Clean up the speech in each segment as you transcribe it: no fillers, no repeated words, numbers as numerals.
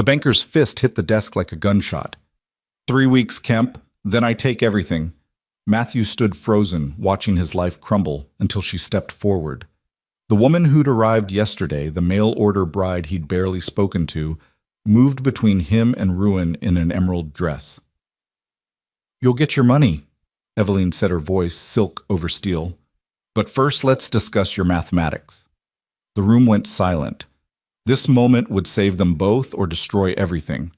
The banker's fist hit the desk like a gunshot. 3 weeks, Kemp, then I take everything. Matthew stood frozen, watching his life crumble until she stepped forward. The woman who'd arrived yesterday, the mail-order bride he'd barely spoken to, moved between him and ruin in an emerald dress. "You'll get your money," Evelyn said, her voice silk over steel. "But first let's discuss your mathematics." The room went silent. This moment would save them both or destroy everything.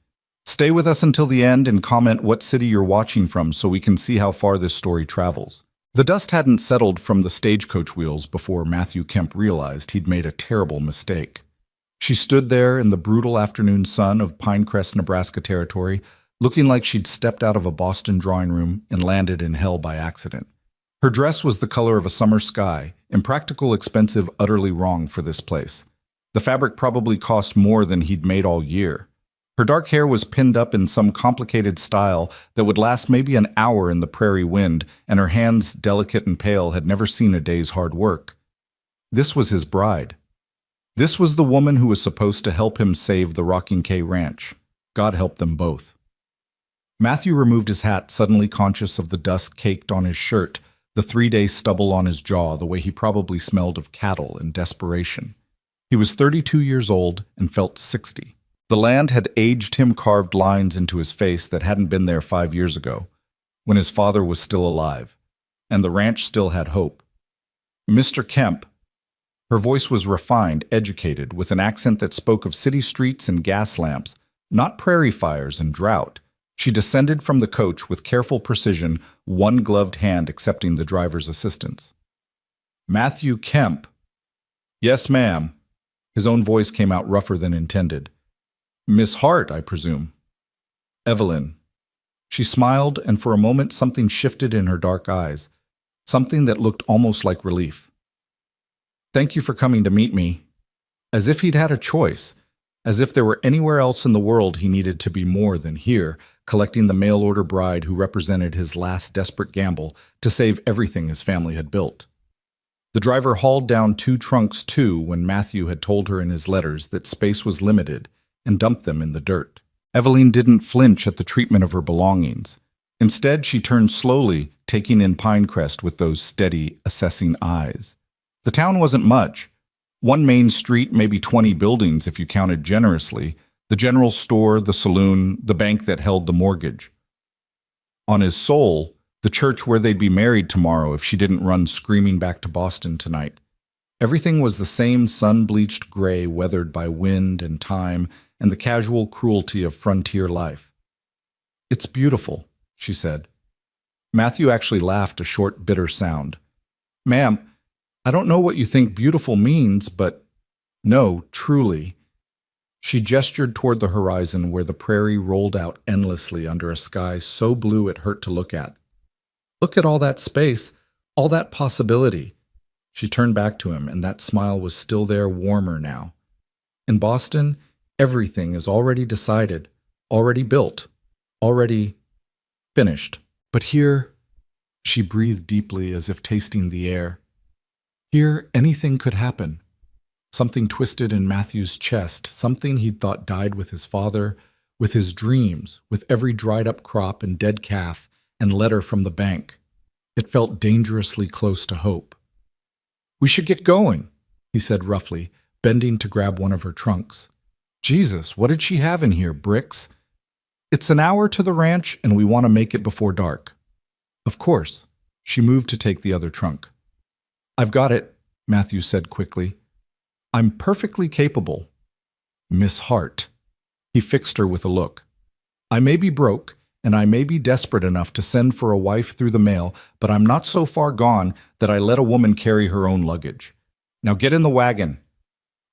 Stay with us until the end and comment what city you're watching from so we can see how far this story travels. The dust hadn't settled from the stagecoach wheels before Matthew Kemp realized he'd made a terrible mistake. She stood there in the brutal afternoon sun of Pinecrest, Nebraska territory, looking like she'd stepped out of a Boston drawing room and landed in hell by accident. Her dress was the color of a summer sky, impractical, expensive, utterly wrong for this place. The fabric probably cost more than he'd made all year. Her dark hair was pinned up in some complicated style that would last maybe an hour in the prairie wind, and her hands, delicate and pale, had never seen a day's hard work. This was his bride. This was the woman who was supposed to help him save the Rocking K Ranch. God help them both. Matthew removed his hat, suddenly conscious of the dust caked on his shirt, the 3-day stubble on his jaw, the way he probably smelled of cattle and desperation. He was 32 years old and felt 60. The land had aged him, carved lines into his face that hadn't been there 5 years ago, when his father was still alive, and the ranch still had hope. "Mr. Kemp." Her voice was refined, educated, with an accent that spoke of city streets and gas lamps, not prairie fires and drought. She descended from the coach with careful precision, one gloved hand accepting the driver's assistance. "Matthew Kemp." "Yes, ma'am." His own voice came out rougher than intended. "Miss Hart, I presume." "Evelyn." She smiled, and for a moment something shifted in her dark eyes, something that looked almost like relief. "Thank you for coming to meet me." As if he'd had a choice, as if there were anywhere else in the world he needed to be more than here, collecting the mail-order bride who represented his last desperate gamble to save everything his family had built. The driver hauled down 2 trunks too when Matthew had told her in his letters that space was limited, and dumped them in the dirt. Evelyn didn't flinch at the treatment of her belongings. Instead, she turned slowly, taking in Pinecrest with those steady, assessing eyes. The town wasn't much. 1 main street, maybe 20 buildings if you counted generously, the general store, the saloon, the bank that held the mortgage. On his soul, the church where they'd be married tomorrow if she didn't run screaming back to Boston tonight. Everything was the same sun-bleached gray weathered by wind and time and the casual cruelty of frontier life. "It's beautiful," she said. Matthew actually laughed, a short, bitter sound. "Ma'am, I don't know what you think beautiful means, but no, truly." She gestured toward the horizon where the prairie rolled out endlessly under a sky so blue it hurt to look at. "Look at all that space, all that possibility." She turned back to him, and that smile was still there, warmer now. "In Boston, everything is already decided, already built, already finished. But here," she breathed deeply as if tasting the air, "here anything could happen." Something twisted in Matthew's chest, something he'd thought died with his father, with his dreams, with every dried-up crop and dead calf and letter from the bank. It felt dangerously close to hope. "We should get going," he said roughly, bending to grab one of her trunks. "Jesus, what did she have in here, bricks?" "It's an hour to the ranch, and we want to make it before dark." "Of course." She moved to take the other trunk. "I've got it," Matthew said quickly. "I'm perfectly capable." "Miss Hart." He fixed her with a look. "I may be broke, and I may be desperate enough to send for a wife through the mail, but I'm not so far gone that I let a woman carry her own luggage. Now get in the wagon."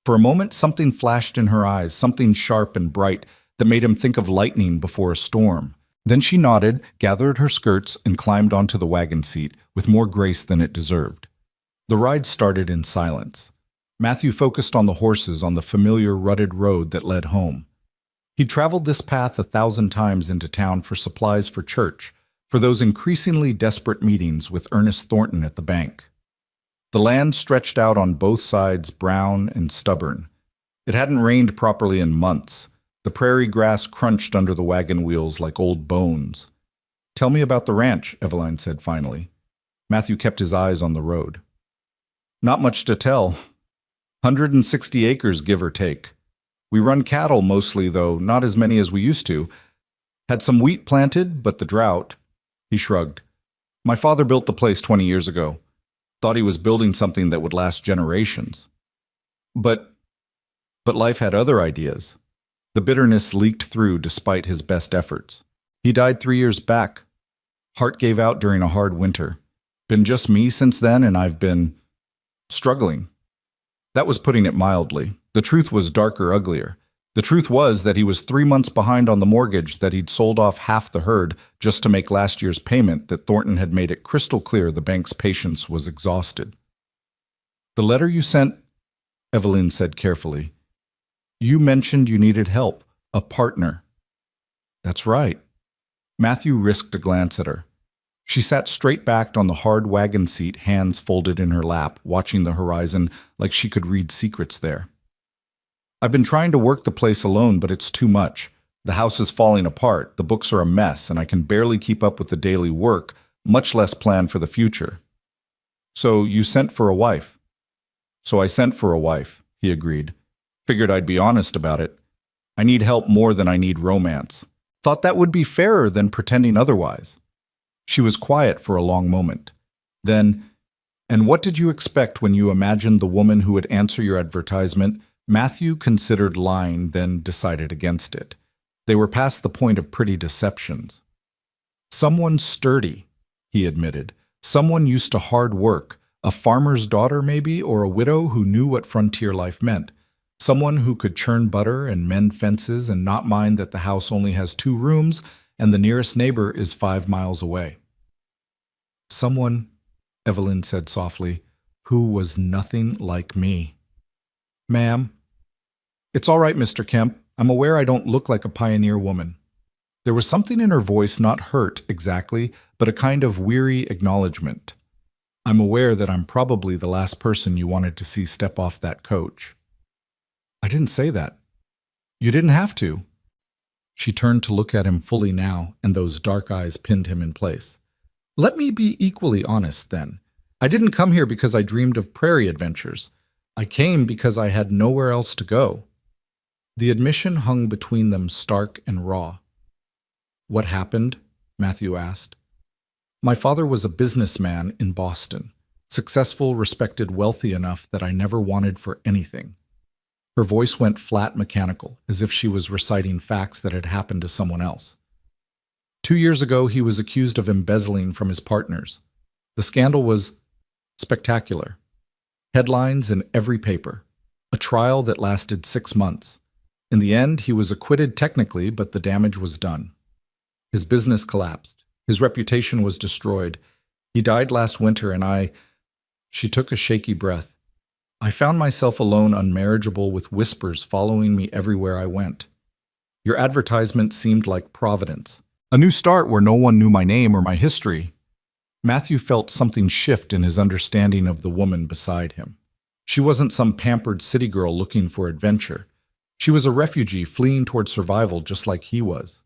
For a moment, something flashed in her eyes, something sharp and bright that made him think of lightning before a storm. Then she nodded, gathered her skirts, and climbed onto the wagon seat with more grace than it deserved. The ride started in silence. Matthew focused on the horses on the familiar rutted road that led home. He'd traveled this path 1,000 times into town for supplies for church, for those increasingly desperate meetings with Ernest Thornton at the bank. The land stretched out on both sides, brown and stubborn. It hadn't rained properly in months. The prairie grass crunched under the wagon wheels like old bones. "Tell me about the ranch," Eveline said finally. Matthew kept his eyes on the road. "Not much to tell. 160 acres, give or take. We run cattle mostly, though not as many as we used to. Had some wheat planted, but the drought." He shrugged. "My father built the place 20 years ago. Thought he was building something that would last generations. But life had other ideas." The bitterness leaked through despite his best efforts. "He died 3 years back. Heart gave out during a hard winter. Been just me since then, and I've been struggling." That was putting it mildly. The truth was darker, uglier. The truth was that he was 3 months behind on the mortgage, that he'd sold off half the herd just to make last year's payment, that Thornton had made it crystal clear the bank's patience was exhausted. "The letter you sent," Eveline said carefully, "you mentioned you needed help, a partner." "That's right." Matthew risked a glance at her. She sat straight-backed on the hard wagon seat, hands folded in her lap, watching the horizon like she could read secrets there. "I've been trying to work the place alone, but it's too much. The house is falling apart, the books are a mess, and I can barely keep up with the daily work, much less plan for the future." "So you sent for a wife?" "So I sent for a wife," he agreed. "Figured I'd be honest about it. I need help more than I need romance. Thought that would be fairer than pretending otherwise." She was quiet for a long moment. Then, "And what did you expect when you imagined the woman who would answer your advertisement?" Matthew considered lying, then decided against it. They were past the point of pretty deceptions. "Someone sturdy," he admitted. "Someone used to hard work. A farmer's daughter, maybe, or a widow who knew what frontier life meant. Someone who could churn butter and mend fences and not mind that the house only has 2 rooms and the nearest neighbor is 5 miles away." "Someone," Eveline said softly, "who was nothing like me." "Ma'am." "It's all right, Mr. Kemp. I'm aware I don't look like a pioneer woman." There was something in her voice, not hurt exactly, but a kind of weary acknowledgement. "I'm aware that I'm probably the last person you wanted to see step off that coach." "I didn't say that." "You didn't have to." She turned to look at him fully now, and those dark eyes pinned him in place. "Let me be equally honest, then. I didn't come here because I dreamed of prairie adventures. I came because I had nowhere else to go." The admission hung between them stark and raw. "What happened?" Matthew asked. "My father was a businessman in Boston, successful, respected, wealthy enough that I never wanted for anything." Her voice went flat, mechanical, as if she was reciting facts that had happened to someone else. 2 years ago, he was accused of embezzling from his partners. The scandal was spectacular. Headlines in every paper. A trial that lasted 6 months. In the end, he was acquitted technically, but the damage was done. His business collapsed. His reputation was destroyed. He died last winter, and She took a shaky breath. "I found myself alone, unmarriageable, with whispers following me everywhere I went. Your advertisement seemed like Providence. A new start where no one knew my name or my history." Matthew felt something shift in his understanding of the woman beside him. She wasn't some pampered city girl looking for adventure. She was a refugee fleeing toward survival just like he was.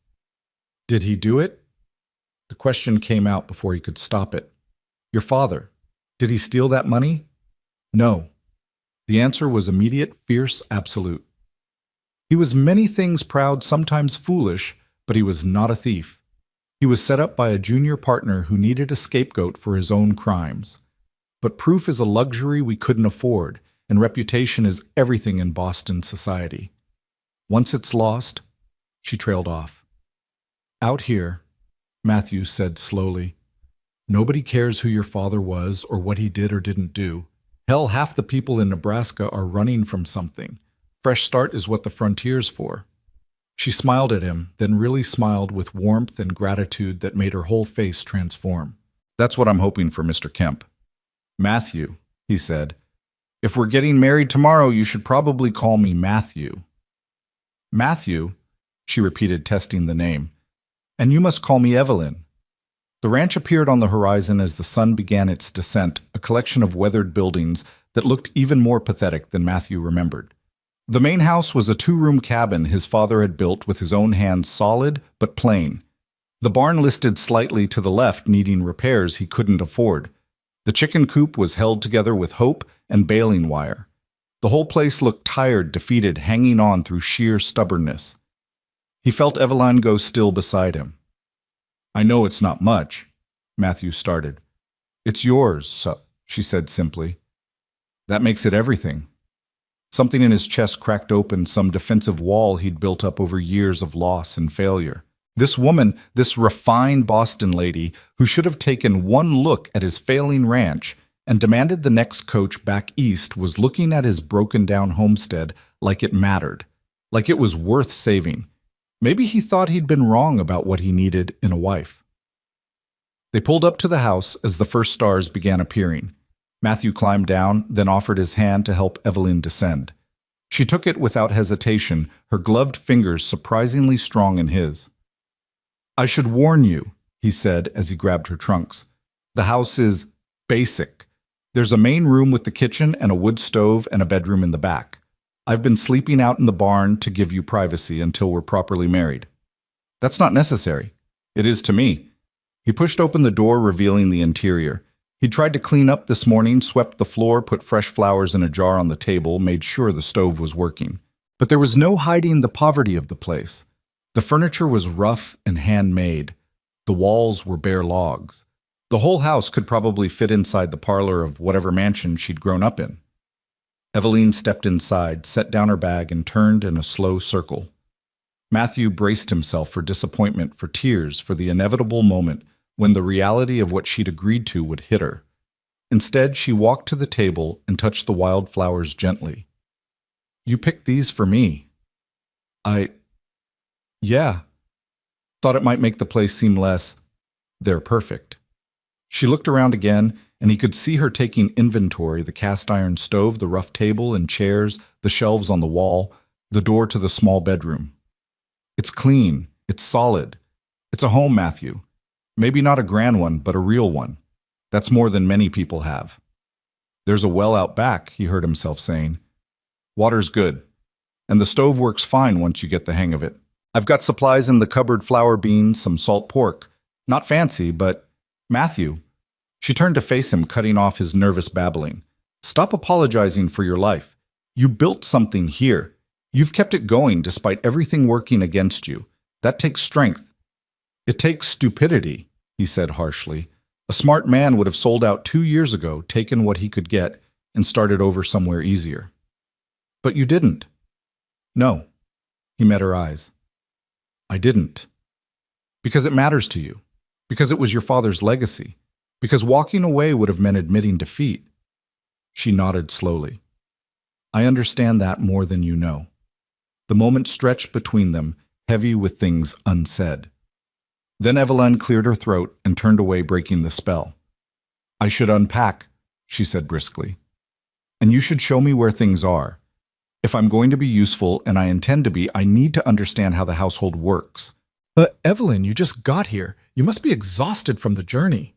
"Did he do it?" The question came out before he could stop it. "Your father, did he steal that money?" "No." The answer was immediate, fierce, absolute. "He was many things proud, sometimes foolish, but he was not a thief. He was set up by a junior partner who needed a scapegoat for his own crimes. But proof is a luxury we couldn't afford, and reputation is everything in Boston society. Once it's lost," she trailed off. "Out here," Matthew said slowly, "nobody cares who your father was or what he did or didn't do. Hell, half the people in Nebraska are running from something. Fresh start is what the frontier's for." She smiled at him, then really smiled with warmth and gratitude that made her whole face transform. "That's what I'm hoping for, Mr. Kemp." "Matthew," he said, "if we're getting married tomorrow, you should probably call me Matthew." "Matthew," she repeated, testing the name. "And you must call me Eveline." The ranch appeared on the horizon as the sun began its descent, a collection of weathered buildings that looked even more pathetic than Matthew remembered. The main house was a two-room cabin his father had built with his own hands, solid but plain. The barn listed slightly to the left, needing repairs he couldn't afford. The chicken coop was held together with hope and baling wire. The whole place looked tired, defeated, hanging on through sheer stubbornness. He felt Evelyn go still beside him. "I know it's not much," Matthew started. "It's yours," she said simply. "That makes it everything." Something in his chest cracked open, some defensive wall he'd built up over years of loss and failure. This woman, this refined Boston lady, who should have taken one look at his failing ranch and demanded the next coach back east, was looking at his broken-down homestead like it mattered, like it was worth saving. Maybe he thought he'd been wrong about what he needed in a wife. They pulled up to the house as the first stars began appearing. Matthew climbed down, then offered his hand to help Evelyn descend. She took it without hesitation, her gloved fingers surprisingly strong in his. "I should warn you," he said as he grabbed her trunks. "The house is basic. There's a main room with the kitchen and a wood stove and a bedroom in the back. I've been sleeping out in the barn to give you privacy until we're properly married." "That's not necessary." "It is to me." He pushed open the door, revealing the interior. He tried to clean up this morning, swept the floor, put fresh flowers in a jar on the table, made sure the stove was working. But there was no hiding the poverty of the place. The furniture was rough and handmade. The walls were bare logs. The whole house could probably fit inside the parlor of whatever mansion she'd grown up in. Evelyn stepped inside, set down her bag, and turned in a slow circle. Matthew braced himself for disappointment, for tears, for the inevitable moment when the reality of what she'd agreed to would hit her. Instead, she walked to the table and touched the wildflowers gently. "You picked these for me." Yeah. Thought it might make the place seem less, they're perfect." She looked around again, and he could see her taking inventory: the cast iron stove, the rough table and chairs, the shelves on the wall, the door to the small bedroom. "It's clean. It's solid. It's a home, Matthew. Maybe not a grand one, but a real one. That's more than many people have." "There's a well out back," he heard himself saying. "Water's good. And the stove works fine once you get the hang of it. I've got supplies in the cupboard: flour, beans, some salt pork. Not fancy, but—" "Matthew." She turned to face him, cutting off his nervous babbling. "Stop apologizing for your life. You built something here. You've kept it going despite everything working against you. That takes strength." "It takes stupidity," he said harshly. "A smart man would have sold out 2 years ago, taken what he could get, and started over somewhere easier." "But you didn't." "No." He met her eyes. "I didn't. Because it matters to you. Because it was your father's legacy. Because walking away would have meant admitting defeat." She nodded slowly. "I understand that more than you know." The moment stretched between them, heavy with things unsaid. Then Evelyn cleared her throat and turned away, breaking the spell. "I should unpack," she said briskly. "And you should show me where things are. If I'm going to be useful, and I intend to be, I need to understand how the household works." "But Evelyn, you just got here. You must be exhausted from the journey."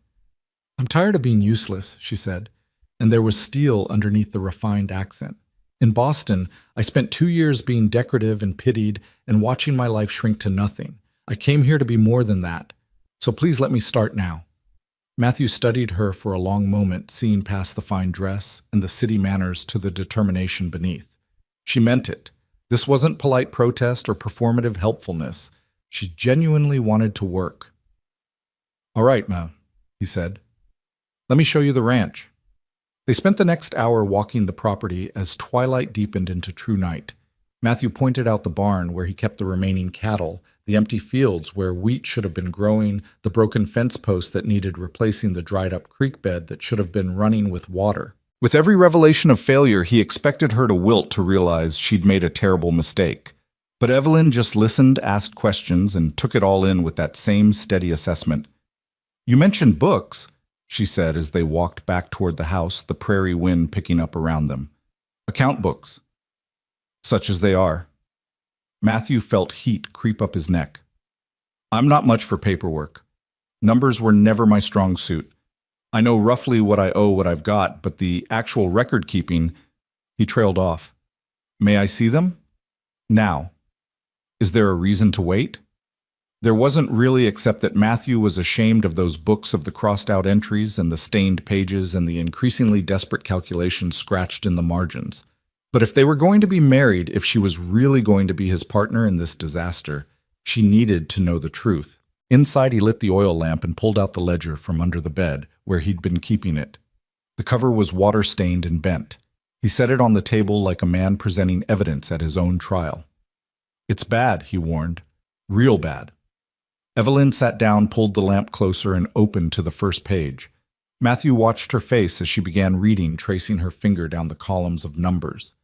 "I'm tired of being useless," she said, and there was steel underneath the refined accent. "In Boston, I spent 2 years being decorative and pitied and watching my life shrink to nothing. I came here to be more than that. So please let me start now." Matthew studied her for a long moment, seeing past the fine dress and the city manners to the determination beneath. She meant it. This wasn't polite protest or performative helpfulness. She genuinely wanted to work. "All right, Ma," he said. "Let me show you the ranch." They spent the next hour walking the property as twilight deepened into true night. Matthew pointed out the barn where he kept the remaining cattle, the empty fields where wheat should have been growing, the broken fence post that needed replacing, the dried-up creek bed that should have been running with water. With every revelation of failure, he expected her to wilt, to realize she'd made a terrible mistake. But Evelyn just listened, asked questions, and took it all in with that same steady assessment. "You mentioned books," she said as they walked back toward the house, the prairie wind picking up around them. "Account books." "Such as they are." Matthew felt heat creep up his neck. "I'm not much for paperwork. Numbers were never my strong suit. I know roughly what I owe, what I've got, but the actual record keeping—" He trailed off. May I see them? Now. Is there a reason to wait? There wasn't really, except that Matthew was ashamed of those books of the crossed-out entries and the stained pages and the increasingly desperate calculations scratched in the margins. But if they were going to be married, if she was really going to be his partner in this disaster, she needed to know the truth. Inside, he lit the oil lamp and pulled out the ledger from under the bed, where he'd been keeping it. The cover was water-stained and bent. He set it on the table like a man presenting evidence at his own trial. "It's bad," he warned. "Real bad." Evelyn sat down, pulled the lamp closer, and opened to the first page. Matthew watched her face as she began reading, tracing her finger down the columns of numbers.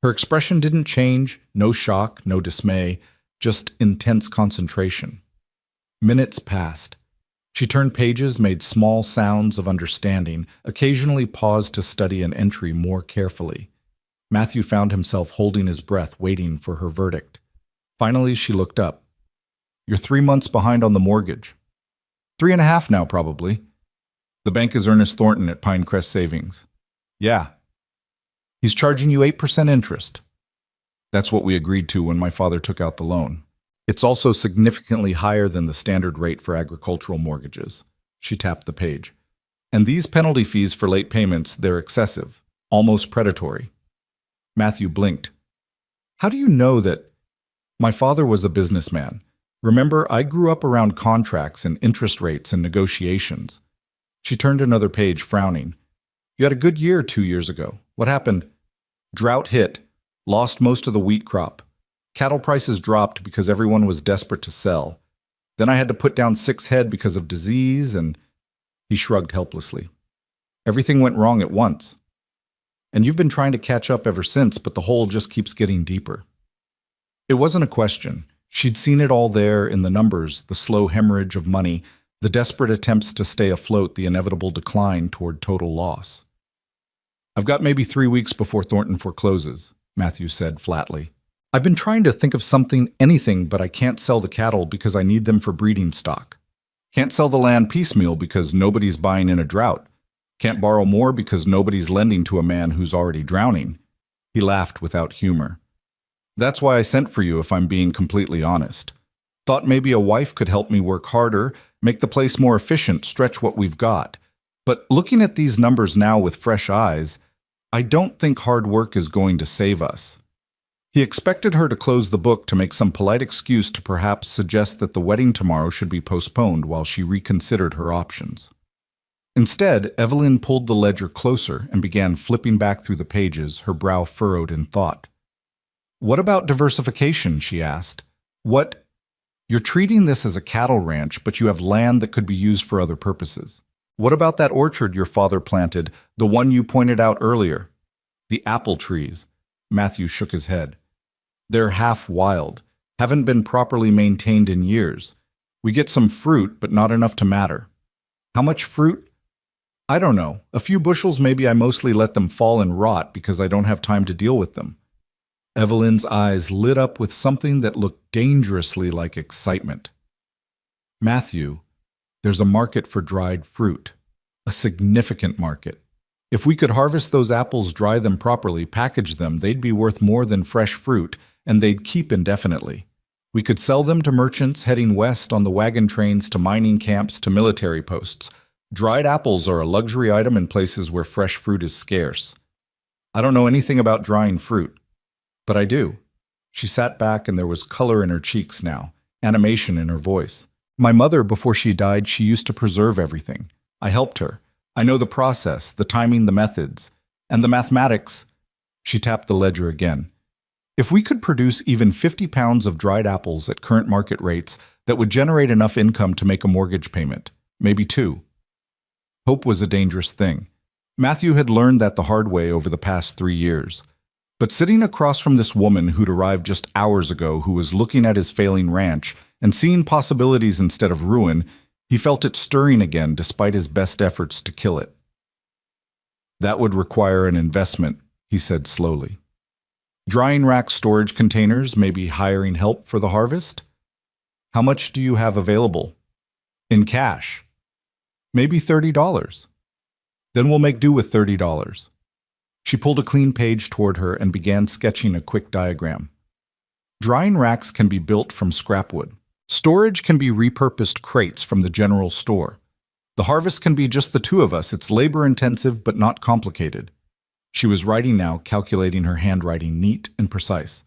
Her expression didn't change, no shock, no dismay, just intense concentration. Minutes passed. She turned pages, made small sounds of understanding, occasionally paused to study an entry more carefully. Matthew found himself holding his breath, waiting for her verdict. Finally, she looked up. "You're 3 months behind on the mortgage. 3.5 now, probably. The bank is Ernest Thornton at Pinecrest Savings." "Yeah." "He's charging you 8% interest." "That's what we agreed to when my father took out the loan. It's also significantly higher than the standard rate for agricultural mortgages." She tapped the page. "And these penalty fees for late payments, they're excessive, almost predatory." Matthew blinked. "How do you know that?" "My father was a businessman. Remember, I grew up around contracts and interest rates and negotiations." She turned another page, frowning. "You had a good year 2 years ago. What happened?" "Drought hit. Lost most of the wheat crop. Cattle prices dropped because everyone was desperate to sell. Then I had to put down 6 head because of disease and—" He shrugged helplessly. "Everything went wrong at once. And you've been trying to catch up ever since, but the hole just keeps getting deeper." It wasn't a question. She'd seen it all there in the numbers, the slow hemorrhage of money, the desperate attempts to stay afloat, the inevitable decline toward total loss. "I've got maybe 3 weeks before Thornton forecloses," Matthew said flatly. "I've been trying to think of something, anything, but I can't sell the cattle because I need them for breeding stock. Can't sell the land piecemeal because nobody's buying in a drought. Can't borrow more because nobody's lending to a man who's already drowning." He laughed without humor. "That's why I sent for you, if I'm being completely honest. Thought maybe a wife could help me work harder, make the place more efficient, stretch what we've got. But looking at these numbers now with fresh eyes, I don't think hard work is going to save us." He expected her to close the book, to make some polite excuse, to perhaps suggest that the wedding tomorrow should be postponed while she reconsidered her options. Instead, Evelyn pulled the ledger closer and began flipping back through the pages, her brow furrowed in thought. "What about diversification?" she asked. "What? You're treating this as a cattle ranch, but you have land that could be used for other purposes. What about that orchard your father planted, the one you pointed out earlier?" "The apple trees." Matthew shook his head. "They're half wild, haven't been properly maintained in years. We get some fruit, but not enough to matter." "How much fruit?" "I don't know. A few bushels maybe. I mostly let them fall and rot because I don't have time to deal with them." Evelyn's eyes lit up with something that looked dangerously like excitement. "Matthew, there's a market for dried fruit. A significant market. If we could harvest those apples, dry them properly, package them, they'd be worth more than fresh fruit, and they'd keep indefinitely. We could sell them to merchants heading west on the wagon trains, to mining camps, to military posts. Dried apples are a luxury item in places where fresh fruit is scarce. I don't know anything about drying fruit. But I do." She sat back, and there was color in her cheeks now, animation in her voice. "My mother, before she died, she used to preserve everything. I helped her. I know the process, the timing, the methods, and the mathematics." She tapped the ledger again. "If we could produce even 50 pounds of dried apples at current market rates, that would generate enough income to make a mortgage payment, maybe 2. Hope was a dangerous thing. Matthew had learned that the hard way over the past 3 years. But sitting across from this woman who'd arrived just hours ago, who was looking at his failing ranch and seeing possibilities instead of ruin, he felt it stirring again despite his best efforts to kill it. "That would require an investment," he said slowly. "Drying rack storage containers, maybe hiring help for the harvest? How much do you have available?" "In cash." "Maybe $30. Then we'll make do with $30. She pulled a clean page toward her and began sketching a quick diagram. Drying racks can be built from scrap wood. Storage can be repurposed crates from the general store. The harvest can be just the two of us. It's labor-intensive but not complicated. She was writing now, calculating her handwriting neat and precise.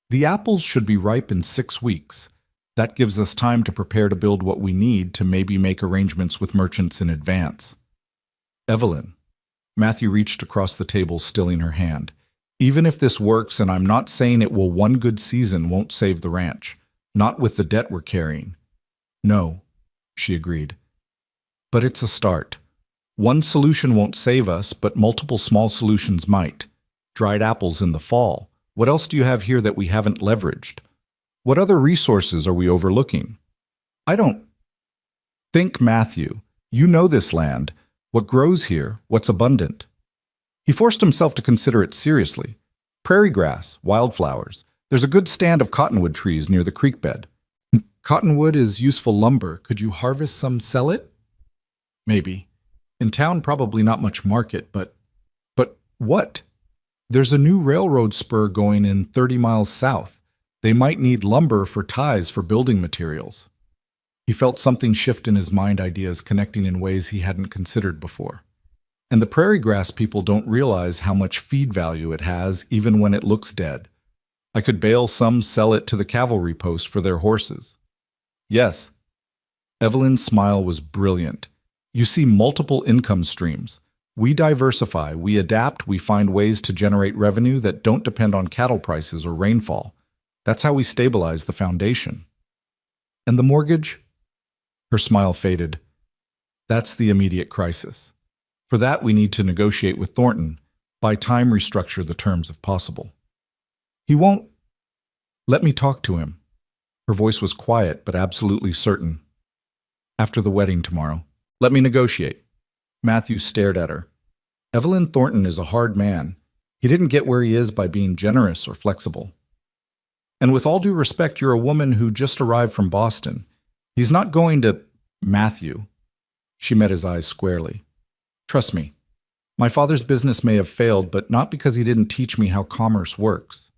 The apples should be ripe in 6 weeks. That gives us time to prepare to build what we need to maybe make arrangements with merchants in advance. Evelyn. Matthew reached across the table, stilling her hand. Even if this works, and I'm not saying it will, one good season won't save the ranch. Not with the debt we're carrying. No, she agreed. But it's a start. One solution won't save us, but multiple small solutions might. Dried apples in the fall. What else do you have here that we haven't leveraged? What other resources are we overlooking? I don't think, Matthew. You know this land. What grows here, what's abundant. He forced himself to consider it seriously. Prairie grass, wildflowers. There's a good stand of cottonwood trees near the creek bed. Cottonwood is useful lumber. Could you harvest some, sell it? Maybe. In town, probably not much market, but what? There's a new railroad spur going in 30 miles south. They might need lumber for ties for building materials. He felt something shift in his mind, ideas connecting in ways he hadn't considered before. And the prairie grass people don't realize how much feed value it has even when it looks dead. I could bale some, sell it to the cavalry post for their horses. Yes. Evelyn's smile was brilliant. You see multiple income streams. We diversify, we adapt, we find ways to generate revenue that don't depend on cattle prices or rainfall. That's how we stabilize the foundation. And the mortgage? Her smile faded. That's the immediate crisis. For that, we need to negotiate with Thornton, buy time, restructure the terms if possible. He won't let me talk to him. Her voice was quiet but absolutely certain. After the wedding tomorrow, let me negotiate. Matthew stared at her. Evelyn Thornton is a hard man. He didn't get where he is by being generous or flexible. And with all due respect, you're a woman who just arrived from Boston. He's not going to... Matthew. She met his eyes squarely. Trust me. My father's business may have failed, but not because he didn't teach me how commerce works.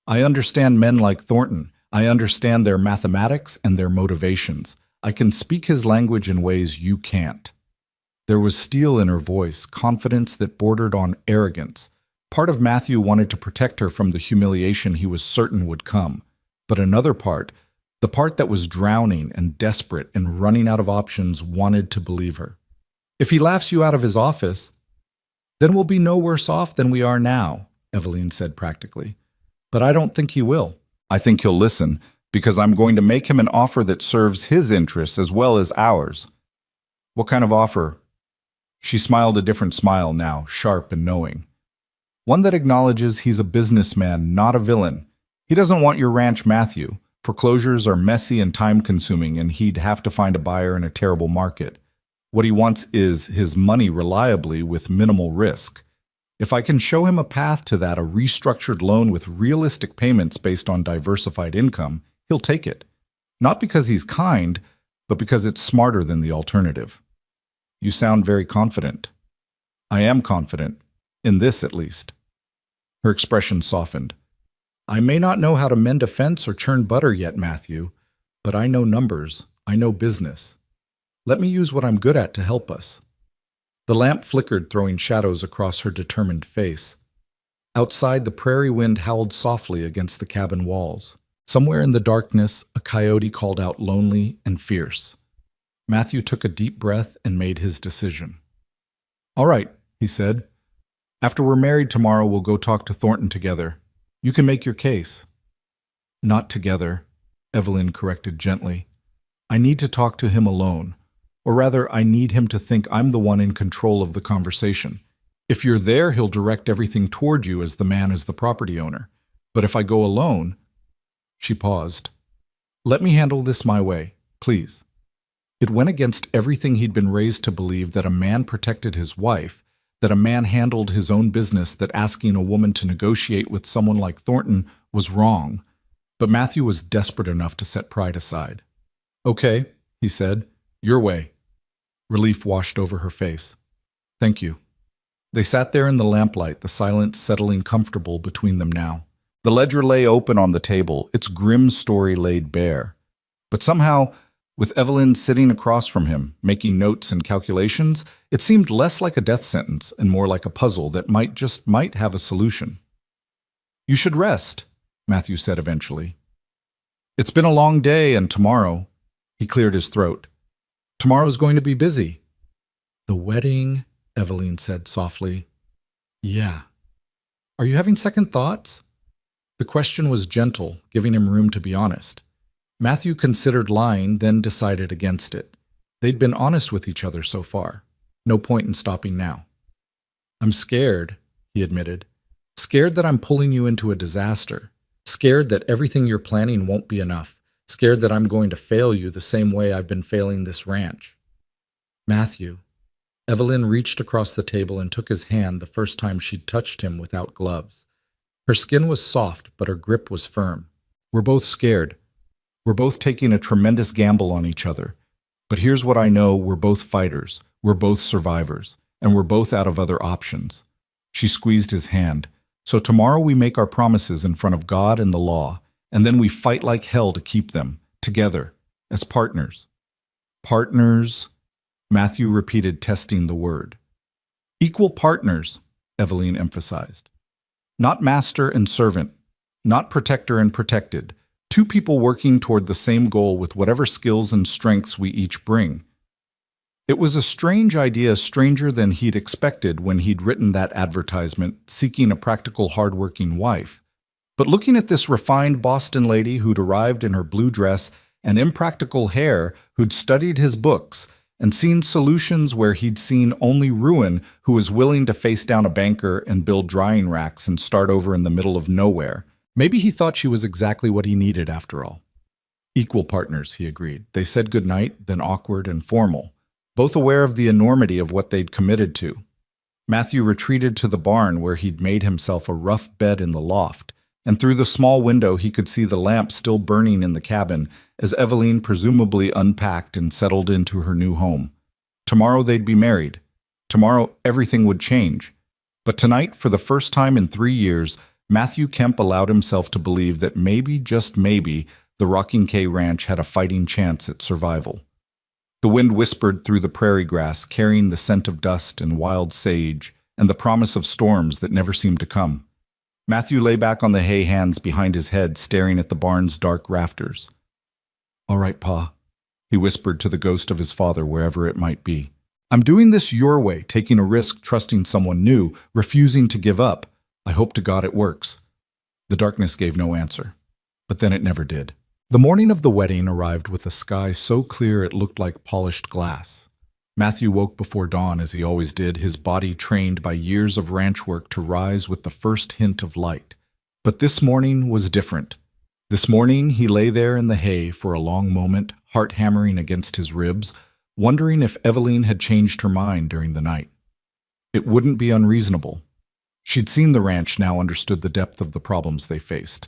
I understand men like Thornton. I understand their mathematics and their motivations. I can speak his language in ways you can't. There was steel in her voice, confidence that bordered on arrogance. Part of Matthew wanted to protect her from the humiliation he was certain would come. But another part, the part that was drowning and desperate and running out of options, wanted to believe her. If he laughs you out of his office, then we'll be no worse off than we are now, Evelyn said practically. But I don't think he will. I think he'll listen, because I'm going to make him an offer that serves his interests as well as ours. What kind of offer? She smiled a different smile now, sharp and knowing. One that acknowledges he's a businessman, not a villain. He doesn't want your ranch, Matthew. Foreclosures are messy and time-consuming, and he'd have to find a buyer in a terrible market. What he wants is his money reliably with minimal risk. If I can show him a path to that, a restructured loan with realistic payments based on diversified income, he'll take it. Not because he's kind, but because it's smarter than the alternative. You sound very confident. I am confident, in this at least. Her expression softened. I may not know how to mend a fence or churn butter yet, Matthew, but I know numbers, I know business. Let me use what I'm good at to help us. The lamp flickered, throwing shadows across her determined face. Outside, the prairie wind howled softly against the cabin walls. Somewhere in the darkness, a coyote called out lonely and fierce. Matthew took a deep breath and made his decision. All right, he said. After we're married tomorrow, we'll go talk to Thornton together. You can make your case. Not together, Evelyn corrected gently. I need to talk to him alone. Or rather, I need him to think I'm the one in control of the conversation. If you're there, he'll direct everything toward you as the man is the property owner. But if I go alone... She paused. Let me handle this my way, please. It went against everything he'd been raised to believe, that a man protected his wife, that a man handled his own business, that asking a woman to negotiate with someone like Thornton was wrong. But Matthew was desperate enough to set pride aside. Okay, he said, your way. Relief washed over her face. Thank you. They sat there in the lamplight, the silence settling comfortable between them now. The ledger lay open on the table, its grim story laid bare. But somehow, with Evelyn sitting across from him, making notes and calculations, it seemed less like a death sentence and more like a puzzle that might have a solution. "You should rest," Matthew said eventually. "It's been a long day, and tomorrow—" He cleared his throat. "Tomorrow's going to be busy." "The wedding," Evelyn said softly. "Yeah. Are you having second thoughts?" The question was gentle, giving him room to be honest. Matthew considered lying, then decided against it. They'd been honest with each other so far. No point in stopping now. "I'm scared," he admitted. "Scared that I'm pulling you into a disaster. Scared that everything you're planning won't be enough. Scared that I'm going to fail you the same way I've been failing this ranch." "Matthew." Evelyn reached across the table and took his hand the first time she'd touched him without gloves. Her skin was soft, but her grip was firm. "We're both scared. We're both taking a tremendous gamble on each other. But here's what I know, we're both fighters, we're both survivors, and we're both out of other options." She squeezed his hand. "So tomorrow we make our promises in front of God and the law, and then we fight like hell to keep them, together, as partners." "Partners," Matthew repeated, testing the word. "Equal partners," Evelyn emphasized. "Not master and servant, not protector and protected. Two people working toward the same goal with whatever skills and strengths we each bring." It was a strange idea, stranger than he'd expected when he'd written that advertisement, seeking a practical, hard-working wife. But looking at this refined Boston lady who'd arrived in her blue dress and impractical hair, who'd studied his books and seen solutions where he'd seen only ruin, who was willing to face down a banker and build drying racks and start over in the middle of nowhere, maybe he thought she was exactly what he needed after all. "Equal partners," he agreed. They said goodnight, then awkward and formal, both aware of the enormity of what they'd committed to. Matthew retreated to the barn where he'd made himself a rough bed in the loft, and through the small window he could see the lamp still burning in the cabin as Evelyn presumably unpacked and settled into her new home. Tomorrow they'd be married. Tomorrow everything would change. But tonight, for the first time in 3 years, Matthew Kemp allowed himself to believe that maybe, just maybe, the Rocking K Ranch had a fighting chance at survival. The wind whispered through the prairie grass, carrying the scent of dust and wild sage, and the promise of storms that never seemed to come. Matthew lay back on the hay, hands behind his head, staring at the barn's dark rafters. "All right, Pa," he whispered to the ghost of his father, wherever it might be. "I'm doing this your way, taking a risk, trusting someone new, refusing to give up. I hope to God it works." The darkness gave no answer. But then it never did. The morning of the wedding arrived with a sky so clear it looked like polished glass. Matthew woke before dawn, as he always did, his body trained by years of ranch work to rise with the first hint of light. But this morning was different. This morning he lay there in the hay for a long moment, heart hammering against his ribs, wondering if Evelyn had changed her mind during the night. It wouldn't be unreasonable. She'd seen the ranch, now understood the depth of the problems they faced.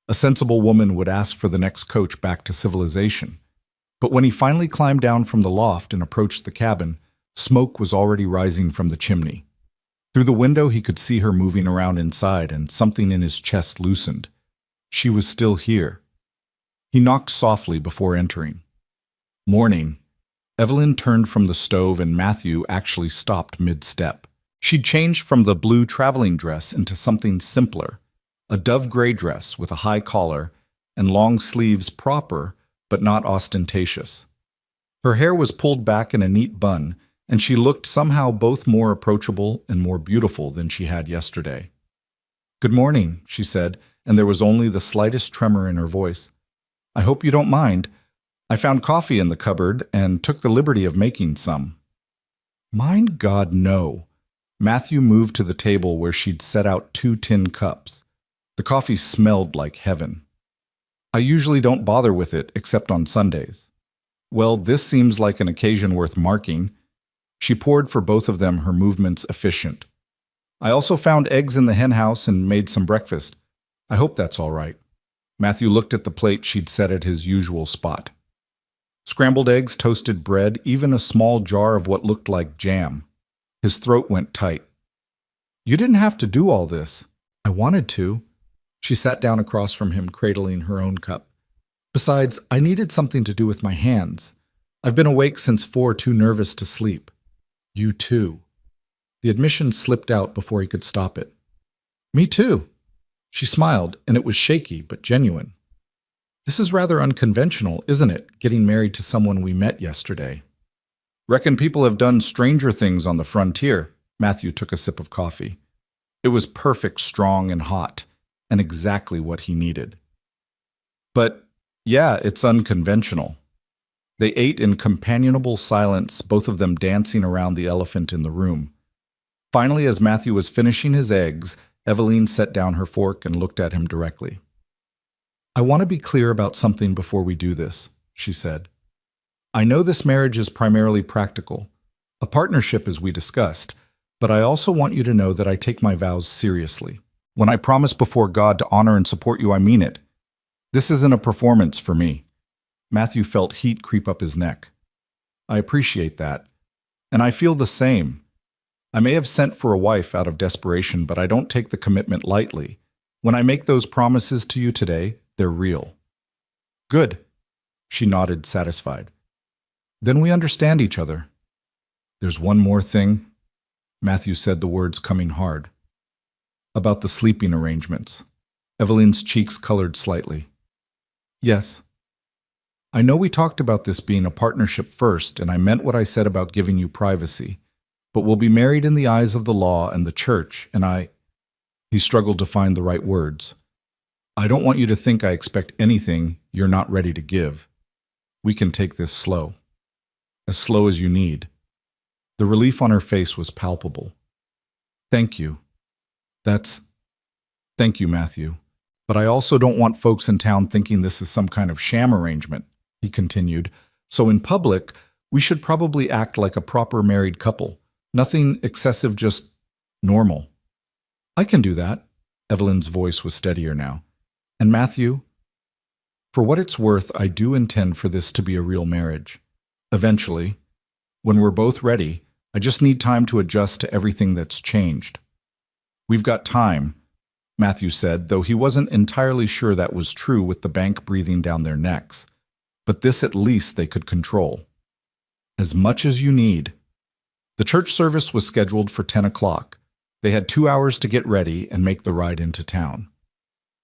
A sensible woman would ask for the next coach back to civilization. But when he finally climbed down from the loft and approached the cabin, smoke was already rising from the chimney. Through the window he could see her moving around inside, and something in his chest loosened. She was still here. He knocked softly before entering. "Morning." Evelyn turned from the stove, and Matthew actually stopped mid-step. She'd changed from the blue traveling dress into something simpler, a dove-gray dress with a high collar and long sleeves, proper but not ostentatious. Her hair was pulled back in a neat bun, and she looked somehow both more approachable and more beautiful than she had yesterday. "Good morning," she said, and there was only the slightest tremor in her voice. "I hope you don't mind. I found coffee in the cupboard and took the liberty of making some." "Mind God, no." Matthew moved to the table where she'd set out 2 tin cups. The coffee smelled like heaven. "I usually don't bother with it, except on Sundays." "Well, this seems like an occasion worth marking." She poured for both of them, her movements efficient. "I also found eggs in the hen house and made some breakfast. I hope that's all right." Matthew looked at the plate she'd set at his usual spot. Scrambled eggs, toasted bread, even a small jar of what looked like jam. His throat went tight. You didn't have to do all this. I wanted to. She sat down across from him, cradling her own cup. Besides, I needed something to do with my hands. I've been awake since 4, too nervous to sleep. You too. The admission slipped out before he could stop it. Me too. She smiled, and it was shaky but genuine. This is rather unconventional, isn't it, getting married to someone we met yesterday? Reckon people have done stranger things on the frontier. Matthew took a sip of coffee. It was perfect, strong, and hot, and exactly what he needed. But, yeah, it's unconventional. They ate in companionable silence, both of them dancing around the elephant in the room. Finally, as Matthew was finishing his eggs, Eveline set down her fork and looked at him directly. I want to be clear about something before we do this, she said. I know this marriage is primarily practical, a partnership as we discussed, but I also want you to know that I take my vows seriously. When I promise before God to honor and support you, I mean it. This isn't a performance for me. Matthew felt heat creep up his neck. I appreciate that, and I feel the same. I may have sent for a wife out of desperation, but I don't take the commitment lightly. When I make those promises to you today, they're real. Good. She nodded, satisfied. Then we understand each other. There's one more thing. Matthew said, the words coming hard. About the sleeping arrangements. Eveline's cheeks colored slightly. Yes. I know we talked about this being a partnership first, and I meant what I said about giving you privacy. But we'll be married in the eyes of the law and the church, and He struggled to find the right words. I don't want you to think I expect anything you're not ready to give. We can take this slow. As slow as you need. The relief on her face was palpable. Thank you. Thank you, Matthew. But I also don't want folks in town thinking this is some kind of sham arrangement, he continued. So in public, we should probably act like a proper married couple. Nothing excessive, just normal. I can do that. Eveline's voice was steadier now. And Matthew, for what it's worth, I do intend for this to be a real marriage. Eventually, when we're both ready, I just need time to adjust to everything that's changed. We've got time, Matthew said, though he wasn't entirely sure that was true with the bank breathing down their necks. But this at least they could control. As much as you need. The church service was scheduled for 10 o'clock. They had 2 hours to get ready and make the ride into town.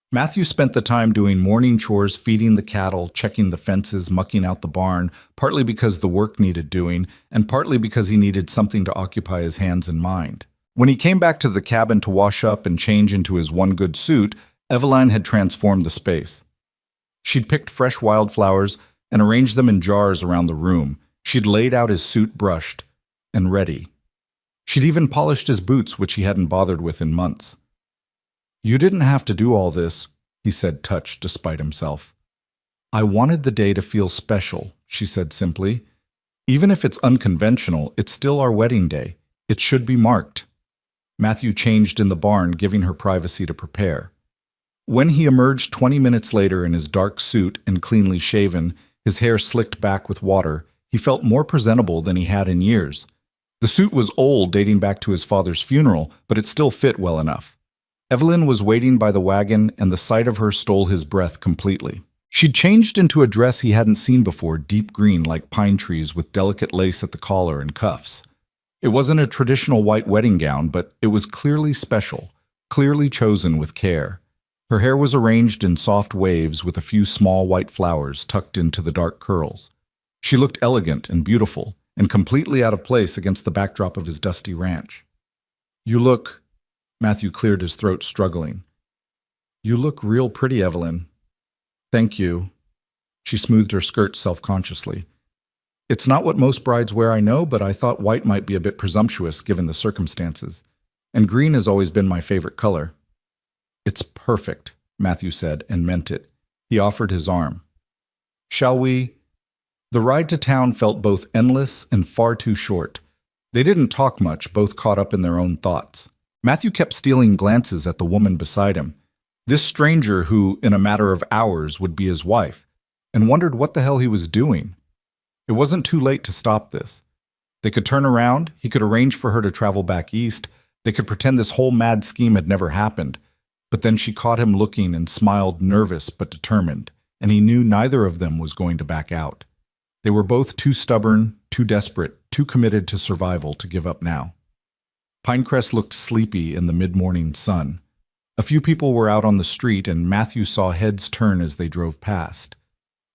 Matthew spent the time doing morning chores, feeding the cattle, checking the fences, mucking out the barn, partly because the work needed doing, and partly because he needed something to occupy his hands and mind. When he came back to the cabin to wash up and change into his one good suit, Eveline had transformed the space. She'd picked fresh wildflowers and arranged them in jars around the room. She'd laid out his suit brushed and ready. She'd even polished his boots, which he hadn't bothered with in months. You didn't have to do all this, he said, touched despite himself. I wanted the day to feel special, she said simply. Even if it's unconventional, it's still our wedding day. It should be marked. Matthew changed in the barn, giving her privacy to prepare. When he emerged 20 minutes later in his dark suit and cleanly shaven, his hair slicked back with water, he felt more presentable than he had in years. The suit was old, dating back to his father's funeral, but it still fit well enough. Eveline was waiting by the wagon, and the sight of her stole his breath completely. She'd changed into a dress he hadn't seen before, deep green like pine trees with delicate lace at the collar and cuffs. It wasn't a traditional white wedding gown, but it was clearly special, clearly chosen with care. Her hair was arranged in soft waves with a few small white flowers tucked into the dark curls. She looked elegant and beautiful, and completely out of place against the backdrop of his dusty ranch. You look... Matthew cleared his throat, struggling. You look real pretty, Eveline. Thank you. She smoothed her skirt self-consciously. It's not what most brides wear, I know, but I thought white might be a bit presumptuous given the circumstances. And green has always been my favorite color. It's perfect, Matthew said, and meant it. He offered his arm. Shall we? The ride to town felt both endless and far too short. They didn't talk much, both caught up in their own thoughts. Matthew kept stealing glances at the woman beside him, this stranger who, in a matter of hours, would be his wife, and wondered what the hell he was doing. It wasn't too late to stop this. They could turn around, he could arrange for her to travel back east, They could pretend this whole mad scheme had never happened, but then she caught him looking and smiled, nervous but determined, and he knew neither of them was going to back out. They were both too stubborn, too desperate, too committed to survival to give up now. Pinecrest looked sleepy in the mid-morning sun. A few people were out on the street, and Matthew saw heads turn as they drove past.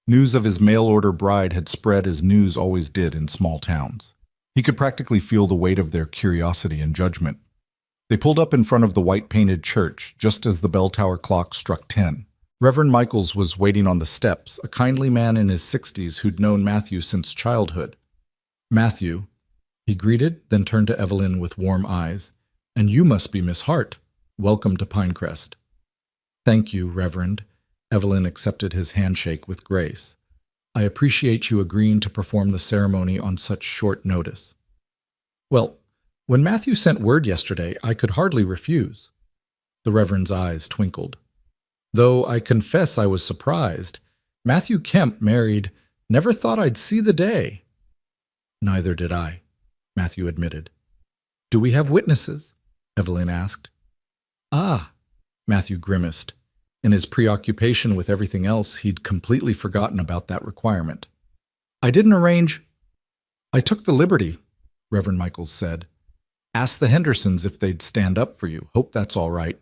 News of his mail-order bride had spread as news always did in small towns. He could practically feel the weight of their curiosity and judgment. They pulled up in front of the white-painted church just as the bell tower clock struck 10. Reverend Michaels was waiting on the steps, a kindly man in his 60s who'd known Matthew since childhood. "Matthew," he greeted, then turned to Evelyn with warm eyes. "And you must be Miss Hart. Welcome to Pinecrest." "Thank you, Reverend." Evelyn accepted his handshake with grace. "I appreciate you agreeing to perform the ceremony on such short notice." "Well, when Matthew sent word yesterday, I could hardly refuse." The Reverend's eyes twinkled. "Though I confess I was surprised. Matthew Kemp married. Never thought I'd see the day." "Neither did I," Matthew admitted. "Do we have witnesses?" Evelyn asked. "Ah," Matthew grimaced. In his preoccupation with everything else, he'd completely forgotten about that requirement. "I didn't arrange—" "I took the liberty," Reverend Michaels said. "Ask the Hendersons if they'd stand up for you. Hope that's all right."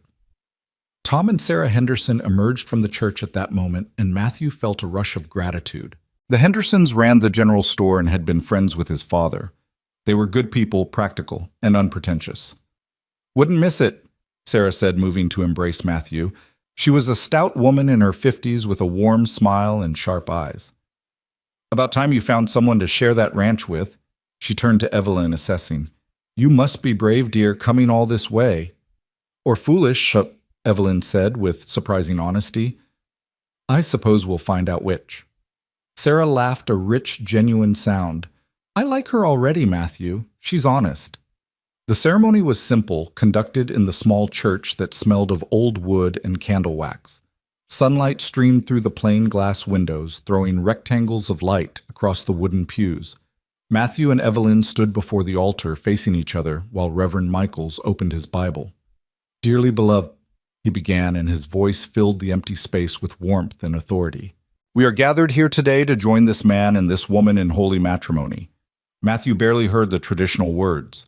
Tom and Sarah Henderson emerged from the church at that moment, and Matthew felt a rush of gratitude. The Hendersons ran the general store and had been friends with his father. They were good people, practical, and unpretentious. "Wouldn't miss it," Sarah said, moving to embrace Matthew. She was a stout woman in her 50s with a warm smile and sharp eyes. "About time you found someone to share that ranch with." She turned to Evelyn, assessing. "You must be brave, dear, coming all this way." "Or foolish," Evelyn said with surprising honesty. "I suppose we'll find out which." Sarah laughed, a rich, genuine sound. "I like her already, Matthew. She's honest." The ceremony was simple, conducted in the small church that smelled of old wood and candle wax. Sunlight streamed through the plain glass windows, throwing rectangles of light across the wooden pews. Matthew and Evelyn stood before the altar, facing each other, while Reverend Michaels opened his Bible. "Dearly beloved," he began, and his voice filled the empty space with warmth and authority. "We are gathered here today to join this man and this woman in holy matrimony." Matthew barely heard the traditional words.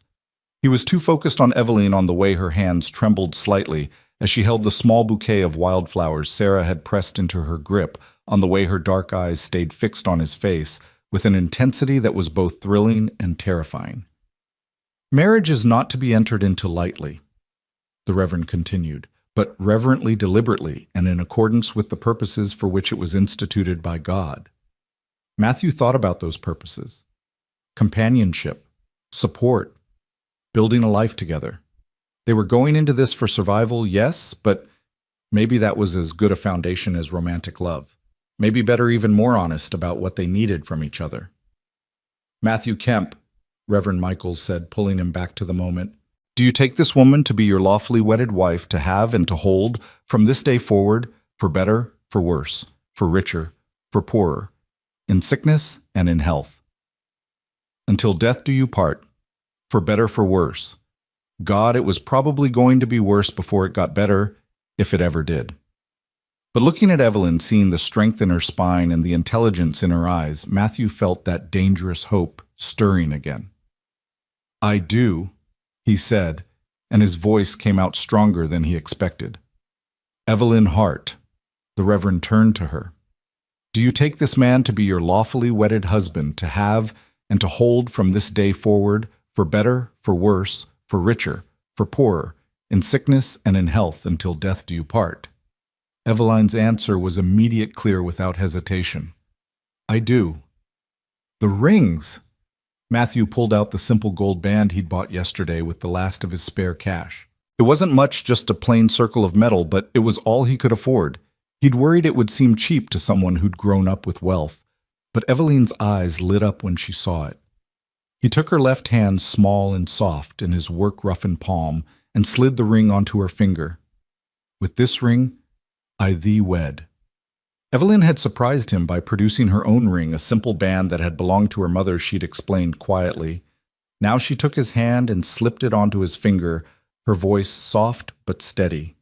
He was too focused on Evelyn on the way her hands trembled slightly as she held the small bouquet of wildflowers Sarah had pressed into her grip, on the way her dark eyes stayed fixed on his face with an intensity that was both thrilling and terrifying. "Marriage is not to be entered into lightly," the Reverend continued, "but reverently, deliberately, and in accordance with the purposes for which it was instituted by God." Matthew thought about those purposes. Companionship, support, building a life together. They were going into this for survival, yes, but maybe that was as good a foundation as romantic love. Maybe better, even more honest about what they needed from each other. "Matthew Kemp," Reverend Michaels said, pulling him back to the moment, "do you take this woman to be your lawfully wedded wife, to have and to hold from this day forward, for better, for worse, for richer, for poorer, in sickness and in health? Until death do you part, for better, for worse. God, it was probably going to be worse before it got better, if it ever did." But looking at Evelyn, seeing the strength in her spine and the intelligence in her eyes, Matthew felt that dangerous hope stirring again. "I do," he said, and his voice came out stronger than he expected. "Evelyn Hart," the Reverend turned to her, "do you take this man to be your lawfully wedded husband, to have and to hold from this day forward, for better, for worse, for richer, for poorer, in sickness and in health, until death do you part?" Evelyn's answer was immediate, clear, without hesitation. "I do." "The rings!" Matthew pulled out the simple gold band he'd bought yesterday with the last of his spare cash. It wasn't much, just a plain circle of metal, but it was all he could afford. He'd worried it would seem cheap to someone who'd grown up with wealth, but Evelyn's eyes lit up when she saw it. He took her left hand, small and soft, in his work-roughened palm and slid the ring onto her finger. "With this ring, I thee wed." Evelyn had surprised him by producing her own ring, a simple band that had belonged to her mother, she'd explained quietly. Now she took his hand and slipped it onto his finger, her voice soft but steady.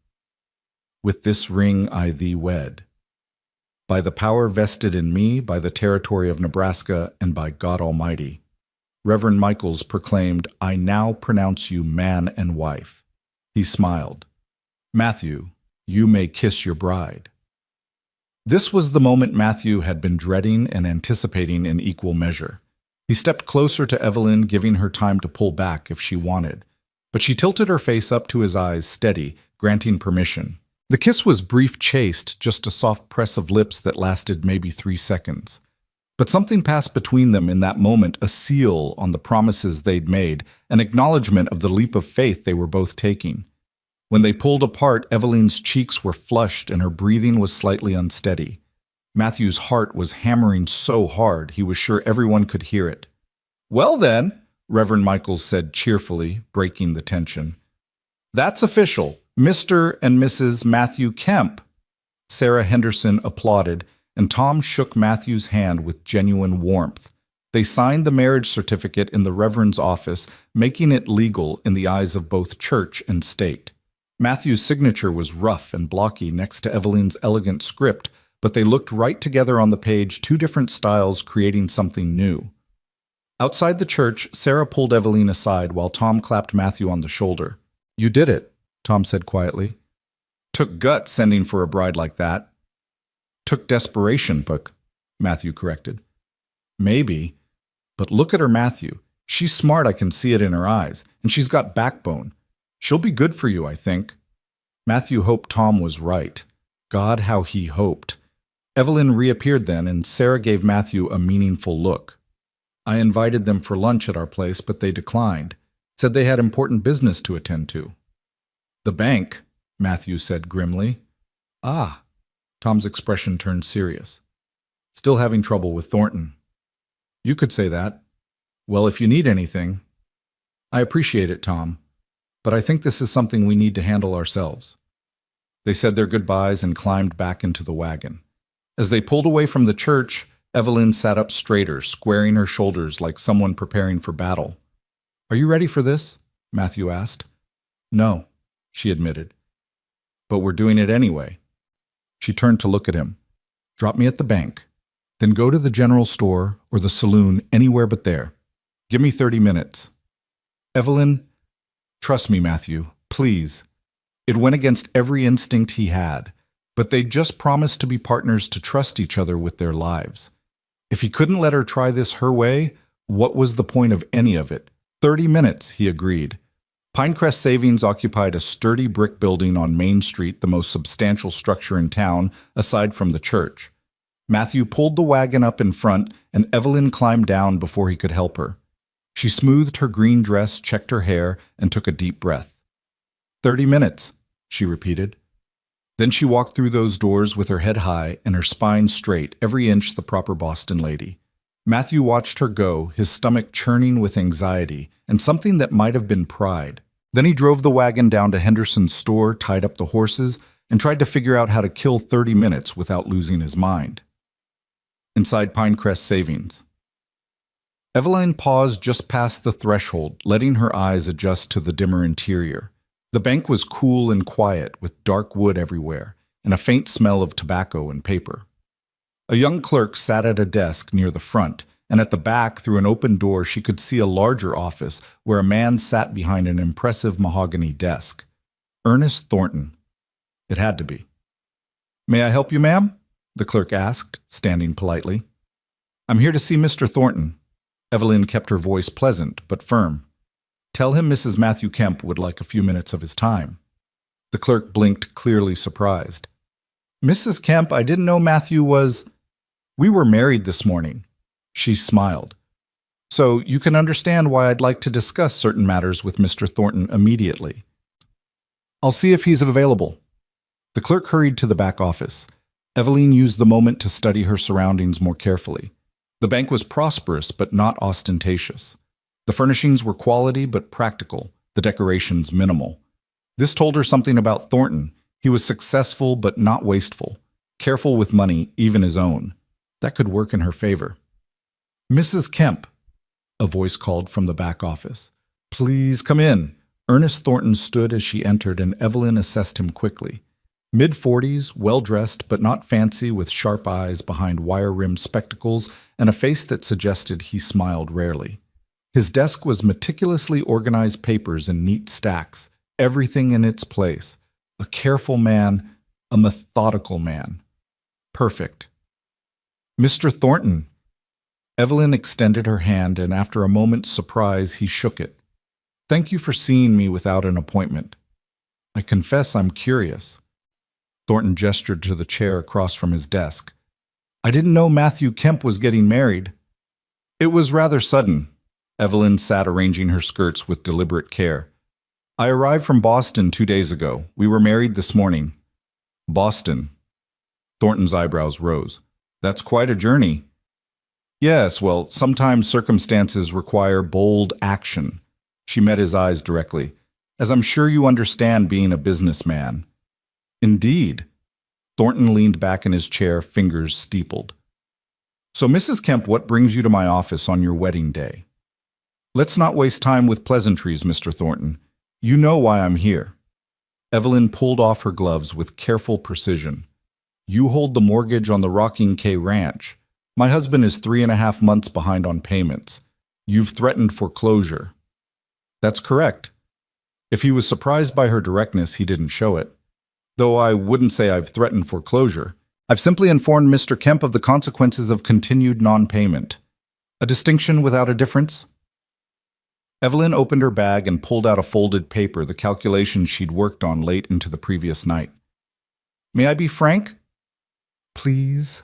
"With this ring I thee wed. By the power vested in me, by the territory of Nebraska, and by God Almighty." Reverend Michaels proclaimed, "I now pronounce you man and wife." He smiled. "Matthew, you may kiss your bride." This was the moment Matthew had been dreading and anticipating in equal measure. He stepped closer to Evelyn, giving her time to pull back if she wanted. But she tilted her face up to his eyes, steady, granting permission. The kiss was brief, chaste, just a soft press of lips that lasted maybe 3 seconds. But something passed between them in that moment, a seal on the promises they'd made, an acknowledgement of the leap of faith they were both taking. When they pulled apart, Evelyn's cheeks were flushed and her breathing was slightly unsteady. Matthew's heart was hammering so hard he was sure everyone could hear it. "Well then," Reverend Michaels said cheerfully, breaking the tension. "That's official. Mr. and Mrs. Matthew Kemp." Sarah Henderson applauded, and Tom shook Matthew's hand with genuine warmth. They signed the marriage certificate in the Reverend's office, making it legal in the eyes of both church and state. Matthew's signature was rough and blocky next to Evelyn's elegant script, but they looked right together on the page, 2 different styles creating something new. Outside the church, Sarah pulled Evelyn aside while Tom clapped Matthew on the shoulder. "You did it," Tom said quietly. "Took guts sending for a bride like that." "Took desperation, but," Matthew corrected. "Maybe, but look at her, Matthew. She's smart, I can see it in her eyes, and she's got backbone. She'll be good for you, I think." Matthew hoped Tom was right. God, how he hoped. Evelyn reappeared then, and Sarah gave Matthew a meaningful look. "I invited them for lunch at our place, but they declined. Said they had important business to attend to." "The bank," Matthew said grimly. "Ah." Tom's expression turned serious. "Still having trouble with Thornton." "You could say that. Well, if you need anything." "I appreciate it, Tom, but I think this is something we need to handle ourselves." They said their goodbyes and climbed back into the wagon. As they pulled away from the church, Evelyn sat up straighter, squaring her shoulders like someone preparing for battle. "Are you ready for this?" Matthew asked. "No," she admitted. "But we're doing it anyway." She turned to look at him. "Drop me at the bank. Then go to the general store or the saloon, anywhere but there. Give me 30 minutes. Evelyn, trust me, Matthew, please." It went against every instinct he had, but they'd just promised to be partners, to trust each other with their lives. If he couldn't let her try this her way, what was the point of any of it? 30 minutes, he agreed. Pinecrest Savings occupied a sturdy brick building on Main Street, the most substantial structure in town, aside from the church. Matthew pulled the wagon up in front, and Evelyn climbed down before he could help her. She smoothed her green dress, checked her hair, and took a deep breath. 30 minutes, she repeated. Then she walked through those doors with her head high and her spine straight, every inch the proper Boston lady. Matthew watched her go, his stomach churning with anxiety and something that might have been pride. Then he drove the wagon down to Henderson's store, tied up the horses, and tried to figure out how to kill 30 minutes without losing his mind. Inside Pinecrest Savings. Evelyn paused just past the threshold, letting her eyes adjust to the dimmer interior. The bank was cool and quiet, with dark wood everywhere, and a faint smell of tobacco and paper. A young clerk sat at a desk near the front, and at the back, through an open door, she could see a larger office where a man sat behind an impressive mahogany desk. Ernest Thornton. It had to be. "May I help you, ma'am?" the clerk asked, standing politely. "I'm here to see Mr. Thornton." Evelyn kept her voice pleasant but firm. "Tell him Mrs. Matthew Kemp would like a few minutes of his time." The clerk blinked, clearly surprised. "Mrs. Kemp, I didn't know Matthew was—" "We were married this morning." She smiled. "So you can understand why I'd like to discuss certain matters with Mr. Thornton immediately." "I'll see if he's available." The clerk hurried to the back office. Evelyn used the moment to study her surroundings more carefully. The bank was prosperous but not ostentatious. The furnishings were quality but practical, the decorations minimal. This told her something about Thornton. He was successful but not wasteful, careful with money, even his own. That could work in her favor. "Mrs. Kemp," a voice called from the back office. "Please come in." Ernest Thornton stood as she entered, and Evelyn assessed him quickly. Mid-40s, well-dressed but not fancy, with sharp eyes behind wire-rimmed spectacles and a face that suggested he smiled rarely. His desk was meticulously organized papers in neat stacks, everything in its place. A careful man, a methodical man. Perfect. Mr. Thornton. Evelyn extended her hand, and after a moment's surprise, he shook it. Thank you for seeing me without an appointment. I confess I'm curious. Thornton gestured to the chair across from his desk. I didn't know Matthew Kemp was getting married. It was rather sudden. Evelyn sat arranging her skirts with deliberate care. I arrived from Boston 2 days ago. We were married this morning. Boston. Thornton's eyebrows rose. That's quite a journey. Yes, well, sometimes circumstances require bold action. She met his eyes directly. As I'm sure you understand being a businessman. Indeed. Thornton leaned back in his chair, fingers steepled. So, Mrs. Kemp, what brings you to my office on your wedding day? Let's not waste time with pleasantries, Mr. Thornton. You know why I'm here. Evelyn pulled off her gloves with careful precision. You hold the mortgage on the Rocking K Ranch. My husband is 3.5 months behind on payments. You've threatened foreclosure. That's correct. If he was surprised by her directness, he didn't show it. Though I wouldn't say I've threatened foreclosure. I've simply informed Mr. Kemp of the consequences of continued non-payment. A distinction without a difference? Evelyn opened her bag and pulled out a folded paper, the calculations she'd worked on late into the previous night. May I be frank? Please?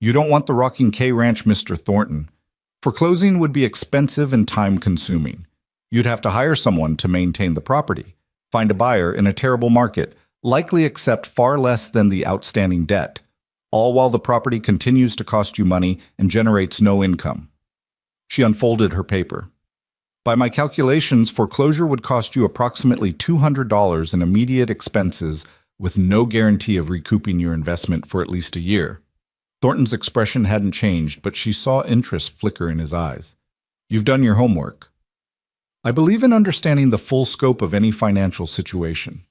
You don't want the Rocking K Ranch, Mr. Thornton. Foreclosing would be expensive and time-consuming. You'd have to hire someone to maintain the property, find a buyer in a terrible market, likely accept far less than the outstanding debt, all while the property continues to cost you money and generates no income. She unfolded her paper. By my calculations, foreclosure would cost you approximately $200 in immediate expenses with no guarantee of recouping your investment for at least a year. Thornton's expression hadn't changed, but she saw interest flicker in his eyes. You've done your homework. I believe in understanding the full scope of any financial situation.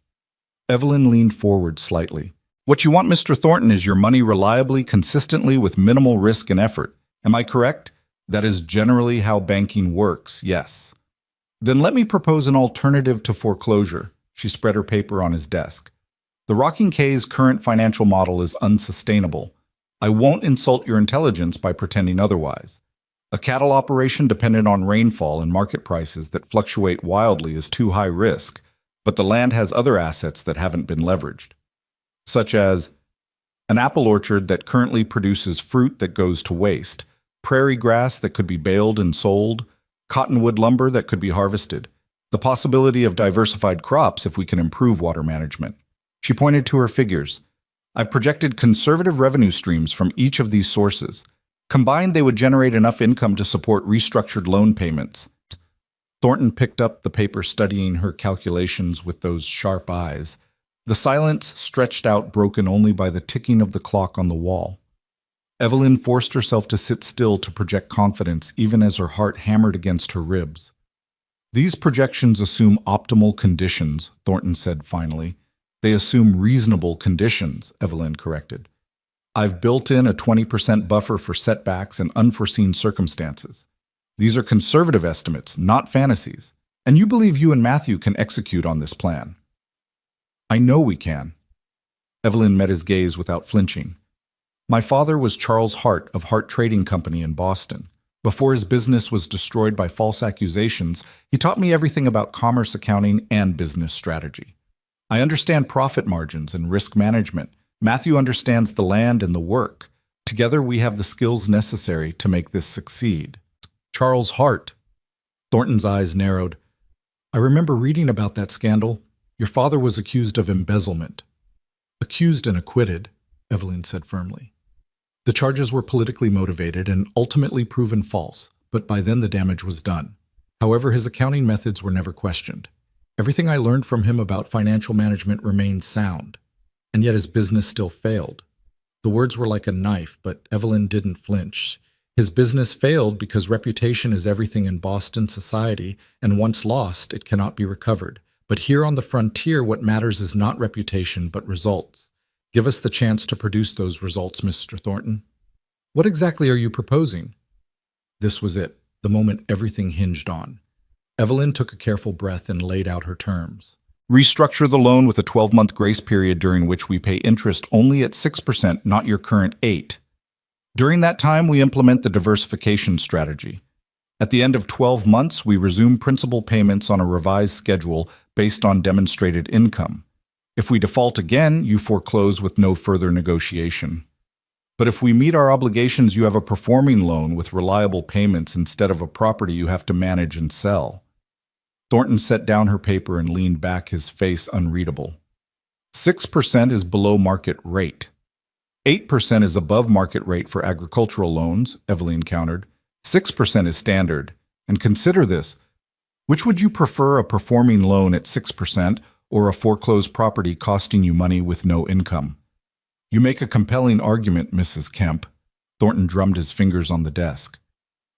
Evelyn leaned forward slightly. What you want, Mr. Thornton, is your money reliably, consistently, with minimal risk and effort. Am I correct? That is generally how banking works, yes. Then let me propose an alternative to foreclosure. She spread her paper on his desk. The Rocking K's current financial model is unsustainable. I won't insult your intelligence by pretending otherwise. A cattle operation dependent on rainfall and market prices that fluctuate wildly is too high risk, but the land has other assets that haven't been leveraged, such as an apple orchard that currently produces fruit that goes to waste, prairie grass that could be baled and sold, cottonwood lumber that could be harvested, the possibility of diversified crops if we can improve water management. She pointed to her figures. I've projected conservative revenue streams from each of these sources. Combined, they would generate enough income to support restructured loan payments. Thornton picked up the paper, studying her calculations with those sharp eyes. The silence stretched out, broken only by the ticking of the clock on the wall. Evelyn forced herself to sit still to project confidence, even as her heart hammered against her ribs. These projections assume optimal conditions, Thornton said finally. They assume reasonable conditions, Evelyn corrected. I've built in a 20% buffer for setbacks and unforeseen circumstances. These are conservative estimates, not fantasies, and you believe you and Matthew can execute on this plan. I know we can. Evelyn met his gaze without flinching. My father was Charles Hart of Hart Trading Company in Boston. Before his business was destroyed by false accusations, he taught me everything about commerce accounting and business strategy. I understand profit margins and risk management. Matthew understands the land and the work. Together we have the skills necessary to make this succeed. Charles Hart. Thornton's eyes narrowed. I remember reading about that scandal. Your father was accused of embezzlement. Accused and acquitted, Evelyn said firmly. The charges were politically motivated and ultimately proven false, but by then the damage was done. However, his accounting methods were never questioned. Everything I learned from him about financial management remained sound, and yet his business still failed. The words were like a knife, but Evelyn didn't flinch. His business failed because reputation is everything in Boston society, and once lost, it cannot be recovered. But here on the frontier, what matters is not reputation, but results. Give us the chance to produce those results, Mr. Thornton. What exactly are you proposing? This was it, the moment everything hinged on. Evelyn took a careful breath and laid out her terms. Restructure the loan with a 12-month grace period during which we pay interest only at 6%, not your current 8%. During that time, we implement the diversification strategy. At the end of 12 months, we resume principal payments on a revised schedule based on demonstrated income. If we default again, you foreclose with no further negotiation. But if we meet our obligations, you have a performing loan with reliable payments instead of a property you have to manage and sell. Thornton set down her paper and leaned back, his face unreadable. 6% is below market rate. 8% is above market rate for agricultural loans, Evelyn countered. 6% is standard. And consider this. Which would you prefer, a performing loan at 6% or a foreclosed property costing you money with no income? You make a compelling argument, Mrs. Kemp. Thornton drummed his fingers on the desk.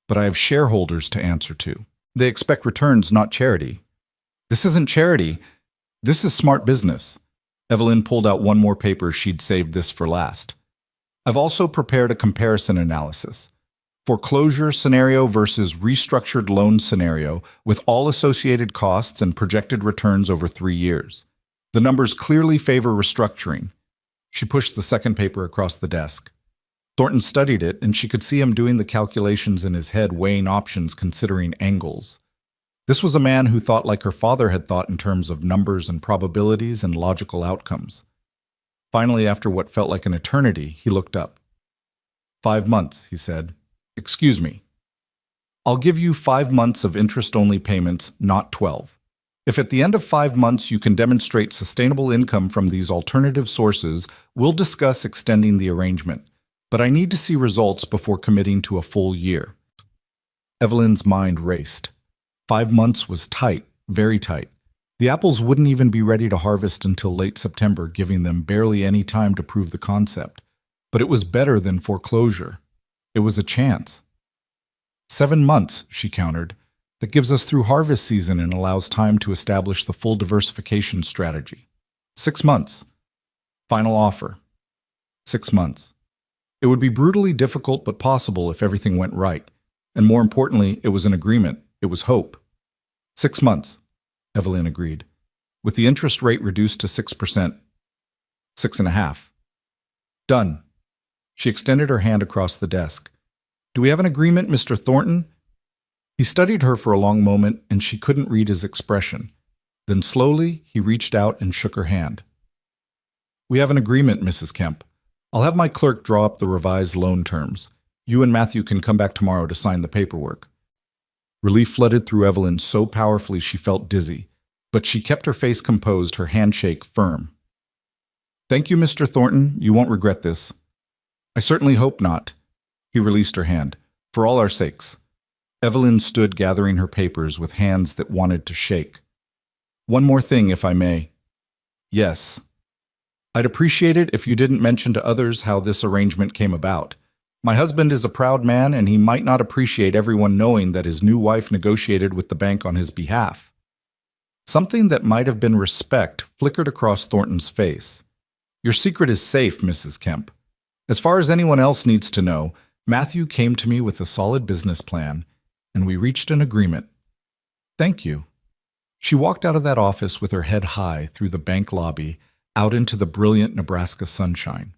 But I have shareholders to answer to. They expect returns, not charity. This isn't charity. This is smart business. Evelyn pulled out one more paper. She'd saved this for last. I've also prepared a comparison analysis. Foreclosure scenario versus restructured loan scenario with all associated costs and projected returns over 3 years. The numbers clearly favor restructuring. She pushed the second paper across the desk. Thornton studied it, and she could see him doing the calculations in his head, weighing options, considering angles. This was a man who thought like her father had thought in terms of numbers and probabilities and logical outcomes. Finally, after what felt like an eternity, he looked up. 5 months, he said. Excuse me. I'll give you 5 months of interest-only payments, not 12. If at the end of 5 months you can demonstrate sustainable income from these alternative sources, we'll discuss extending the arrangement. But I need to see results before committing to a full year. Evelyn's mind raced. 5 months was tight, very tight. The apples wouldn't even be ready to harvest until late September, giving them barely any time to prove the concept. But it was better than foreclosure. It was a chance. 7 months, she countered. That gives us through harvest season and allows time to establish the full diversification strategy. 6 months. Final offer. 6 months. It would be brutally difficult but possible if everything went right. And more importantly, it was an agreement. It was hope. 6 months, Evelyn agreed. With the interest rate reduced to 6%. 6.5%. Done. She extended her hand across the desk. Do we have an agreement, Mr. Thornton? He studied her for a long moment, and she couldn't read his expression. Then slowly, he reached out and shook her hand. We have an agreement, Mrs. Kemp. I'll have my clerk draw up the revised loan terms. You and Matthew can come back tomorrow to sign the paperwork. Relief flooded through Evelyn so powerfully she felt dizzy, but she kept her face composed, her handshake firm. Thank you, Mr. Thornton. You won't regret this. I certainly hope not. He released her hand. For all our sakes. Evelyn stood gathering her papers with hands that wanted to shake. One more thing, if I may. Yes. I'd appreciate it if you didn't mention to others how this arrangement came about. My husband is a proud man, and he might not appreciate everyone knowing that his new wife negotiated with the bank on his behalf. Something that might have been respect flickered across Thornton's face. Your secret is safe, Mrs. Kemp. As far as anyone else needs to know, Matthew came to me with a solid business plan, and we reached an agreement. Thank you. She walked out of that office with her head high through the bank lobby, out into the brilliant Nebraska sunshine.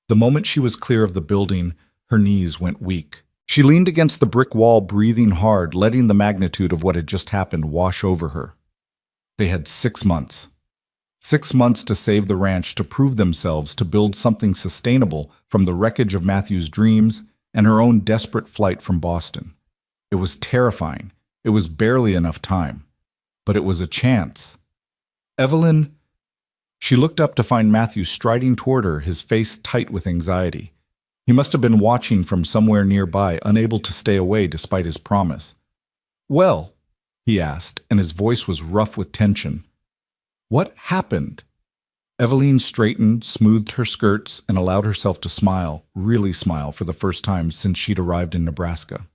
The moment she was clear of the building, her knees went weak. She leaned against the brick wall, breathing hard, letting the magnitude of what had just happened wash over her. They had 6 months. 6 months to save the ranch, to prove themselves, to build something sustainable from the wreckage of Matthew's dreams and her own desperate flight from Boston. It was terrifying. It was barely enough time. But it was a chance. Evelyn... She looked up to find Matthew striding toward her, his face tight with anxiety. He must have been watching from somewhere nearby, unable to stay away despite his promise. Well, he asked, and his voice was rough with tension. What happened? Eveline straightened, smoothed her skirts, and allowed herself to smile, really smile, for the first time since she'd arrived in Nebraska.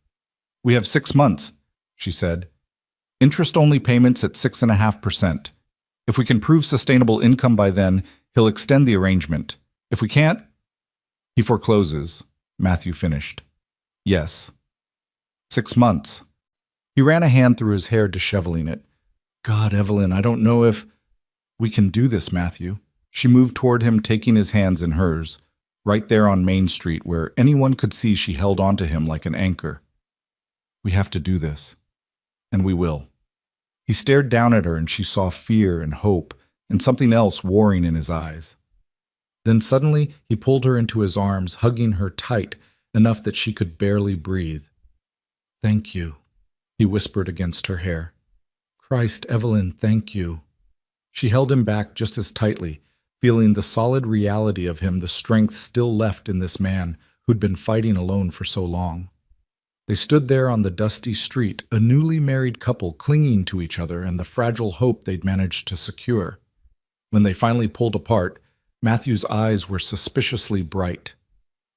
"We have 6 months," she said. "Interest-only payments at 6.5%. If we can prove sustainable income by then, he'll extend the arrangement. If we can't, he forecloses," Matthew finished. "Yes." 6 months. He ran a hand through his hair, disheveling it. "God, Evelyn, I don't know if we can do this, Matthew." She moved toward him, taking his hands in hers, right there on Main Street, where anyone could see she held onto him like an anchor. "We have to do this, and we will." He stared down at her, and she saw fear and hope and something else warring in his eyes. Then suddenly he pulled her into his arms, hugging her tight, enough that she could barely breathe. "Thank you," he whispered against her hair. "Christ, Evelyn, thank you." She held him back just as tightly, feeling the solid reality of him, the strength still left in this man who'd been fighting alone for so long. They stood there on the dusty street, a newly married couple clinging to each other and the fragile hope they'd managed to secure. When they finally pulled apart, Matthew's eyes were suspiciously bright.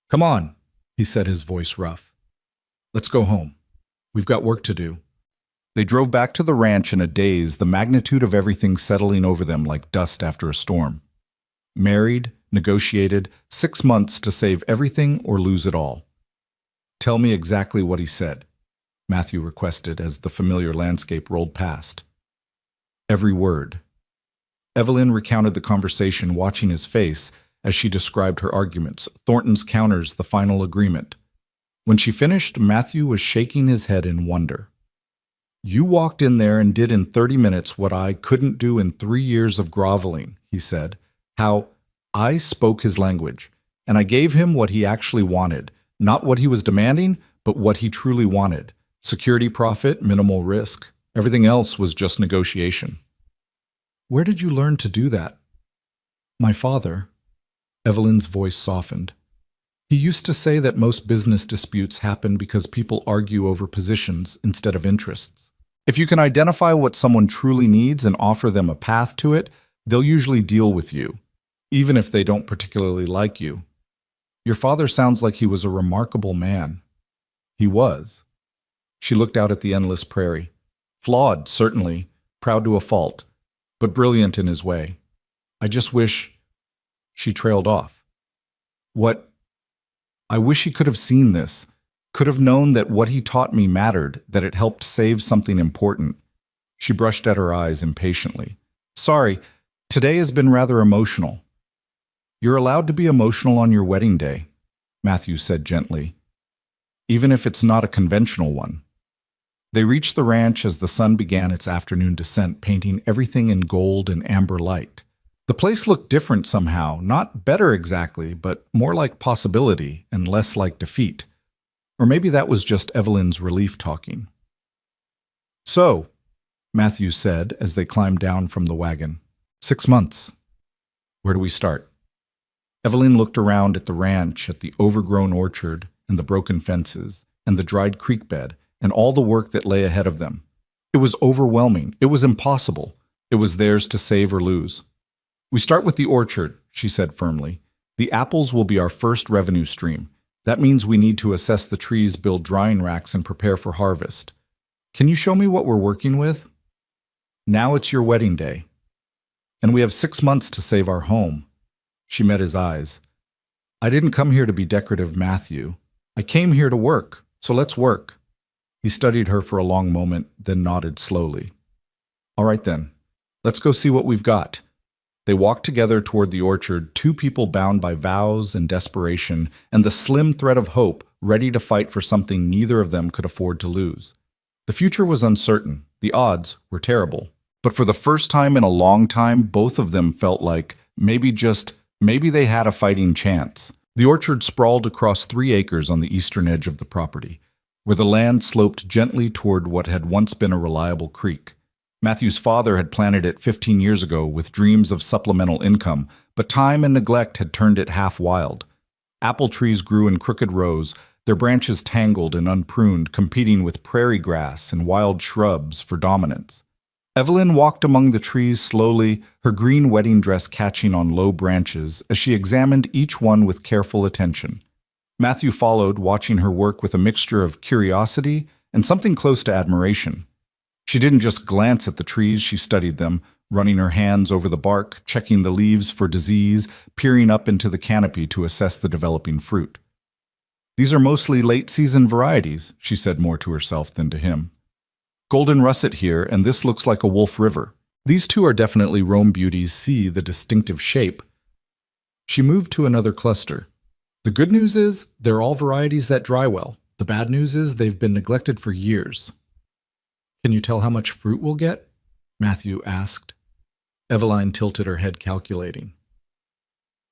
"Come on," he said, his voice rough. "Let's go home. We've got work to do." They drove back to the ranch in a daze, the magnitude of everything settling over them like dust after a storm. Married, negotiated, 6 months to save everything or lose it all. "Tell me exactly what he said," Matthew requested as the familiar landscape rolled past. "Every word." Evelyn recounted the conversation, watching his face as she described her arguments, Thornton's counters, the final agreement. When she finished, Matthew was shaking his head in wonder. "You walked in there and did in 30 minutes what I couldn't do in 3 years of groveling," he said. "How I spoke his language, and I gave him what he actually wanted, not what he was demanding, but what he truly wanted. Security profit, minimal risk. Everything else was just negotiation." "Where did you learn to do that?" "My father." Evelyn's voice softened. "He used to say that most business disputes happen because people argue over positions instead of interests. If you can identify what someone truly needs and offer them a path to it, they'll usually deal with you, even if they don't particularly like you. Your father sounds like he was a remarkable man." "He was." She looked out at the endless prairie. "Flawed, certainly, proud to a fault, but brilliant in his way. I just wish—" She trailed off. I wish he could have seen this, could have known that what he taught me mattered, that it helped save something important." She brushed at her eyes impatiently. "Sorry, today has been rather emotional." "You're allowed to be emotional on your wedding day," Matthew said gently, "even if it's not a conventional one." They reached the ranch as the sun began its afternoon descent, painting everything in gold and amber light. The place looked different somehow, not better exactly, but more like possibility and less like defeat. Or maybe that was just Evelyn's relief talking. "So," Matthew said as they climbed down from the wagon, 6 months. Where do we start?" Evelyn looked around at the ranch, at the overgrown orchard and the broken fences and the dried creek bed and all the work that lay ahead of them. It was overwhelming. It was impossible. It was theirs to save or lose. "We start with the orchard," she said firmly. "The apples will be our first revenue stream. That means we need to assess the trees, build drying racks, and prepare for harvest. Can you show me what we're working with?" "Now it's your wedding day. And we have 6 months to save our home." She met his eyes. "I didn't come here to be decorative, Matthew. I came here to work, so let's work." He studied her for a long moment, then nodded slowly. "All right then, let's go see what we've got." They walked together toward the orchard, two people bound by vows and desperation, and the slim thread of hope, ready to fight for something neither of them could afford to lose. The future was uncertain. The odds were terrible. But for the first time in a long time, both of them felt like maybe they had a fighting chance. The orchard sprawled across 3 acres on the eastern edge of the property, where the land sloped gently toward what had once been a reliable creek. Matthew's father had planted it 15 years ago with dreams of supplemental income, but time and neglect had turned it half wild. Apple trees grew in crooked rows, their branches tangled and unpruned, competing with prairie grass and wild shrubs for dominance. Evelyn walked among the trees slowly, her green wedding dress catching on low branches as she examined each one with careful attention. Matthew followed, watching her work with a mixture of curiosity and something close to admiration. She didn't just glance at the trees, she studied them, running her hands over the bark, checking the leaves for disease, peering up into the canopy to assess the developing fruit. "These are mostly late-season varieties," she said more to herself than to him. "Golden russet here, and this looks like a wolf river. These two are definitely Rome beauties. See the distinctive shape." She moved to another cluster. "The good news is, they're all varieties that dry well. The bad news is they've been neglected for years." "Can you tell how much fruit we'll get?" Matthew asked. Eveline tilted her head, calculating.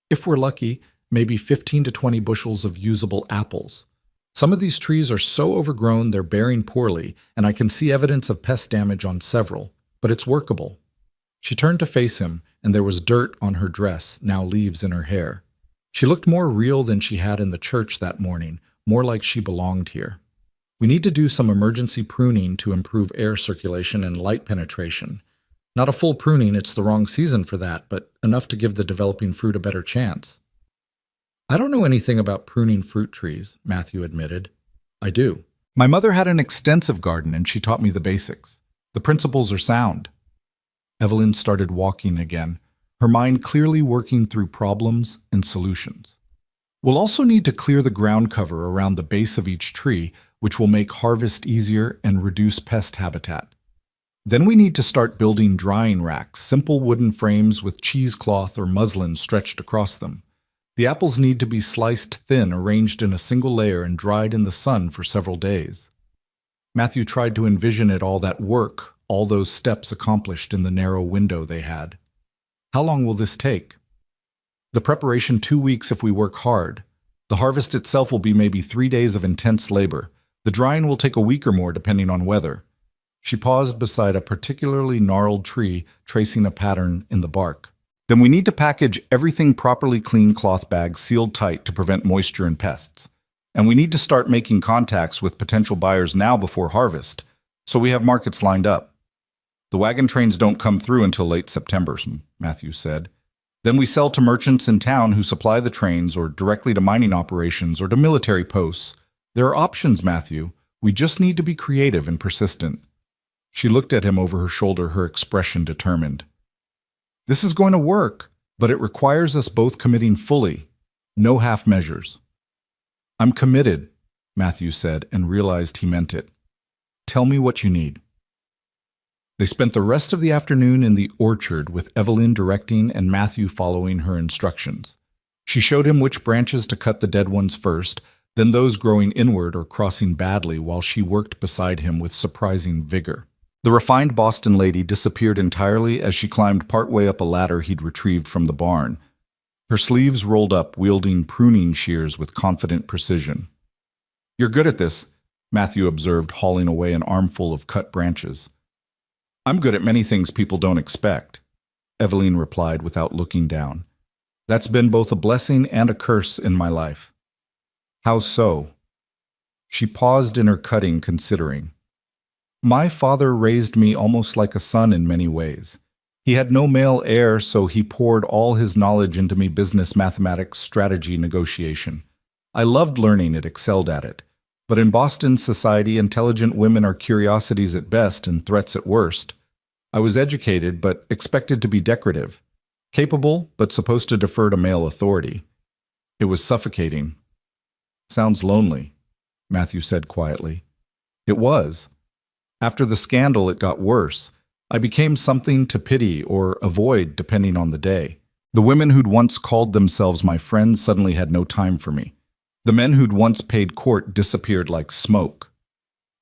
"If we're lucky, maybe 15 to 20 bushels of usable apples. Some of these trees are so overgrown they're bearing poorly, and I can see evidence of pest damage on several, but it's workable." She turned to face him, and there was dirt on her dress, now leaves in her hair. She looked more real than she had in the church that morning, more like she belonged here. "We need to do some emergency pruning to improve air circulation and light penetration. Not a full pruning, it's the wrong season for that, but enough to give the developing fruit a better chance." "I don't know anything about pruning fruit trees," Matthew admitted. "I do. My mother had an extensive garden and she taught me the basics. The principles are sound." Evelyn started walking again, her mind clearly working through problems and solutions. "We'll also need to clear the ground cover around the base of each tree, which will make harvest easier and reduce pest habitat. Then we need to start building drying racks, simple wooden frames with cheesecloth or muslin stretched across them. The apples need to be sliced thin, arranged in a single layer, and dried in the sun for several days." Matthew tried to envision it all, that work, all those steps accomplished in the narrow window they had. "How long will this take?" "The preparation 2 weeks if we work hard. The harvest itself will be maybe 3 days of intense labor. The drying will take a week or more depending on weather." She paused beside a particularly gnarled tree, tracing a pattern in the bark. "Then we need to package everything properly, clean cloth bags sealed tight to prevent moisture and pests. And we need to start making contacts with potential buyers now before harvest, so we have markets lined up. The wagon trains don't come through until late September," Matthew said. "Then we sell to merchants in town who supply the trains, or directly to mining operations or to military posts. There are options, Matthew. We just need to be creative and persistent." She looked at him over her shoulder, her expression determined. "This is going to work, but it requires us both committing fully. No half measures." "I'm committed," Matthew said, and realized he meant it. "Tell me what you need." They spent the rest of the afternoon in the orchard with Evelyn directing and Matthew following her instructions. She showed him which branches to cut the dead ones first, then those growing inward or crossing badly, while she worked beside him with surprising vigor. The refined Boston lady disappeared entirely as she climbed partway up a ladder he'd retrieved from the barn. Her sleeves rolled up, wielding pruning shears with confident precision. "You're good at this," Matthew observed, hauling away an armful of cut branches. "I'm good at many things people don't expect," Evelyn replied without looking down. "That's been both a blessing and a curse in my life." "How so?" She paused in her cutting, considering. "My father raised me almost like a son in many ways. He had no male heir, so he poured all his knowledge into me: business, mathematics, strategy, negotiation. I loved learning it, excelled at it. But in Boston society, intelligent women are curiosities at best and threats at worst. I was educated, but expected to be decorative. Capable, but supposed to defer to male authority. It was suffocating." "Sounds lonely," Matthew said quietly. "It was. After the scandal, it got worse. I became something to pity or avoid, depending on the day. The women who'd once called themselves my friends suddenly had no time for me. The men who'd once paid court disappeared like smoke."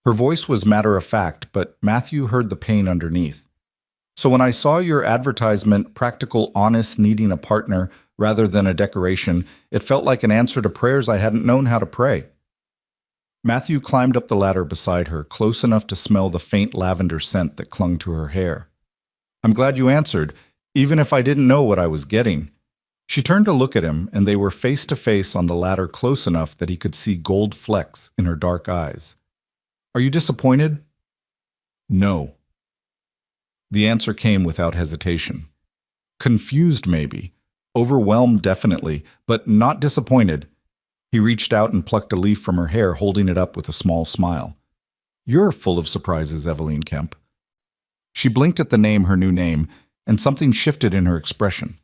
Her voice was matter-of-fact, but Matthew heard the pain underneath. "So when I saw your advertisement, practical, honest, needing a partner rather than a decoration, it felt like an answer to prayers I hadn't known how to pray." Matthew climbed up the ladder beside her, close enough to smell the faint lavender scent that clung to her hair. "I'm glad you answered, even if I didn't know what I was getting." She turned to look at him, and they were face to face on the ladder, close enough that he could see gold flecks in her dark eyes. "Are you disappointed?" "No." The answer came without hesitation. Confused, maybe. Overwhelmed, definitely, but not disappointed. He reached out and plucked a leaf from her hair, holding it up with a small smile. "You're full of surprises, Eveline Kemp." She blinked at the name, her new name, and something shifted in her expression.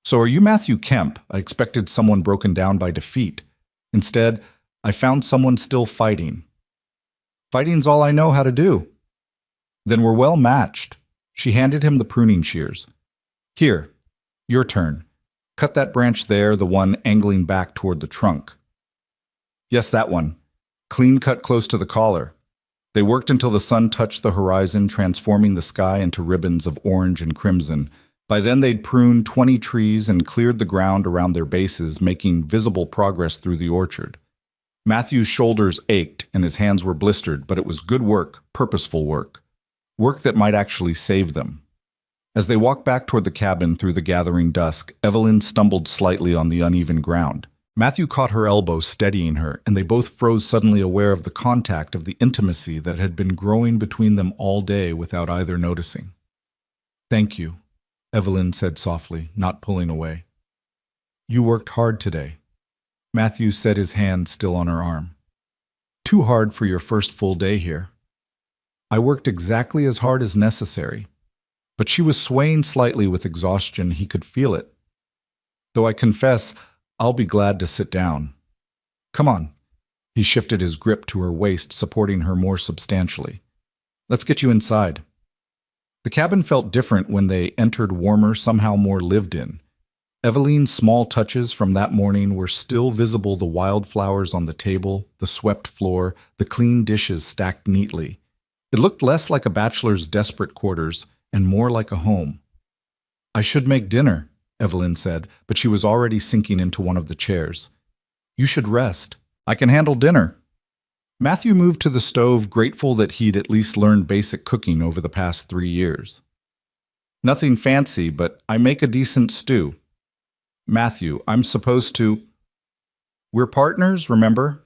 "So are you Matthew Kemp?" I expected someone broken down by defeat. Instead, I found someone still fighting. "Fighting's all I know how to do." "Then we're well matched." She handed him the pruning shears. "Here, your turn. Cut that branch there, the one angling back toward the trunk." "Yes, that one. Clean cut close to the collar." They worked until the sun touched the horizon, transforming the sky into ribbons of orange and crimson. By then they'd pruned 20 trees and cleared the ground around their bases, making visible progress through the orchard. Matthew's shoulders ached and his hands were blistered, but it was good work, purposeful work. Work that might actually save them. As they walked back toward the cabin through the gathering dusk, Eveline stumbled slightly on the uneven ground. Matthew caught her elbow, steadying her, and they both froze, suddenly aware of the contact, of the intimacy that had been growing between them all day without either noticing. "Thank you," Eveline said softly, not pulling away. "You worked hard today." Matthew set his hand still on her arm. "Too hard for your first full day here." "I worked exactly as hard as necessary." But she was swaying slightly with exhaustion. He could feel it. "Though I confess, I'll be glad to sit down." "Come on." He shifted his grip to her waist, supporting her more substantially. "Let's get you inside." The cabin felt different when they entered, warmer, somehow more lived in. Eveline's small touches from that morning were still visible: the wildflowers on the table, the swept floor, the clean dishes stacked neatly. It looked less like a bachelor's desperate quarters and more like a home. "I should make dinner," Eveline said, but she was already sinking into one of the chairs. "You should rest. I can handle dinner." Matthew moved to the stove, grateful that he'd at least learned basic cooking over the past 3 years. "Nothing fancy, but I make a decent stew." "Matthew, I'm supposed to—" "We're partners, remember?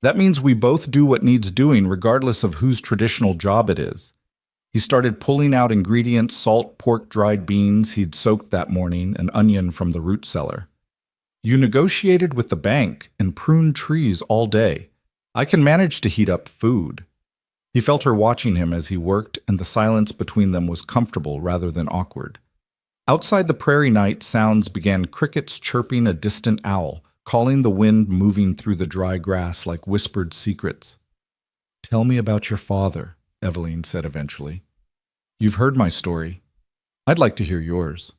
That means we both do what needs doing, regardless of whose traditional job it is." He started pulling out ingredients: salt, pork, dried beans he'd soaked that morning, an onion from the root cellar. "You negotiated with the bank and pruned trees all day. I can manage to heat up food." He felt her watching him as he worked, and the silence between them was comfortable rather than awkward. Outside, the prairie night sounds began: crickets chirping, a distant owl, calling, the wind moving through the dry grass like whispered secrets. "Tell me about your father," Eveline said eventually. "You've heard my story. I'd like to hear yours."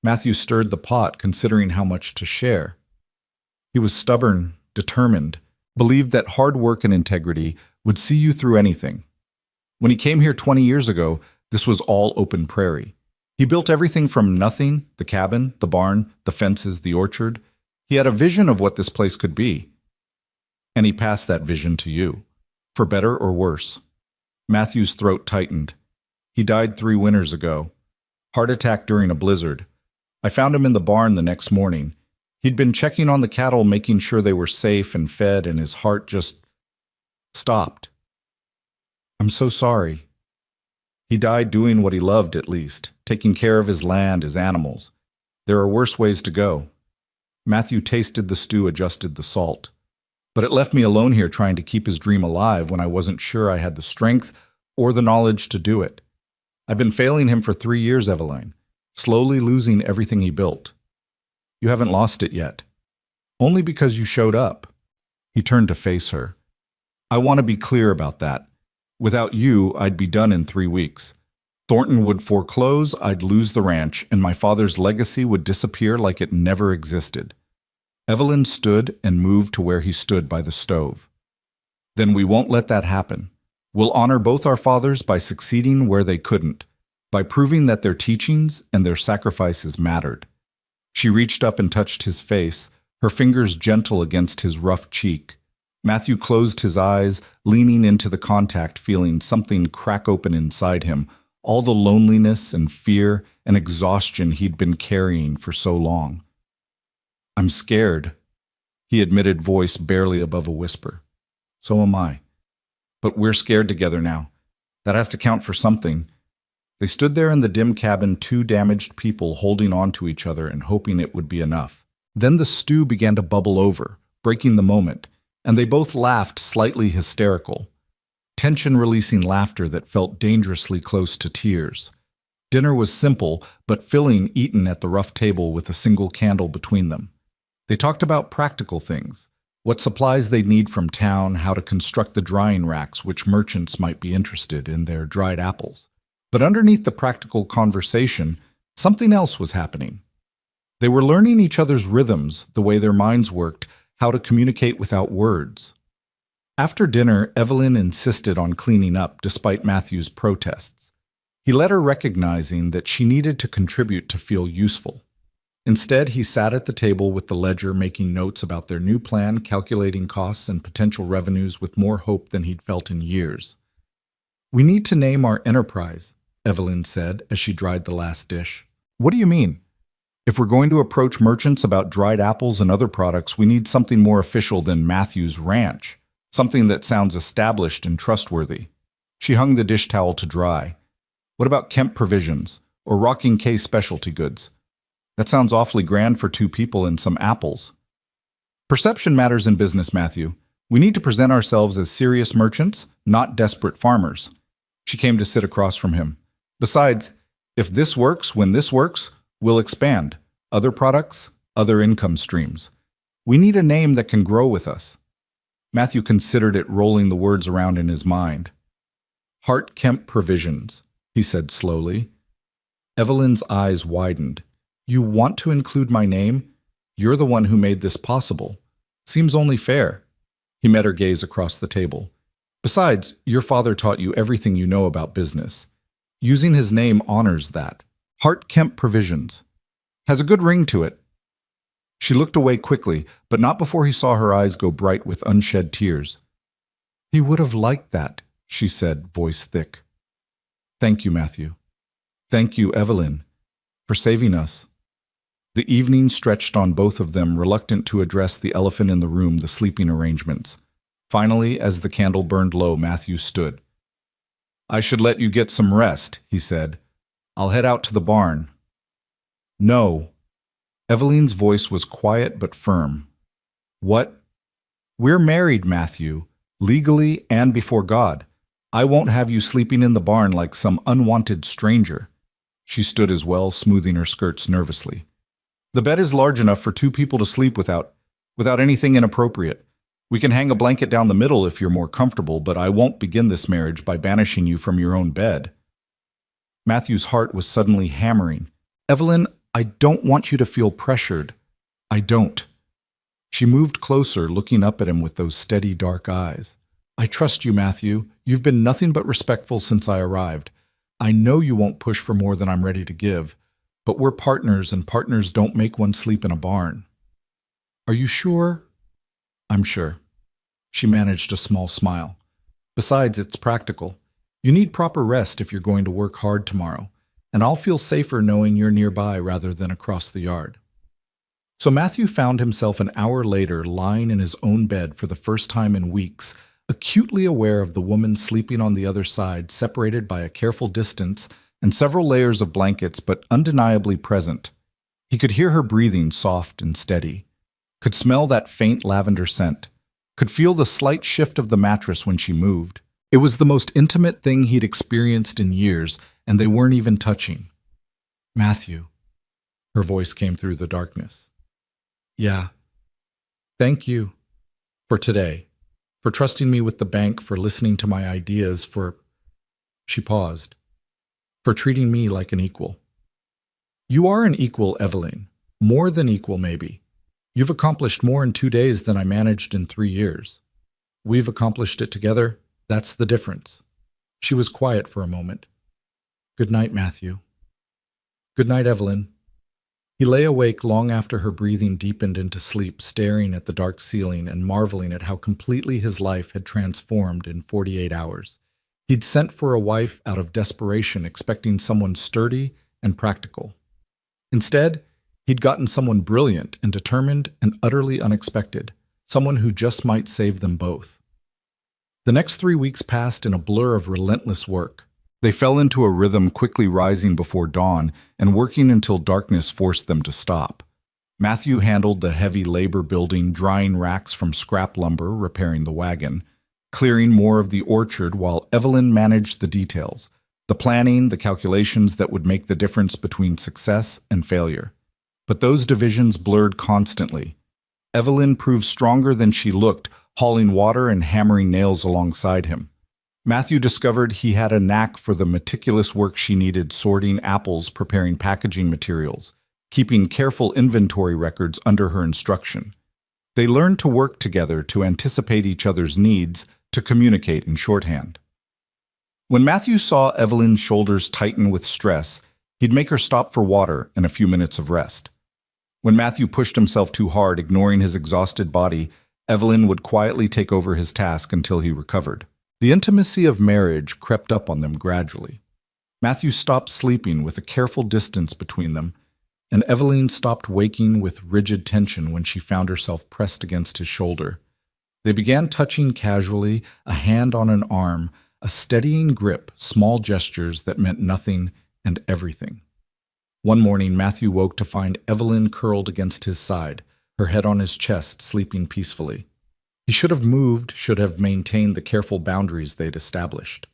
Matthew stirred the pot, considering how much to share. He was stubborn, determined, believed that hard work and integrity would see you through anything. When he came here 20 years ago, this was all open prairie. He built everything from nothing: the cabin, the barn, the fences, the orchard. He had a vision of what this place could be. And he passed that vision to you, for better or worse. Matthew's throat tightened. He died 3 winters ago. Heart attack during a blizzard. I found him in the barn the next morning. He'd been checking on the cattle, making sure they were safe and fed, and his heart just stopped. "I'm so sorry." He died doing what he loved, at least, taking care of his land, his animals. There are worse ways to go. Matthew tasted the stew, adjusted the salt. But it left me alone here trying to keep his dream alive when I wasn't sure I had the strength or the knowledge to do it. I've been failing him for 3 years, Eveline, slowly losing everything he built. You haven't lost it yet. Only because you showed up. He turned to face her. I want to be clear about that. Without you, I'd be done in 3 weeks. Thornton would foreclose, I'd lose the ranch, and my father's legacy would disappear like it never existed. Eveline stood and moved to where he stood by the stove. Then we won't let that happen. We'll honor both our fathers by succeeding where they couldn't, by proving that their teachings and their sacrifices mattered. She reached up and touched his face, her fingers gentle against his rough cheek. Matthew closed his eyes, leaning into the contact, feeling something crack open inside him, all the loneliness and fear and exhaustion he'd been carrying for so long. I'm scared, he admitted, voice barely above a whisper. So am I. But we're scared together now. That has to count for something. They stood there in the dim cabin, two damaged people holding on to each other and hoping it would be enough. Then the stew began to bubble over, breaking the moment, and they both laughed, slightly hysterical. Tension-releasing laughter that felt dangerously close to tears. Dinner was simple, but filling, eaten at the rough table with a single candle between them. They talked about practical things, what supplies they'd need from town, how to construct the drying racks, which merchants might be interested in their dried apples. But underneath the practical conversation, something else was happening. They were learning each other's rhythms, the way their minds worked, how to communicate without words. After dinner, Evelyn insisted on cleaning up despite Matthew's protests. He let her, recognizing that she needed to contribute to feel useful. Instead, he sat at the table with the ledger, making notes about their new plan, calculating costs and potential revenues with more hope than he'd felt in years. "We need to name our enterprise," Evelyn said as she dried the last dish. "What do you mean?" "If we're going to approach merchants about dried apples and other products, we need something more official than Matthew's Ranch, something that sounds established and trustworthy." She hung the dish towel to dry. "What about Kemp Provisions or Rocking K Specialty Goods? That sounds awfully grand for two people and some apples." "Perception matters in business, Matthew. We need to present ourselves as serious merchants, not desperate farmers." She came to sit across from him. "Besides, if this works when this works, we'll expand. Other products, other income streams. We need a name that can grow with us." Matthew considered it, rolling the words around in his mind. "Hart Kemp Provisions," he said slowly. Evelyn's eyes widened. "You want to include my name? You're the one who made this possible. Seems only fair." He met her gaze across the table. "Besides, your father taught you everything you know about business. Using his name honors that. Hart Kemp Provisions. Has a good ring to it." She looked away quickly, but not before he saw her eyes go bright with unshed tears. "He would have liked that," she said, voice thick. "Thank you, Matthew. Thank you, Evelyn, for saving us." The evening stretched on both of them, reluctant to address the elephant in the room, the sleeping arrangements. Finally, as the candle burned low, Matthew stood. "I should let you get some rest," he said. "I'll head out to the barn." "No." Evelyn's voice was quiet but firm. "What?" "We're married, Matthew, legally and before God. I won't have you sleeping in the barn like some unwanted stranger." She stood as well, smoothing her skirts nervously. "The bed is large enough for two people to sleep without anything inappropriate. We can hang a blanket down the middle if you're more comfortable, but I won't begin this marriage by banishing you from your own bed." Matthew's heart was suddenly hammering. "Evelyn, I don't want you to feel pressured. I don't." She moved closer, looking up at him with those steady, dark eyes. "I trust you, Matthew. You've been nothing but respectful since I arrived. I know you won't push for more than I'm ready to give, but we're partners, and partners don't make one sleep in a barn." "Are you sure?" "I'm sure." She managed a small smile. "Besides, it's practical. You need proper rest if you're going to work hard tomorrow, and I'll feel safer knowing you're nearby rather than across the yard." So Matthew found himself an hour later lying in his own bed for the first time in weeks, acutely aware of the woman sleeping on the other side, separated by a careful distance and several layers of blankets, but undeniably present. He could hear her breathing, soft and steady, could smell that faint lavender scent, could feel the slight shift of the mattress when she moved. It was the most intimate thing he'd experienced in years, and they weren't even touching. "Matthew," her voice came through the darkness. "Yeah. Thank you for today, for trusting me with the bank, for listening to my ideas, for—" She paused. "For treating me like an equal." "You are an equal, Evelyn. More than equal, maybe. You've accomplished more in 2 days than I managed in 3 years. We've accomplished it together. That's the difference." She was quiet for a moment. "Good night, Matthew." "Good night, Evelyn." He lay awake long after her breathing deepened into sleep, staring at the dark ceiling and marveling at how completely his life had transformed in 48 hours. He'd sent for a wife out of desperation, expecting someone sturdy and practical. Instead, he'd gotten someone brilliant and determined and utterly unexpected, someone who just might save them both. The next 3 weeks passed in a blur of relentless work. They fell into a rhythm, quickly rising before dawn and working until darkness forced them to stop. Matthew handled the heavy labor building, drying racks from scrap lumber, repairing the wagon, clearing more of the orchard, while Evelyn managed the details, the planning, the calculations that would make the difference between success and failure. But those divisions blurred constantly. Evelyn proved stronger than she looked, hauling water and hammering nails alongside him. Matthew discovered he had a knack for the meticulous work she needed, sorting apples, preparing packaging materials, keeping careful inventory records under her instruction. They learned to work together, to anticipate each other's needs, to communicate in shorthand. When Matthew saw Evelyn's shoulders tighten with stress, he'd make her stop for water and a few minutes of rest. When Matthew pushed himself too hard, ignoring his exhausted body, Evelyn would quietly take over his task until he recovered. The intimacy of marriage crept up on them gradually. Matthew stopped sleeping with a careful distance between them, and Evelyn stopped waking with rigid tension when she found herself pressed against his shoulder. They began touching casually, a hand on an arm, a steadying grip, small gestures that meant nothing and everything. One morning, Matthew woke to find Evelyn curled against his side, her head on his chest, sleeping peacefully. He should have moved, should have maintained the careful boundaries they'd established.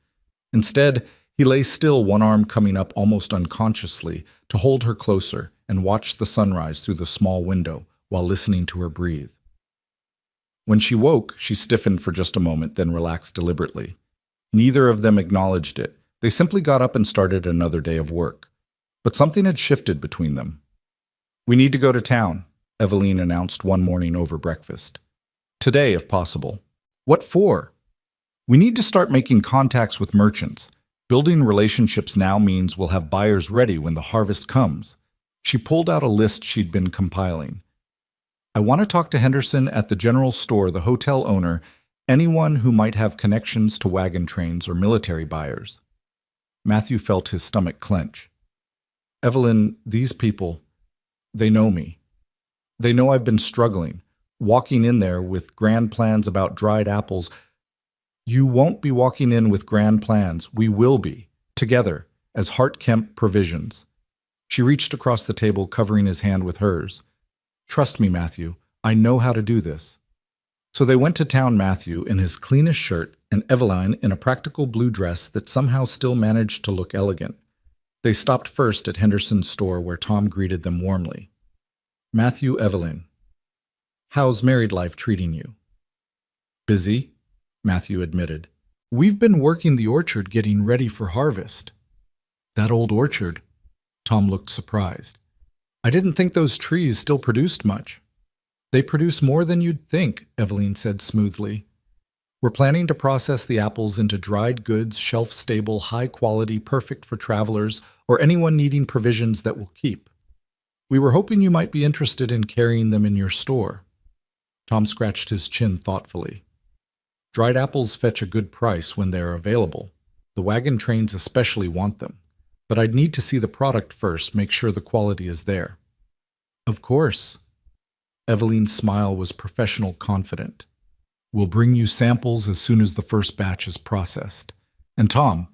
Instead, he lay still, one arm coming up almost unconsciously to hold her closer and watch the sunrise through the small window while listening to her breathe. When she woke, she stiffened for just a moment, then relaxed deliberately. Neither of them acknowledged it. They simply got up and started another day of work. But something had shifted between them. "We need to go to town," Evelyn announced one morning over breakfast. "Today, if possible." "What for?" "We need to start making contacts with merchants. Building relationships now means we'll have buyers ready when the harvest comes." She pulled out a list she'd been compiling. "I want to talk to Henderson at the general store, the hotel owner, anyone who might have connections to wagon trains or military buyers." Matthew felt his stomach clench. "Evelyn, these people, they know me. They know I've been struggling, walking in there with grand plans about dried apples." "You won't be walking in with grand plans. We will be, together, as Hart-Kemp Provisions." She reached across the table, covering his hand with hers. "Trust me, Matthew. I know how to do this." So they went to town, Matthew in his cleanest shirt and Evelyn in a practical blue dress that somehow still managed to look elegant. They stopped first at Henderson's store, where Tom greeted them warmly. "Matthew, Evelyn, how's married life treating you?" "Busy," Matthew admitted. "We've been working the orchard, getting ready for harvest." "That old orchard?" Tom looked surprised. "I didn't think those trees still produced much." "They produce more than you'd think," Evelyn said smoothly. "We're planning to process the apples into dried goods, shelf-stable, high-quality, perfect for travelers or anyone needing provisions that will keep. We were hoping you might be interested in carrying them in your store." Tom scratched his chin thoughtfully. "Dried apples fetch a good price when they are available. The wagon trains especially want them. But I'd need to see the product first, make sure the quality is there." "Of course." Evelyn's smile was professional, confident. "We'll bring you samples as soon as the first batch is processed. And Tom,